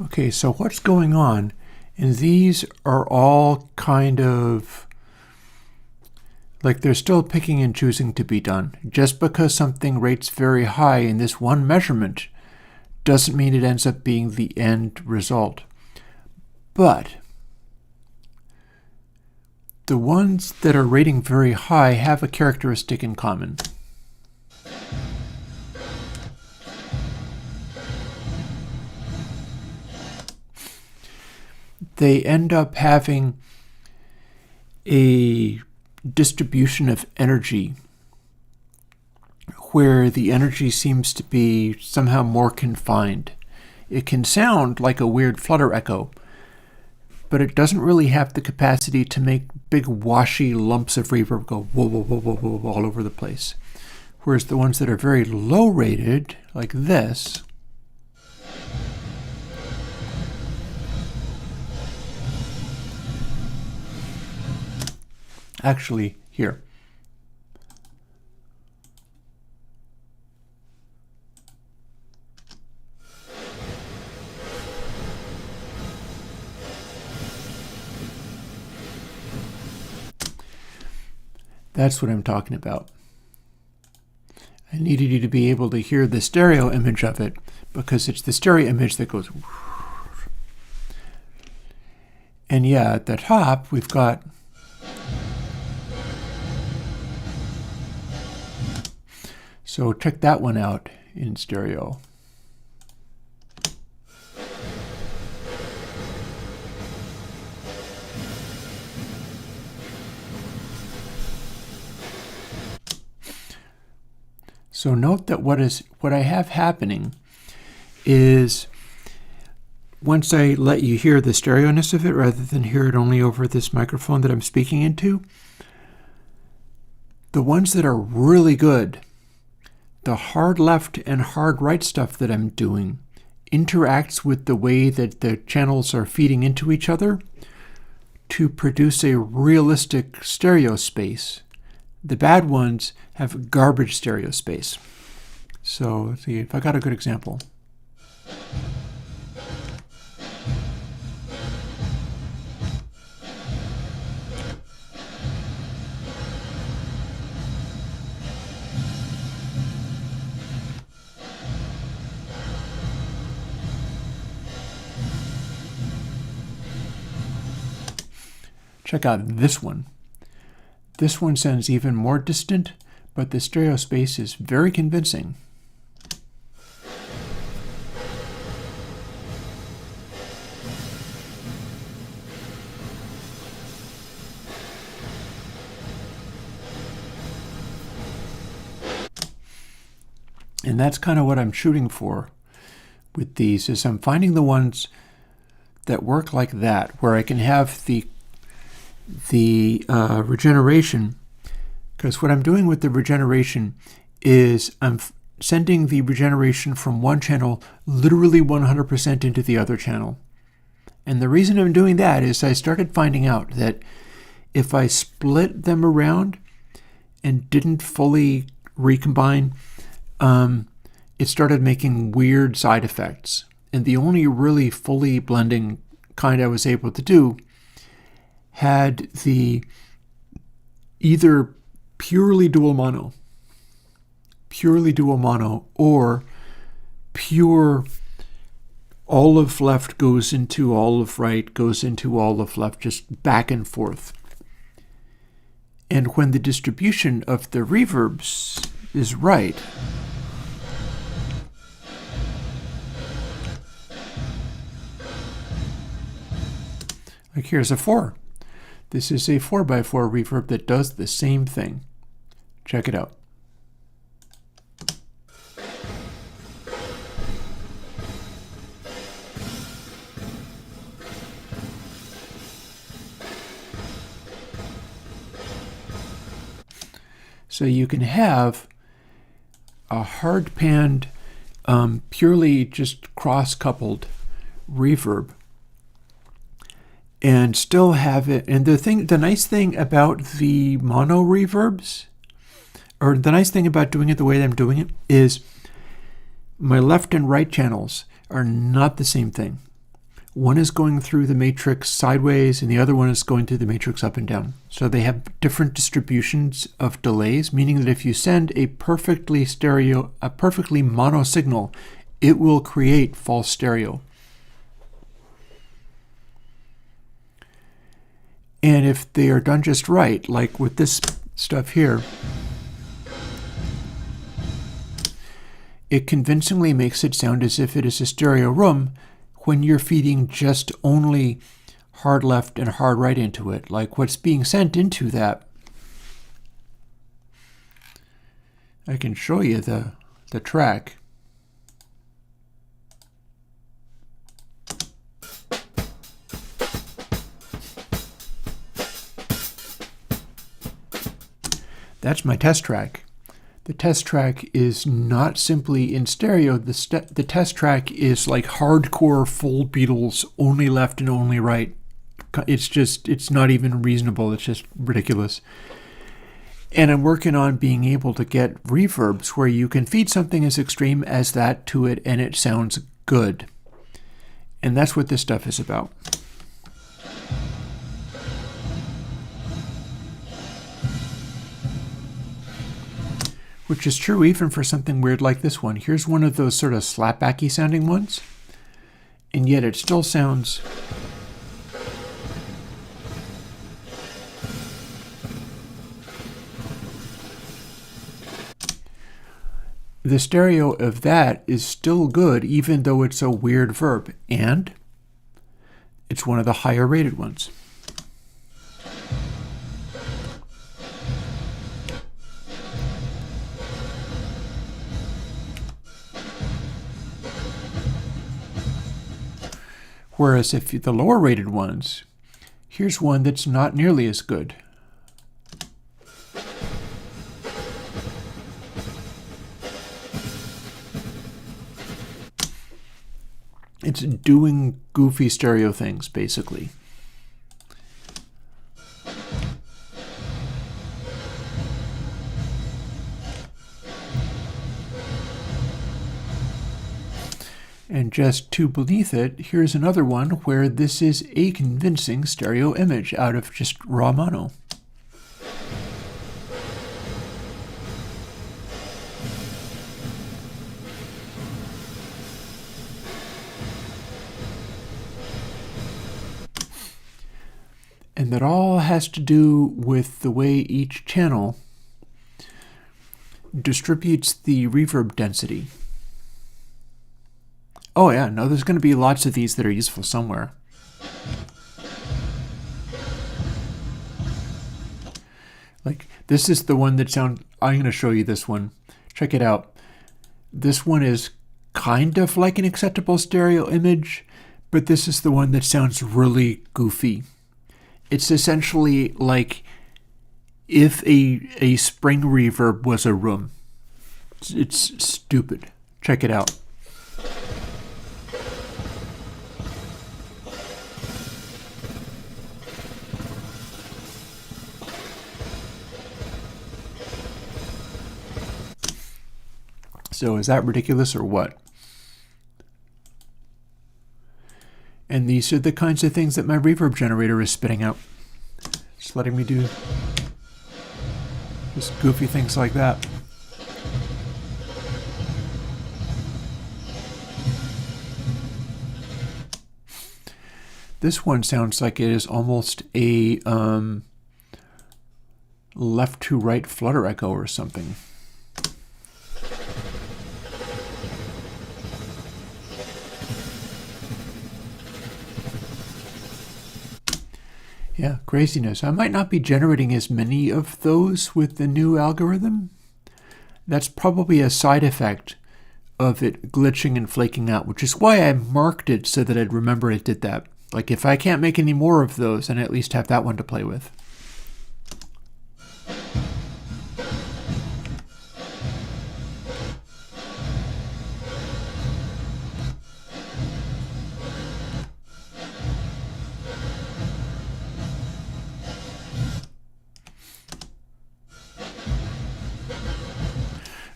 Okay, so what's going on? And these are all kind of like they're still picking and choosing to be done. Just because something rates very high in this one measurement doesn't mean it ends up being the end result. But the ones that are rating very high have a characteristic in common. They end up having a distribution of energy where the energy seems to be somehow more confined. It can sound like a weird flutter echo, but it doesn't really have the capacity to make big washy lumps of reverb go whoa, whoa, whoa, whoa, whoa, all over the place. Whereas the ones that are very low rated, like this, actually, here. That's what I'm talking about. I needed you to be able to hear the stereo image of it because it's the stereo image that goes. And yeah, at the top, we've got so check that one out in stereo. So note that what I have happening is once I let you hear the stereo-ness of it rather than hear it only over this microphone that I'm speaking into, the ones that are really good, the hard left and hard right stuff that I'm doing interacts with the way that the channels are feeding into each other to produce a realistic stereo space. The bad ones have garbage stereo space. So let's see if I got a good example. Check out this one. This one sounds even more distant, but the stereo space is very convincing. And that's kind of what I'm shooting for with these, is I'm finding the ones that work like that, where I can have the regeneration, because what I'm doing with the regeneration is I'm sending the regeneration from one channel literally 100% into the other channel. And the reason I'm doing that is I started finding out that if I split them around and didn't fully recombine, it started making weird side effects. And the only really fully blending kind I was able to do had the either purely dual mono, or pure all of left goes into all of right, goes into all of left, just back and forth. And when the distribution of the reverbs is right, like here's a 4. This is a 4x4 reverb that does the same thing. Check it out. So you can have a hard-panned, purely just cross-coupled reverb and still have it. And the nice thing about the mono reverbs, or the nice thing about doing it the way I'm doing it, is my left and right channels are not the same thing. One is going through the matrix sideways and the other one is going through the matrix up and down. So they have different distributions of delays, meaning that if you send a perfectly mono signal, it will create false stereo. And if they are done just right, like with this stuff here, it convincingly makes it sound as if it is a stereo room when you're feeding just only hard left and hard right into it. Like what's being sent into that, I can show you the track. That's my test track. The test track is not simply in stereo. The test track is like hardcore full Beatles, only left and only right. It's not even reasonable. It's just ridiculous. And I'm working on being able to get reverbs where you can feed something as extreme as that to it and it sounds good. And that's what this stuff is about. Which is true even for something weird like this one. Here's one of those sort of slapbacky sounding ones, and yet it still sounds the stereo of that is still good even though it's a weird verb, and it's one of the higher rated ones. Whereas if the lower rated ones, here's one that's not nearly as good. It's doing goofy stereo things, basically. And just to beneath it, here's another one where this is a convincing stereo image out of just raw mono. And that all has to do with the way each channel distributes the reverb density. Oh yeah, no, there's going to be lots of these that are useful somewhere. Like, this is the one that sounds... I'm going to show you this one. Check it out. This one is kind of like an acceptable stereo image, but this is the one that sounds really goofy. It's essentially like if a spring reverb was a room. It's stupid. Check it out. So is that ridiculous or what? And these are the kinds of things that my reverb generator is spitting out. Just letting me do just goofy things like that. This one sounds like it is almost a left to right flutter echo or something. Yeah, craziness. I might not be generating as many of those with the new algorithm. That's probably a side effect of it glitching and flaking out, which is why I marked it so that I'd remember it did that. Like, if I can't make any more of those, then I at least have that one to play with.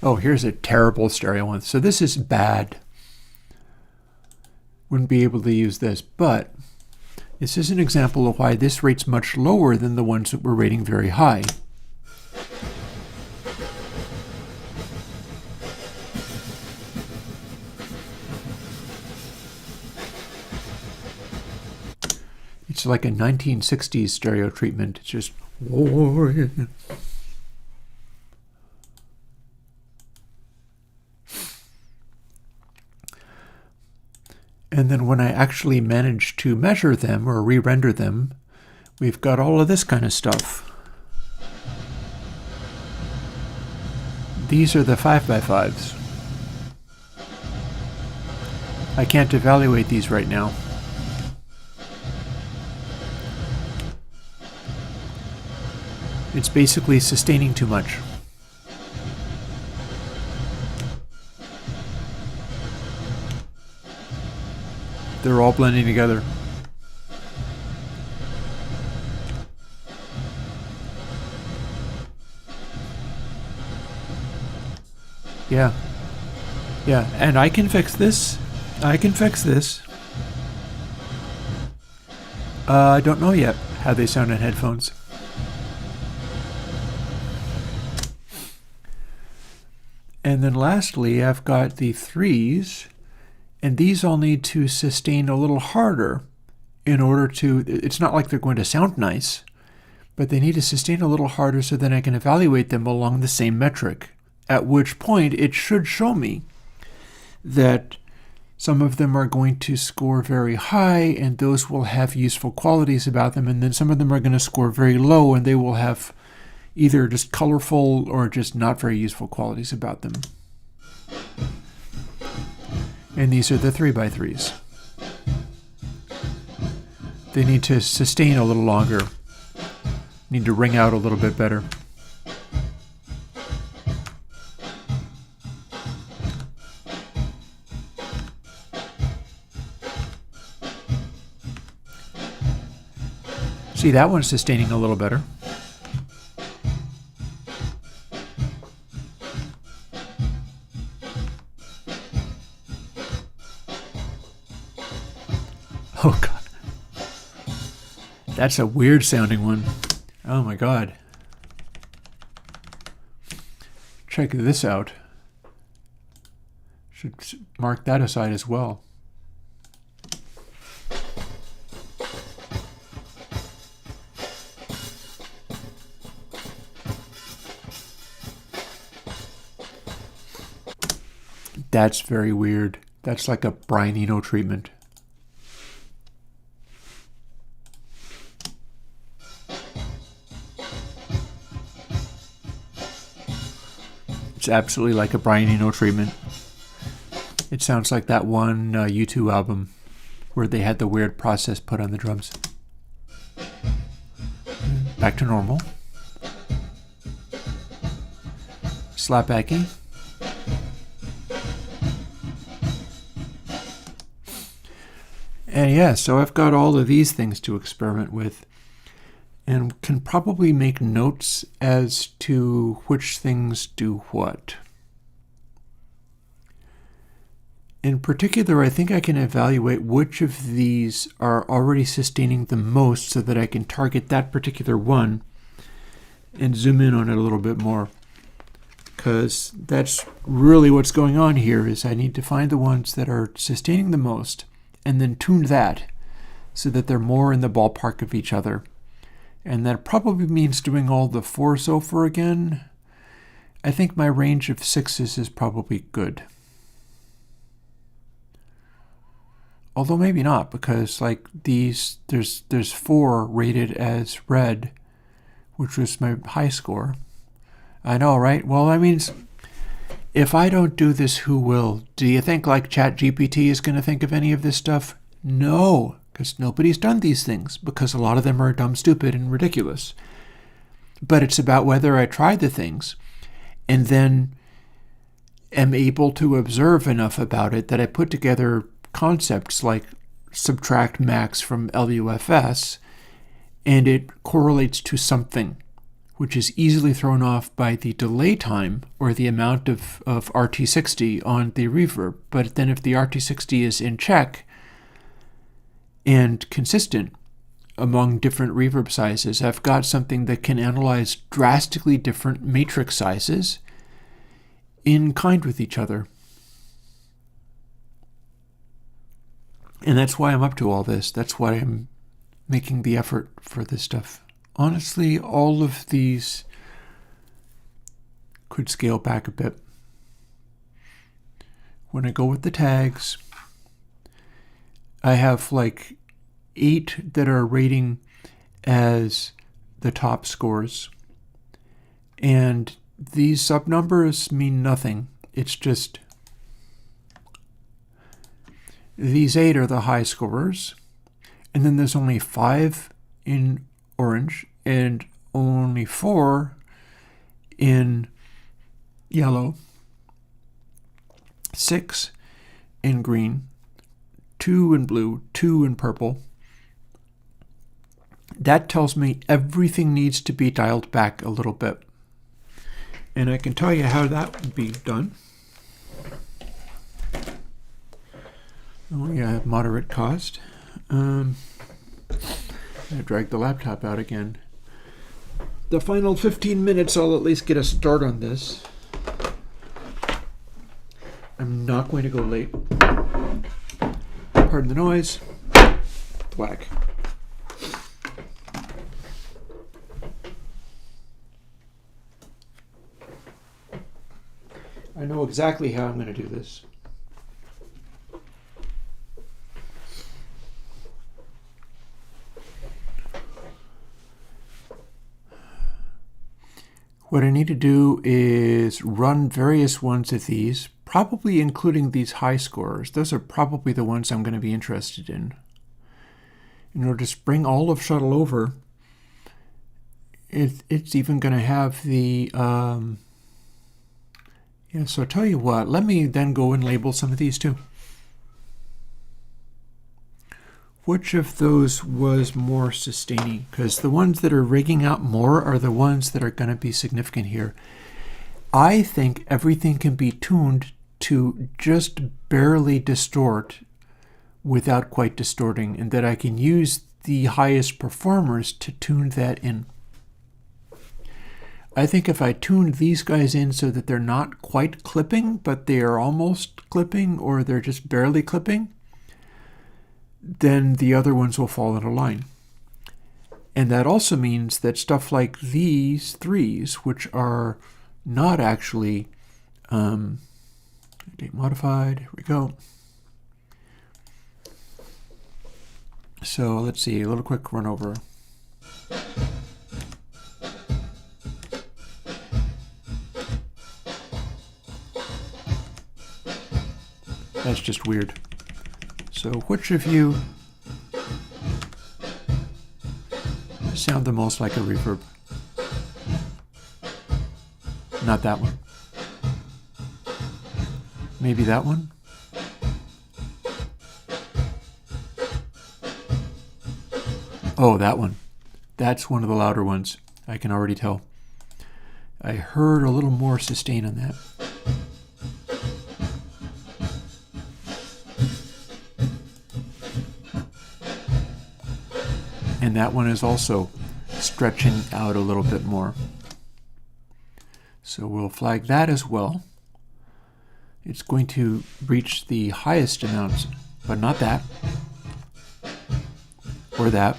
Oh, here's a terrible stereo one. So this is bad. Wouldn't be able to use this, but this is an example of why this rate's much lower than the ones that we're rating very high. It's like a 1960s stereo treatment. It's just... And then when I actually manage to measure them or re-render them, we've got all of this kind of stuff. These are the 5x5s. I can't evaluate these right now. It's basically sustaining too much. They're all blending together. Yeah. Yeah, and I can fix this. I can fix this. I don't know yet how they sound in headphones. And then lastly, I've got the 3s. And these all need to sustain a little harder in order to, it's not like they're going to sound nice, but they need to sustain a little harder so then I can evaluate them along the same metric, at which point it should show me that some of them are going to score very high and those will have useful qualities about them, and then some of them are going to score very low and they will have either just colorful or just not very useful qualities about them. And these are the 3x3s. They need to sustain a little longer. Need to ring out a little bit better. See, that one's sustaining a little better. Oh God. That's a weird sounding one. Oh my God. Check this out. Should mark that aside as well. That's very weird. That's like a Brian Eno treatment. It's absolutely like a Brian Eno treatment. It sounds like that one U2 album where they had the weird process put on the drums. Back to normal. Slapbacky. And yeah, so I've got all of these things to experiment with and can probably make notes as to which things do what. In particular, I think I can evaluate which of these are already sustaining the most so that I can target that particular one and zoom in on it a little bit more. Because that's really what's going on here, is I need to find the ones that are sustaining the most and then tune that so that they're more in the ballpark of each other. And that probably means doing all the fours over again. I think my range of sixes is probably good. Although maybe not, because like these, there's 4 rated as red, which was my high score. I know, right? Well, I mean, if I don't do this, who will? Do you think like ChatGPT is going to think of any of this stuff? No, because nobody's done these things, because a lot of them are dumb, stupid, and ridiculous. But it's about whether I try the things and then am able to observe enough about it that I put together concepts like subtract max from LUFS, and it correlates to something, which is easily thrown off by the delay time or the amount of RT60 on the reverb. But then if the RT60 is in check and consistent among different reverb sizes, I've got something that can analyze drastically different matrix sizes in kind with each other. And that's why I'm up to all this. That's why I'm making the effort for this stuff. Honestly, all of these could scale back a bit. When I go with the tags, I have like 8 that are rating as the top scores. And these subnumbers mean nothing. It's just these 8 are the high scorers, and then there's only 5 in orange and only 4 in yellow, 6 in green, 2 in blue, 2 in purple. That tells me everything needs to be dialed back a little bit. And I can tell you how that would be done. Oh yeah, moderate cost. I dragged the laptop out again. The final 15 minutes, I'll at least get a start on this. I'm not going to go late. Pardon the noise. Thwack. I know exactly how I'm going to do this. What I need to do is run various ones of these, probably including these high scorers. Those are probably the ones I'm going to be interested in order to bring all of Shuttle over. It's even going to have the... so I'll tell you what, let me then go and label some of these too. Which of those was more sustaining? Because the ones that are rigging out more are the ones that are going to be significant here. I think everything can be tuned to just barely distort without quite distorting, and that I can use the highest performers to tune that in. I think if I tuned these guys in so that they're not quite clipping, but they are almost clipping, or they're just barely clipping, then the other ones will fall into line. And that also means that stuff like these threes, which are not actually date modified, here we go. So let's see, a little quick run over. That's just weird. So which of you sound the most like a reverb? Not that one. Maybe that one? Oh, that one. That's one of the louder ones. I can already tell. I heard a little more sustain on that. And that one is also stretching out a little bit more. So we'll flag that as well. It's going to reach the highest amounts, but not that. Or that.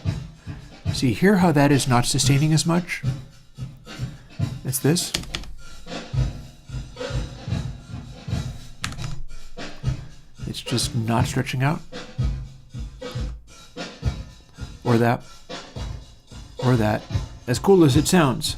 See, hear how that is not sustaining as much? It's this. It's just not stretching out. Or that. Or that. As cool as it sounds.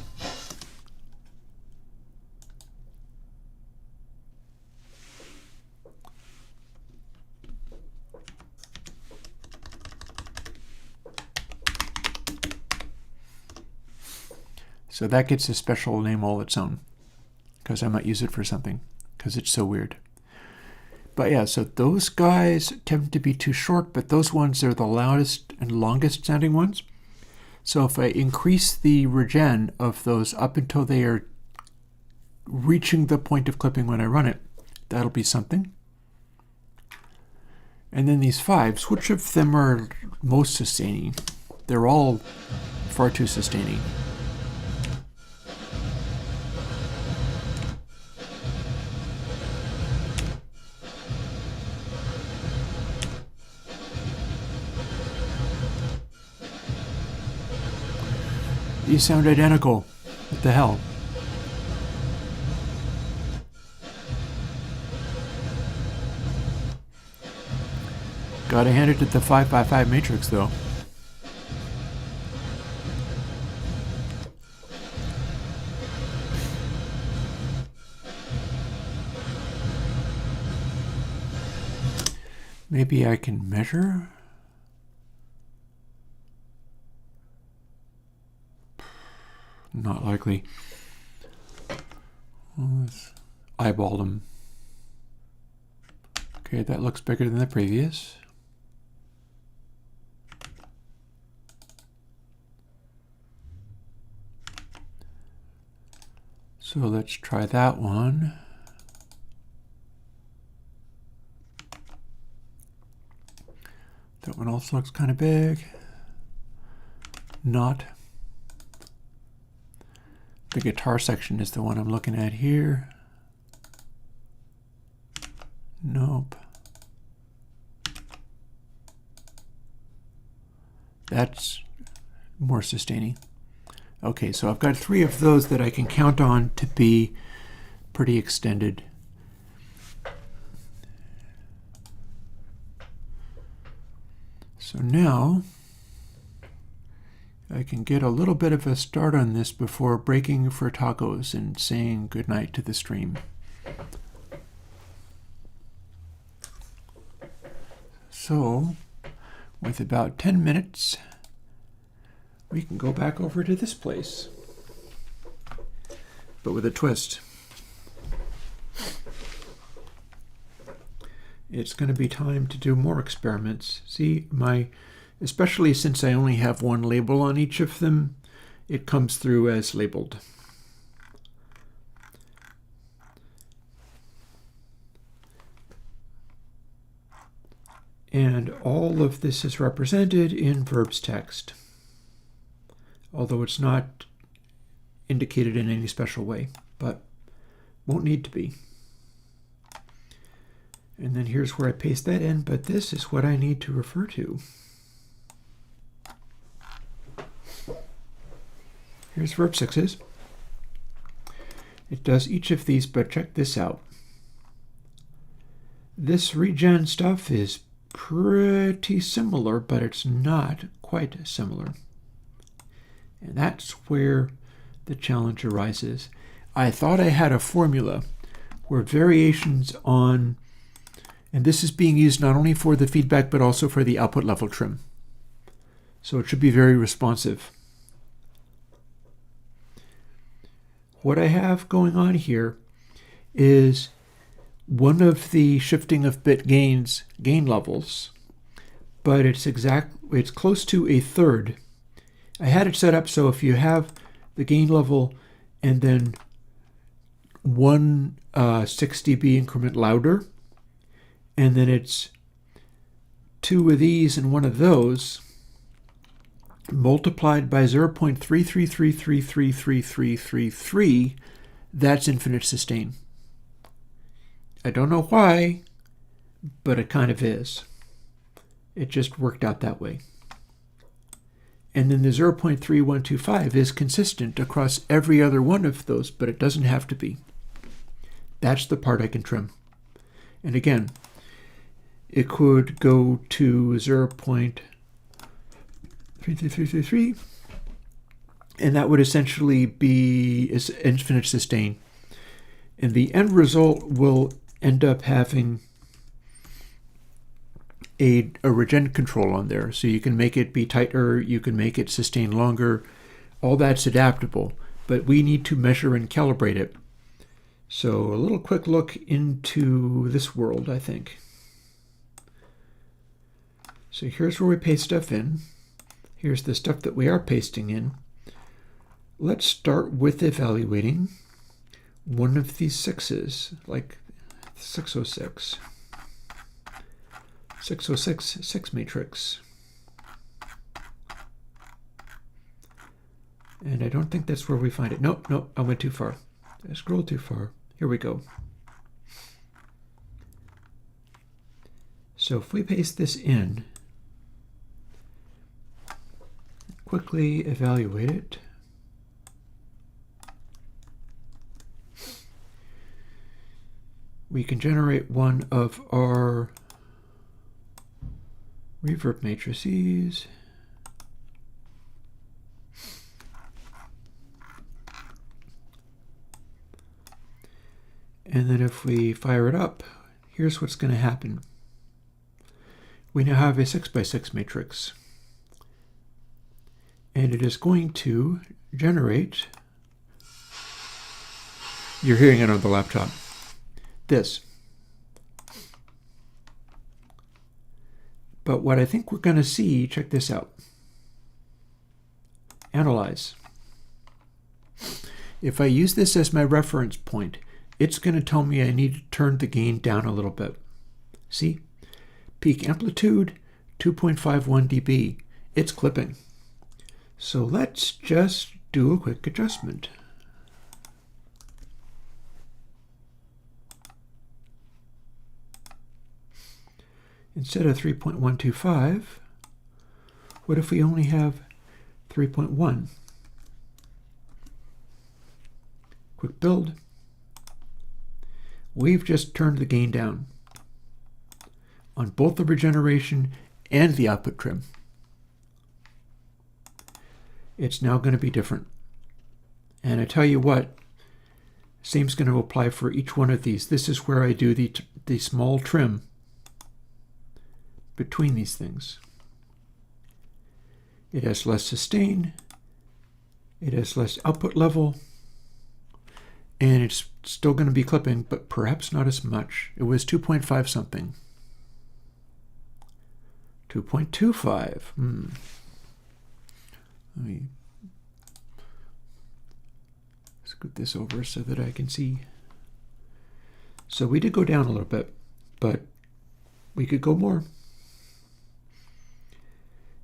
So that gets a special name all its own, because I might use it for something, because it's so weird. But yeah, so those guys tend to be too short, but those ones are the loudest and longest sounding ones. So if I increase the regen of those up until they are reaching the point of clipping when I run it, that'll be something. And then these fives, which of them are most sustaining? They're all far too sustaining. These sound identical. What the hell? Gotta hand it to the 5x5 matrix though. Maybe I can measure? Not likely. Let's eyeball them. Okay, that looks bigger than the previous. So let's try that one. That one also looks kind of big. Not. The guitar section is the one I'm looking at here. Nope. That's more sustaining. Okay, so I've got 3 of those that I can count on to be pretty extended. So now I can get a little bit of a start on this before breaking for tacos and saying goodnight to the stream. So, with about 10 minutes, we can go back over to this place, but with a twist. It's going to be time to do more experiments. See, especially since I only have one label on each of them, it comes through as labeled. And all of this is represented in verbs text, although it's not indicated in any special way, but won't need to be. And then here's where I paste that in, but this is what I need to refer to. Here's verb 6's. It does each of these, but check this out. This regen stuff is pretty similar, but it's not quite similar. And that's where the challenge arises. I thought I had a formula where variations on, and this is being used not only for the feedback, but also for the output level trim. So it should be very responsive. What I have going on here is one of the shifting of bit gain levels, but it's close to a third. I had it set up so if you have the gain level and then one 6 dB increment louder, and then it's 2 of these and 1 of those, multiplied by 0.3333333333, that's infinite sustain. I don't know why, but it kind of is. It just worked out that way. And then the 0.3125 is consistent across every other one of those, but it doesn't have to be. That's the part I can trim. And again, it could go to 0.33333, and that would essentially be infinite sustain. And the end result will end up having a regen control on there. So you can make it be tighter, you can make it sustain longer. All that's adaptable, but we need to measure and calibrate it. So a little quick look into this world, I think. So here's where we paste stuff in. Here's the stuff that we are pasting in. Let's start with evaluating one of these 6's, like 606. 606 6 matrix. And I don't think that's where we find it. Nope, I went too far. I scrolled too far. Here we go. So if we paste this in, quickly evaluate it. We can generate one of our reverb matrices. And then if we fire it up, here's what's going to happen. We now have a 6x6 matrix. And it is going to generate, you're hearing it on the laptop, this. But what I think we're going to see, check this out. Analyze. If I use this as my reference point, it's going to tell me I need to turn the gain down a little bit. See? Peak amplitude, 2.51 dB. It's clipping. So let's just do a quick adjustment. Instead of 3.125, what if we only have 3.1? Quick build. We've just turned the gain down on both the regeneration and the output trim. It's now going to be different. And I tell you what, same's going to apply for each one of these. This is where I do the small trim between these things. It has less sustain, it has less output level, and it's still going to be clipping, but perhaps not as much. It was 2.5 something. 2.25. Let me scoot this over so that I can see. So we did go down a little bit, but we could go more.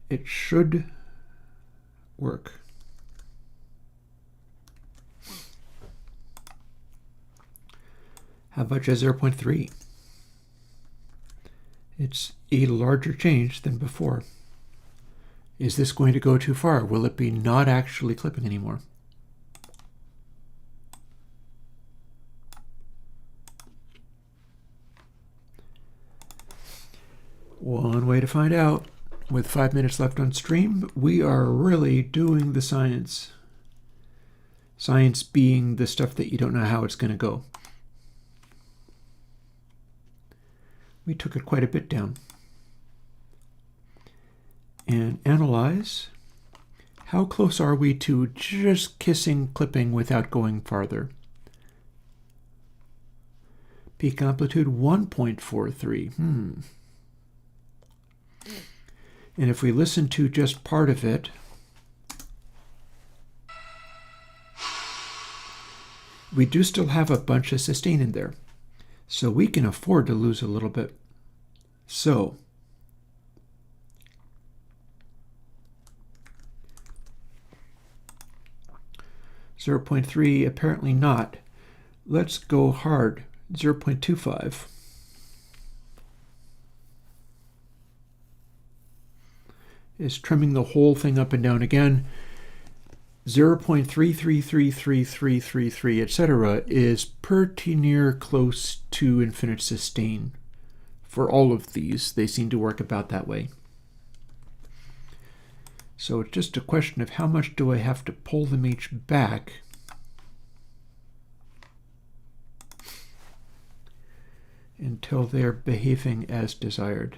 it should work. How about just 0.3? It's a larger change than before. Is this going to go too far? Will it be not actually clipping anymore? One way to find out. With 5 minutes left on stream, we are really doing the science. Science being the stuff that you don't know how it's going to go. We took it quite a bit down. And analyze. How close are we to just kissing clipping without going farther? Peak amplitude 1.43. And if we listen to just part of it, we do still have a bunch of sustain in there. So we can afford to lose a little bit. So, .3 apparently not. Let's go hard. 0.25. Is trimming the whole thing up and down again. 0.333333, etc. is pretty near close to infinite sustain. For all of these, they seem to work about that way. So it's just a question of how much do I have to pull them each back until they're behaving as desired.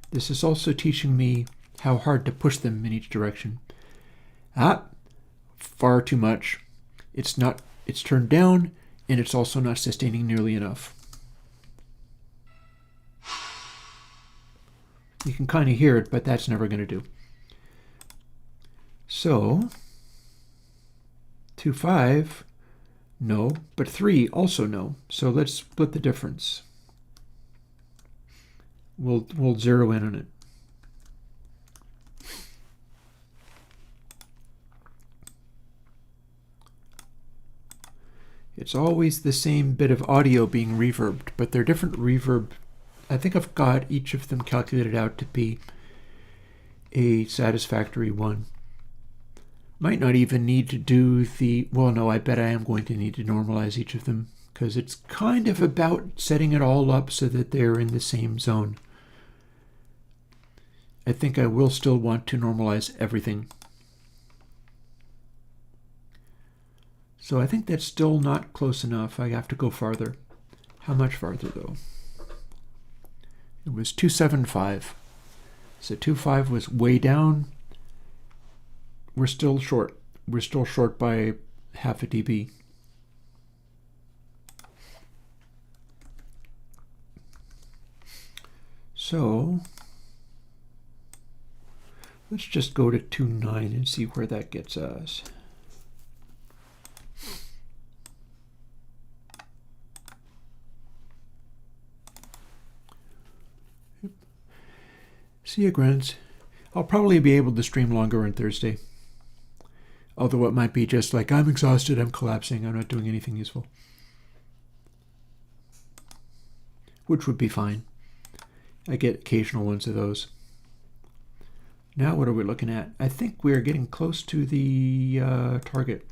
This is also teaching me how hard to push them in each direction. Far too much. It's turned down, and it's also not sustaining nearly enough. You can kind of hear it, but that's never going to do. So, 2.5, no, but 3 also no. So let's split the difference. We'll zero in on it. It's always the same bit of audio being reverbed, but they're different reverb. I think I've got each of them calculated out to be a satisfactory one. Might not even need to do the, well, no, I bet I am going to need to normalize each of them, because it's kind of about setting it all up so that they're in the same zone. I think I will still want to normalize everything. So I think that's still not close enough. I have to go farther. How much farther, though? It was 275. So 2.5 was way down. We're still short. We're still short by half a dB. So let's just go to 2.9 and see where that gets us. See you, Grants. I'll probably be able to stream longer on Thursday. Although it might be just like, I'm exhausted, I'm collapsing, I'm not doing anything useful. Which would be fine. I get occasional ones of those. Now what are we looking at? I think we're getting close to the target.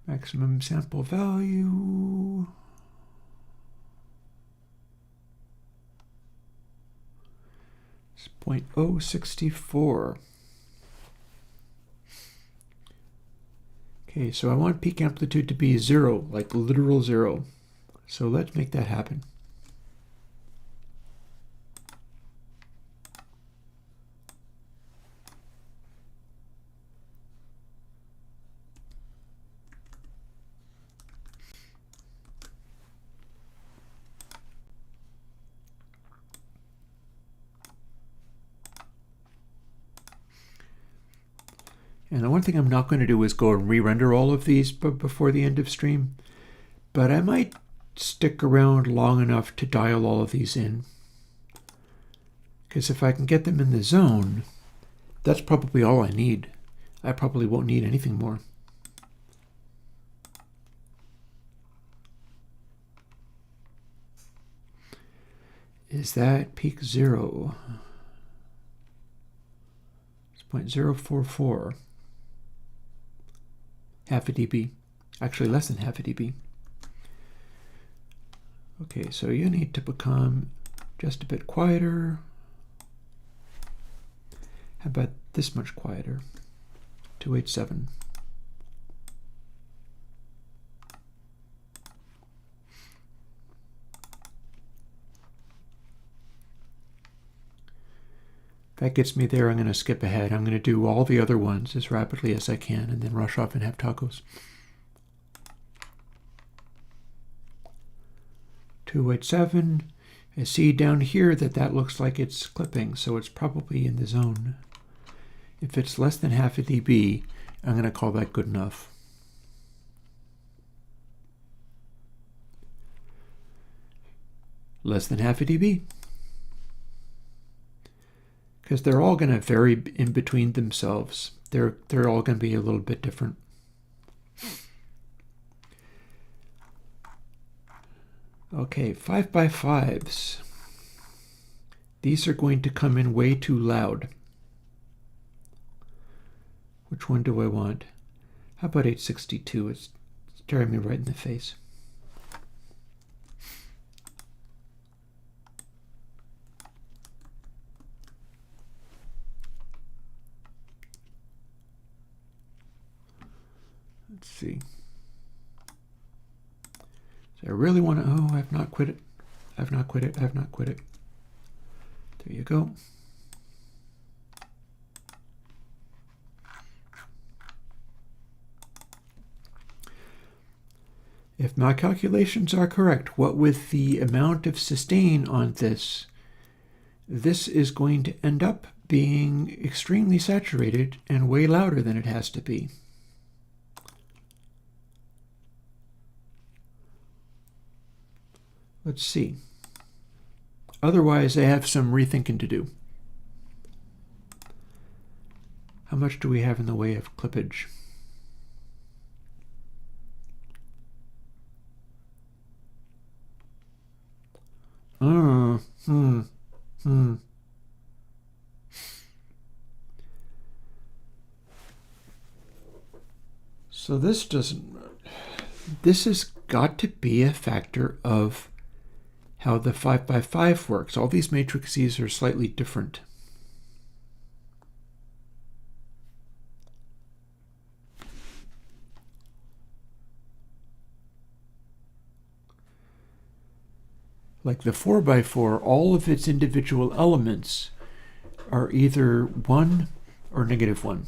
Maximum sample value. It's 0.064. Okay, so I want peak amplitude to be 0, like literal 0. So let's make that happen. And the one thing I'm not going to do is go and re-render all of these before the end of stream, but I might stick around long enough to dial all of these in. Because if I can get them in the zone, that's probably all I need. I probably won't need anything more. Is that peak 0? It's 0.044. Half a dB. Actually less than half a dB. Okay, so you need to become just a bit quieter. How about this much quieter? 287. That gets me there. I'm going to skip ahead. I'm going to do all the other ones as rapidly as I can and then rush off and have tacos. 287. I see down here that looks like it's clipping, so it's probably in the zone. If it's less than half a dB, I'm going to call that good enough. Less than half a dB. Because they're all going to vary in between themselves. They're all going to be a little bit different. Okay, 5x5s. These are going to come in way too loud. Which one do I want? How about 862? It's staring me right in the face. Let's see. So I really want to, oh, I've not quit it. I've not quit it. I've not quit it. There you go. If my calculations are correct, what with the amount of sustain on this, this is going to end up being extremely saturated and way louder than it has to be. Let's see. Otherwise, I have some rethinking to do. How much do we have in the way of clippage? So this has got to be a factor of how the 5x5 works. All these matrices are slightly different. Like the 4x4, all of its individual elements are either 1 or -1.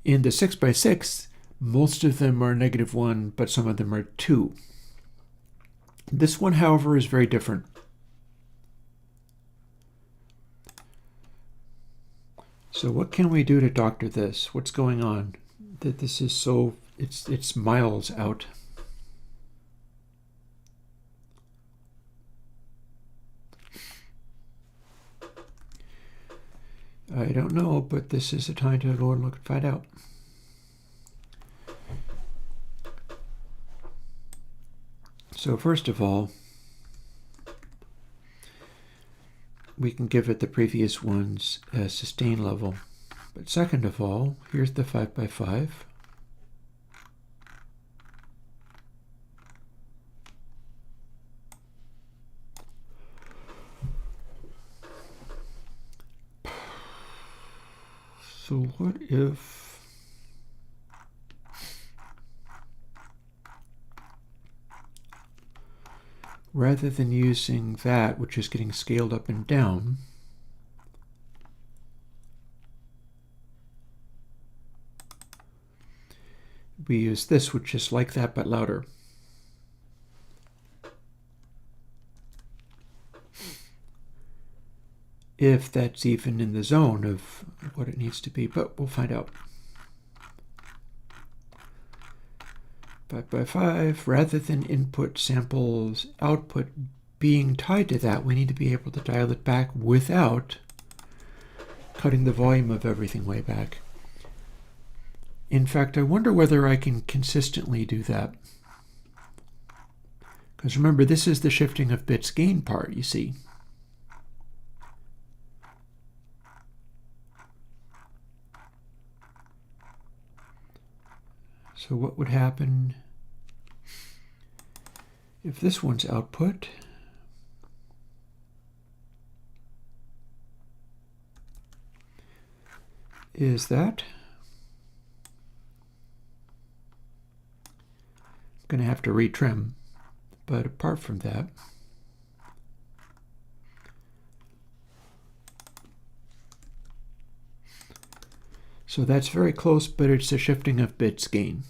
In the 6x6, most of them are -1, but some of them are 2. This one, however, is very different. So what can we do to doctor this? What's going on? That this is so, it's miles out. I don't know, but this is a time to go and look and find out. So first of all, we can give it the previous one's sustain level. But second of all, here's the 5x5. So what if rather than using that, which is getting scaled up and down, we use this, which is like that but louder. If that's even in the zone of what it needs to be, but we'll find out. 5x5, rather than input samples output being tied to that, we need to be able to dial it back without cutting the volume of everything way back. In fact, I wonder whether I can consistently do that. Because remember, this is the shifting of bits gain part, you see. So what would happen if this one's output is that? I'm going to have to retrim, but apart from that, so that's very close, but it's a shifting of bits gain.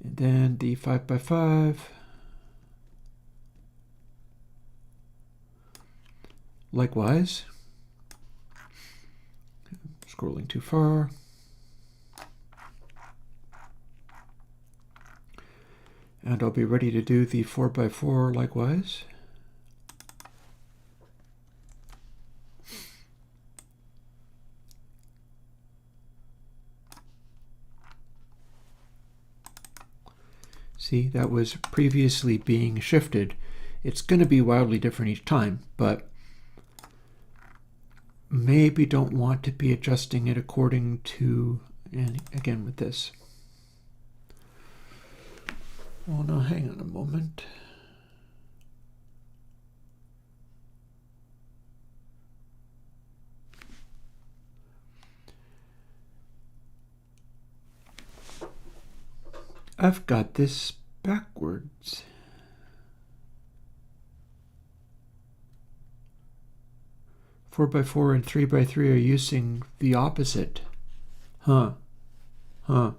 And then the 5x5, likewise, scrolling too far. And I'll be ready to do the 4x4 likewise. See, that was previously being shifted. It's going to be wildly different each time, but maybe don't want to be adjusting it according to, and again with this. Well, now hang on a moment. I've got this backwards. Four by four and 3x3 are using the opposite. Huh. I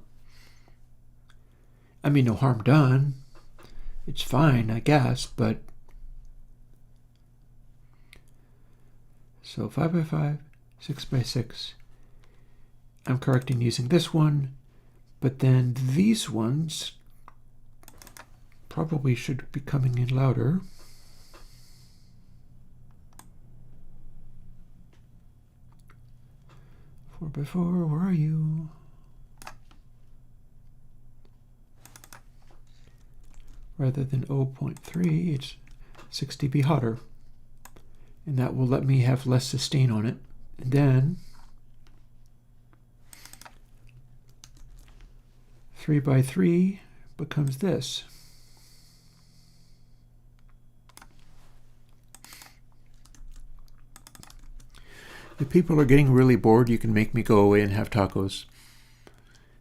mean, no harm done. It's fine, I guess, but... So 5x5, 6x6. I'm correcting using this one, but then these ones probably should be coming in louder. Four by four, where are you? Rather than 0.3, it's 6 dB hotter. And that will let me have less sustain on it. And then 3x3 becomes this. If people are getting really bored, you can make me go away and have tacos.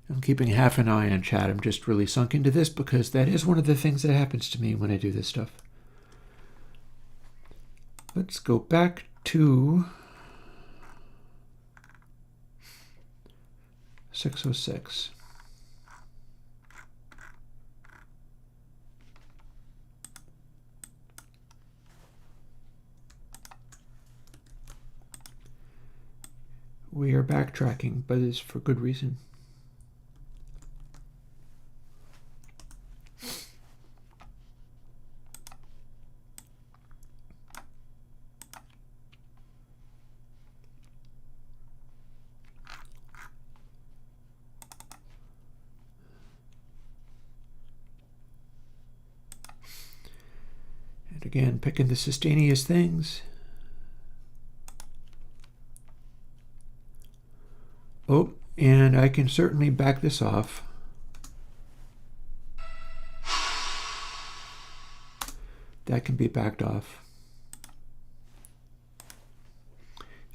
I'm keeping half an eye on chat. I'm just really sunk into this because that is one of the things that happens to me when I do this stuff. Let's go back to 606. We are backtracking, but it's for good reason. And again, picking the sustainiest things. Oh, and I can certainly back this off. That can be backed off.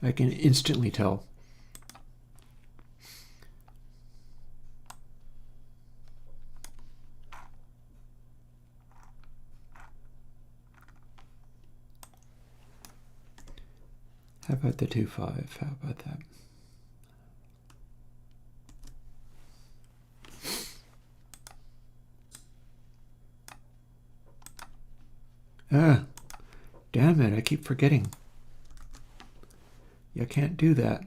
I can instantly tell. How about the 2.5? How about that? Ah, damn it, I keep forgetting. You can't do that.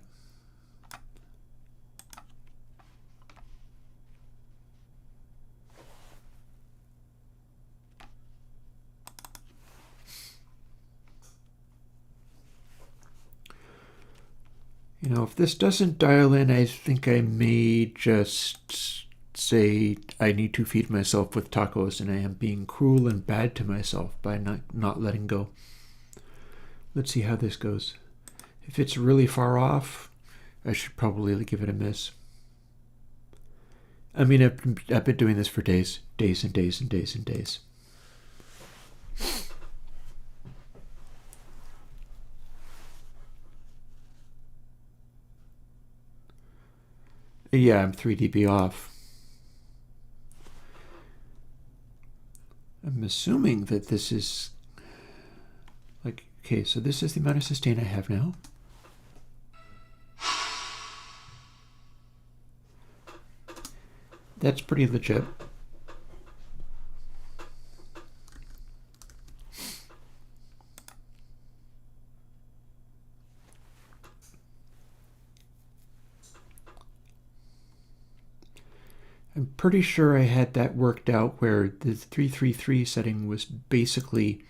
You know, if this doesn't dial in, I think I may just say I need to feed myself with tacos, and I am being cruel and bad to myself by not letting go. Let's see how this goes. If it's really far off, I should probably give it a miss. I mean, I've been doing this for days and days and days and days. Yeah, I'm 3 dB off. I'm assuming that this is like, okay, so this is the amount of sustain I have now. That's pretty legit. I'm pretty sure I had that worked out where the 333 setting was basically,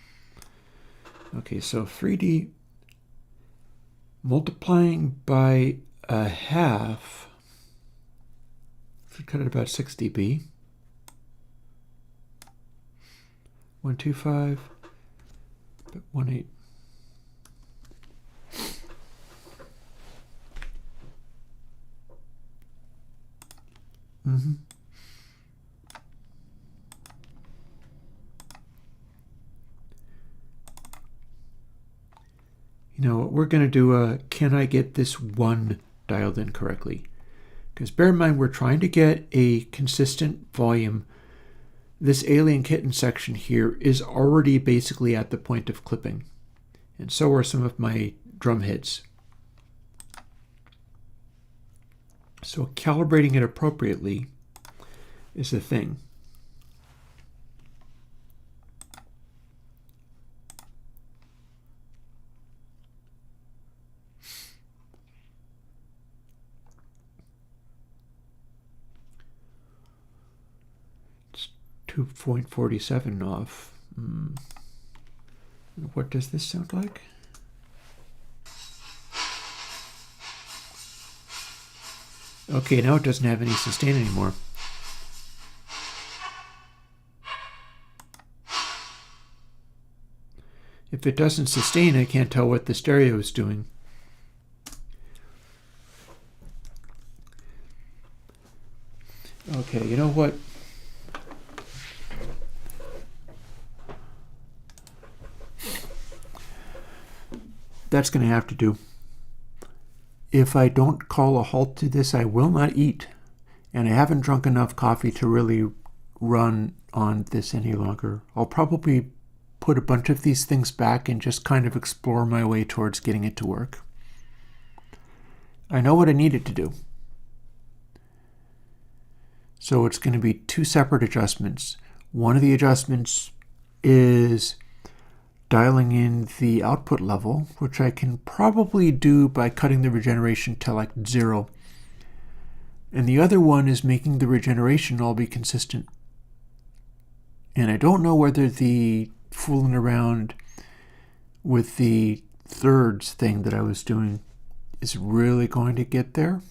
okay, so 3D multiplying by a half should cut at about 6 dB. 125, 18. Mm-hmm. You know, we're going to do can I get this one dialed in correctly? Because bear in mind, we're trying to get a consistent volume. This alien kitten section here is already basically at the point of clipping. And so are some of my drum hits. So calibrating it appropriately is the thing. It's 2.47 off. What does this sound like? Okay, now it doesn't have any sustain anymore. If it doesn't sustain, I can't tell what the stereo is doing. Okay, you know what? That's going to have to do. If I don't call a halt to this, I will not eat. And I haven't drunk enough coffee to really run on this any longer. I'll probably put a bunch of these things back and just kind of explore my way towards getting it to work. I know what I needed to do. So it's going to be 2 separate adjustments. One of the adjustments is dialing in the output level, which I can probably do by cutting the regeneration to like 0. And the other one is making the regeneration all be consistent. And I don't know whether the fooling around with the thirds thing that I was doing is really going to get there.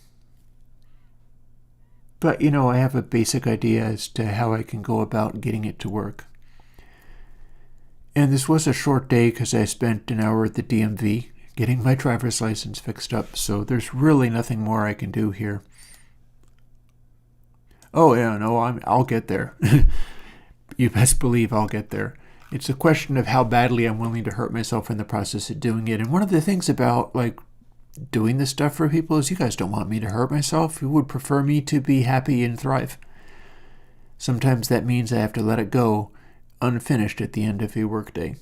But, you know, I have a basic idea as to how I can go about getting it to work. And this was a short day because I spent an hour at the DMV getting my driver's license fixed up, so there's really nothing more I can do here. Oh, yeah, no, I'll get there. You best believe I'll get there. It's a question of how badly I'm willing to hurt myself in the process of doing it. And one of the things about, like, doing this stuff for people is you guys don't want me to hurt myself. You would prefer me to be happy and thrive. Sometimes that means I have to let it go unfinished at the end of a workday.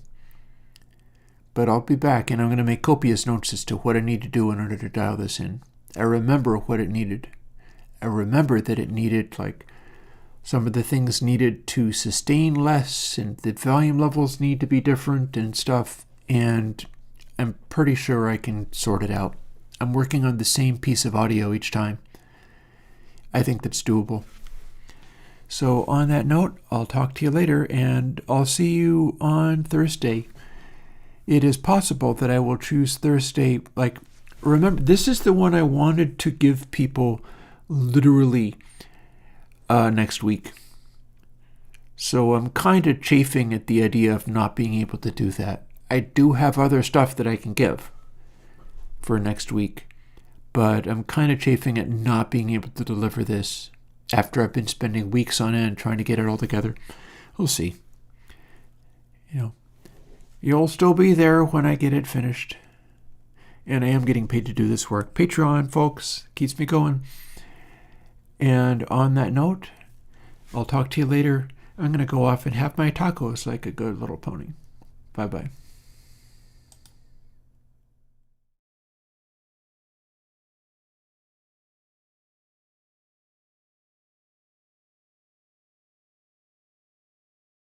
But I'll be back, and I'm going to make copious notes as to what I need to do in order to dial this in. I remember what it needed. I remember that it needed, like, some of the things needed to sustain less, and the volume levels need to be different and stuff, and I'm pretty sure I can sort it out. I'm working on the same piece of audio each time. I think that's doable. So on that note, I'll talk to you later, and I'll see you on Thursday. It is possible that I will choose Thursday, like, Remember, this is the one I wanted to give people literally next week. So I'm kind of chafing at the idea of not being able to do that. I do have other stuff that I can give for next week, but I'm kind of chafing at not being able to deliver this after I've been spending weeks on end trying to get it all together. We'll see. You'll still be there when I get it finished. And I am getting paid to do this work. Patreon, folks, keeps me going. And on that note, I'll talk to you later. I'm going to go off and have my tacos like a good little pony. Bye-bye.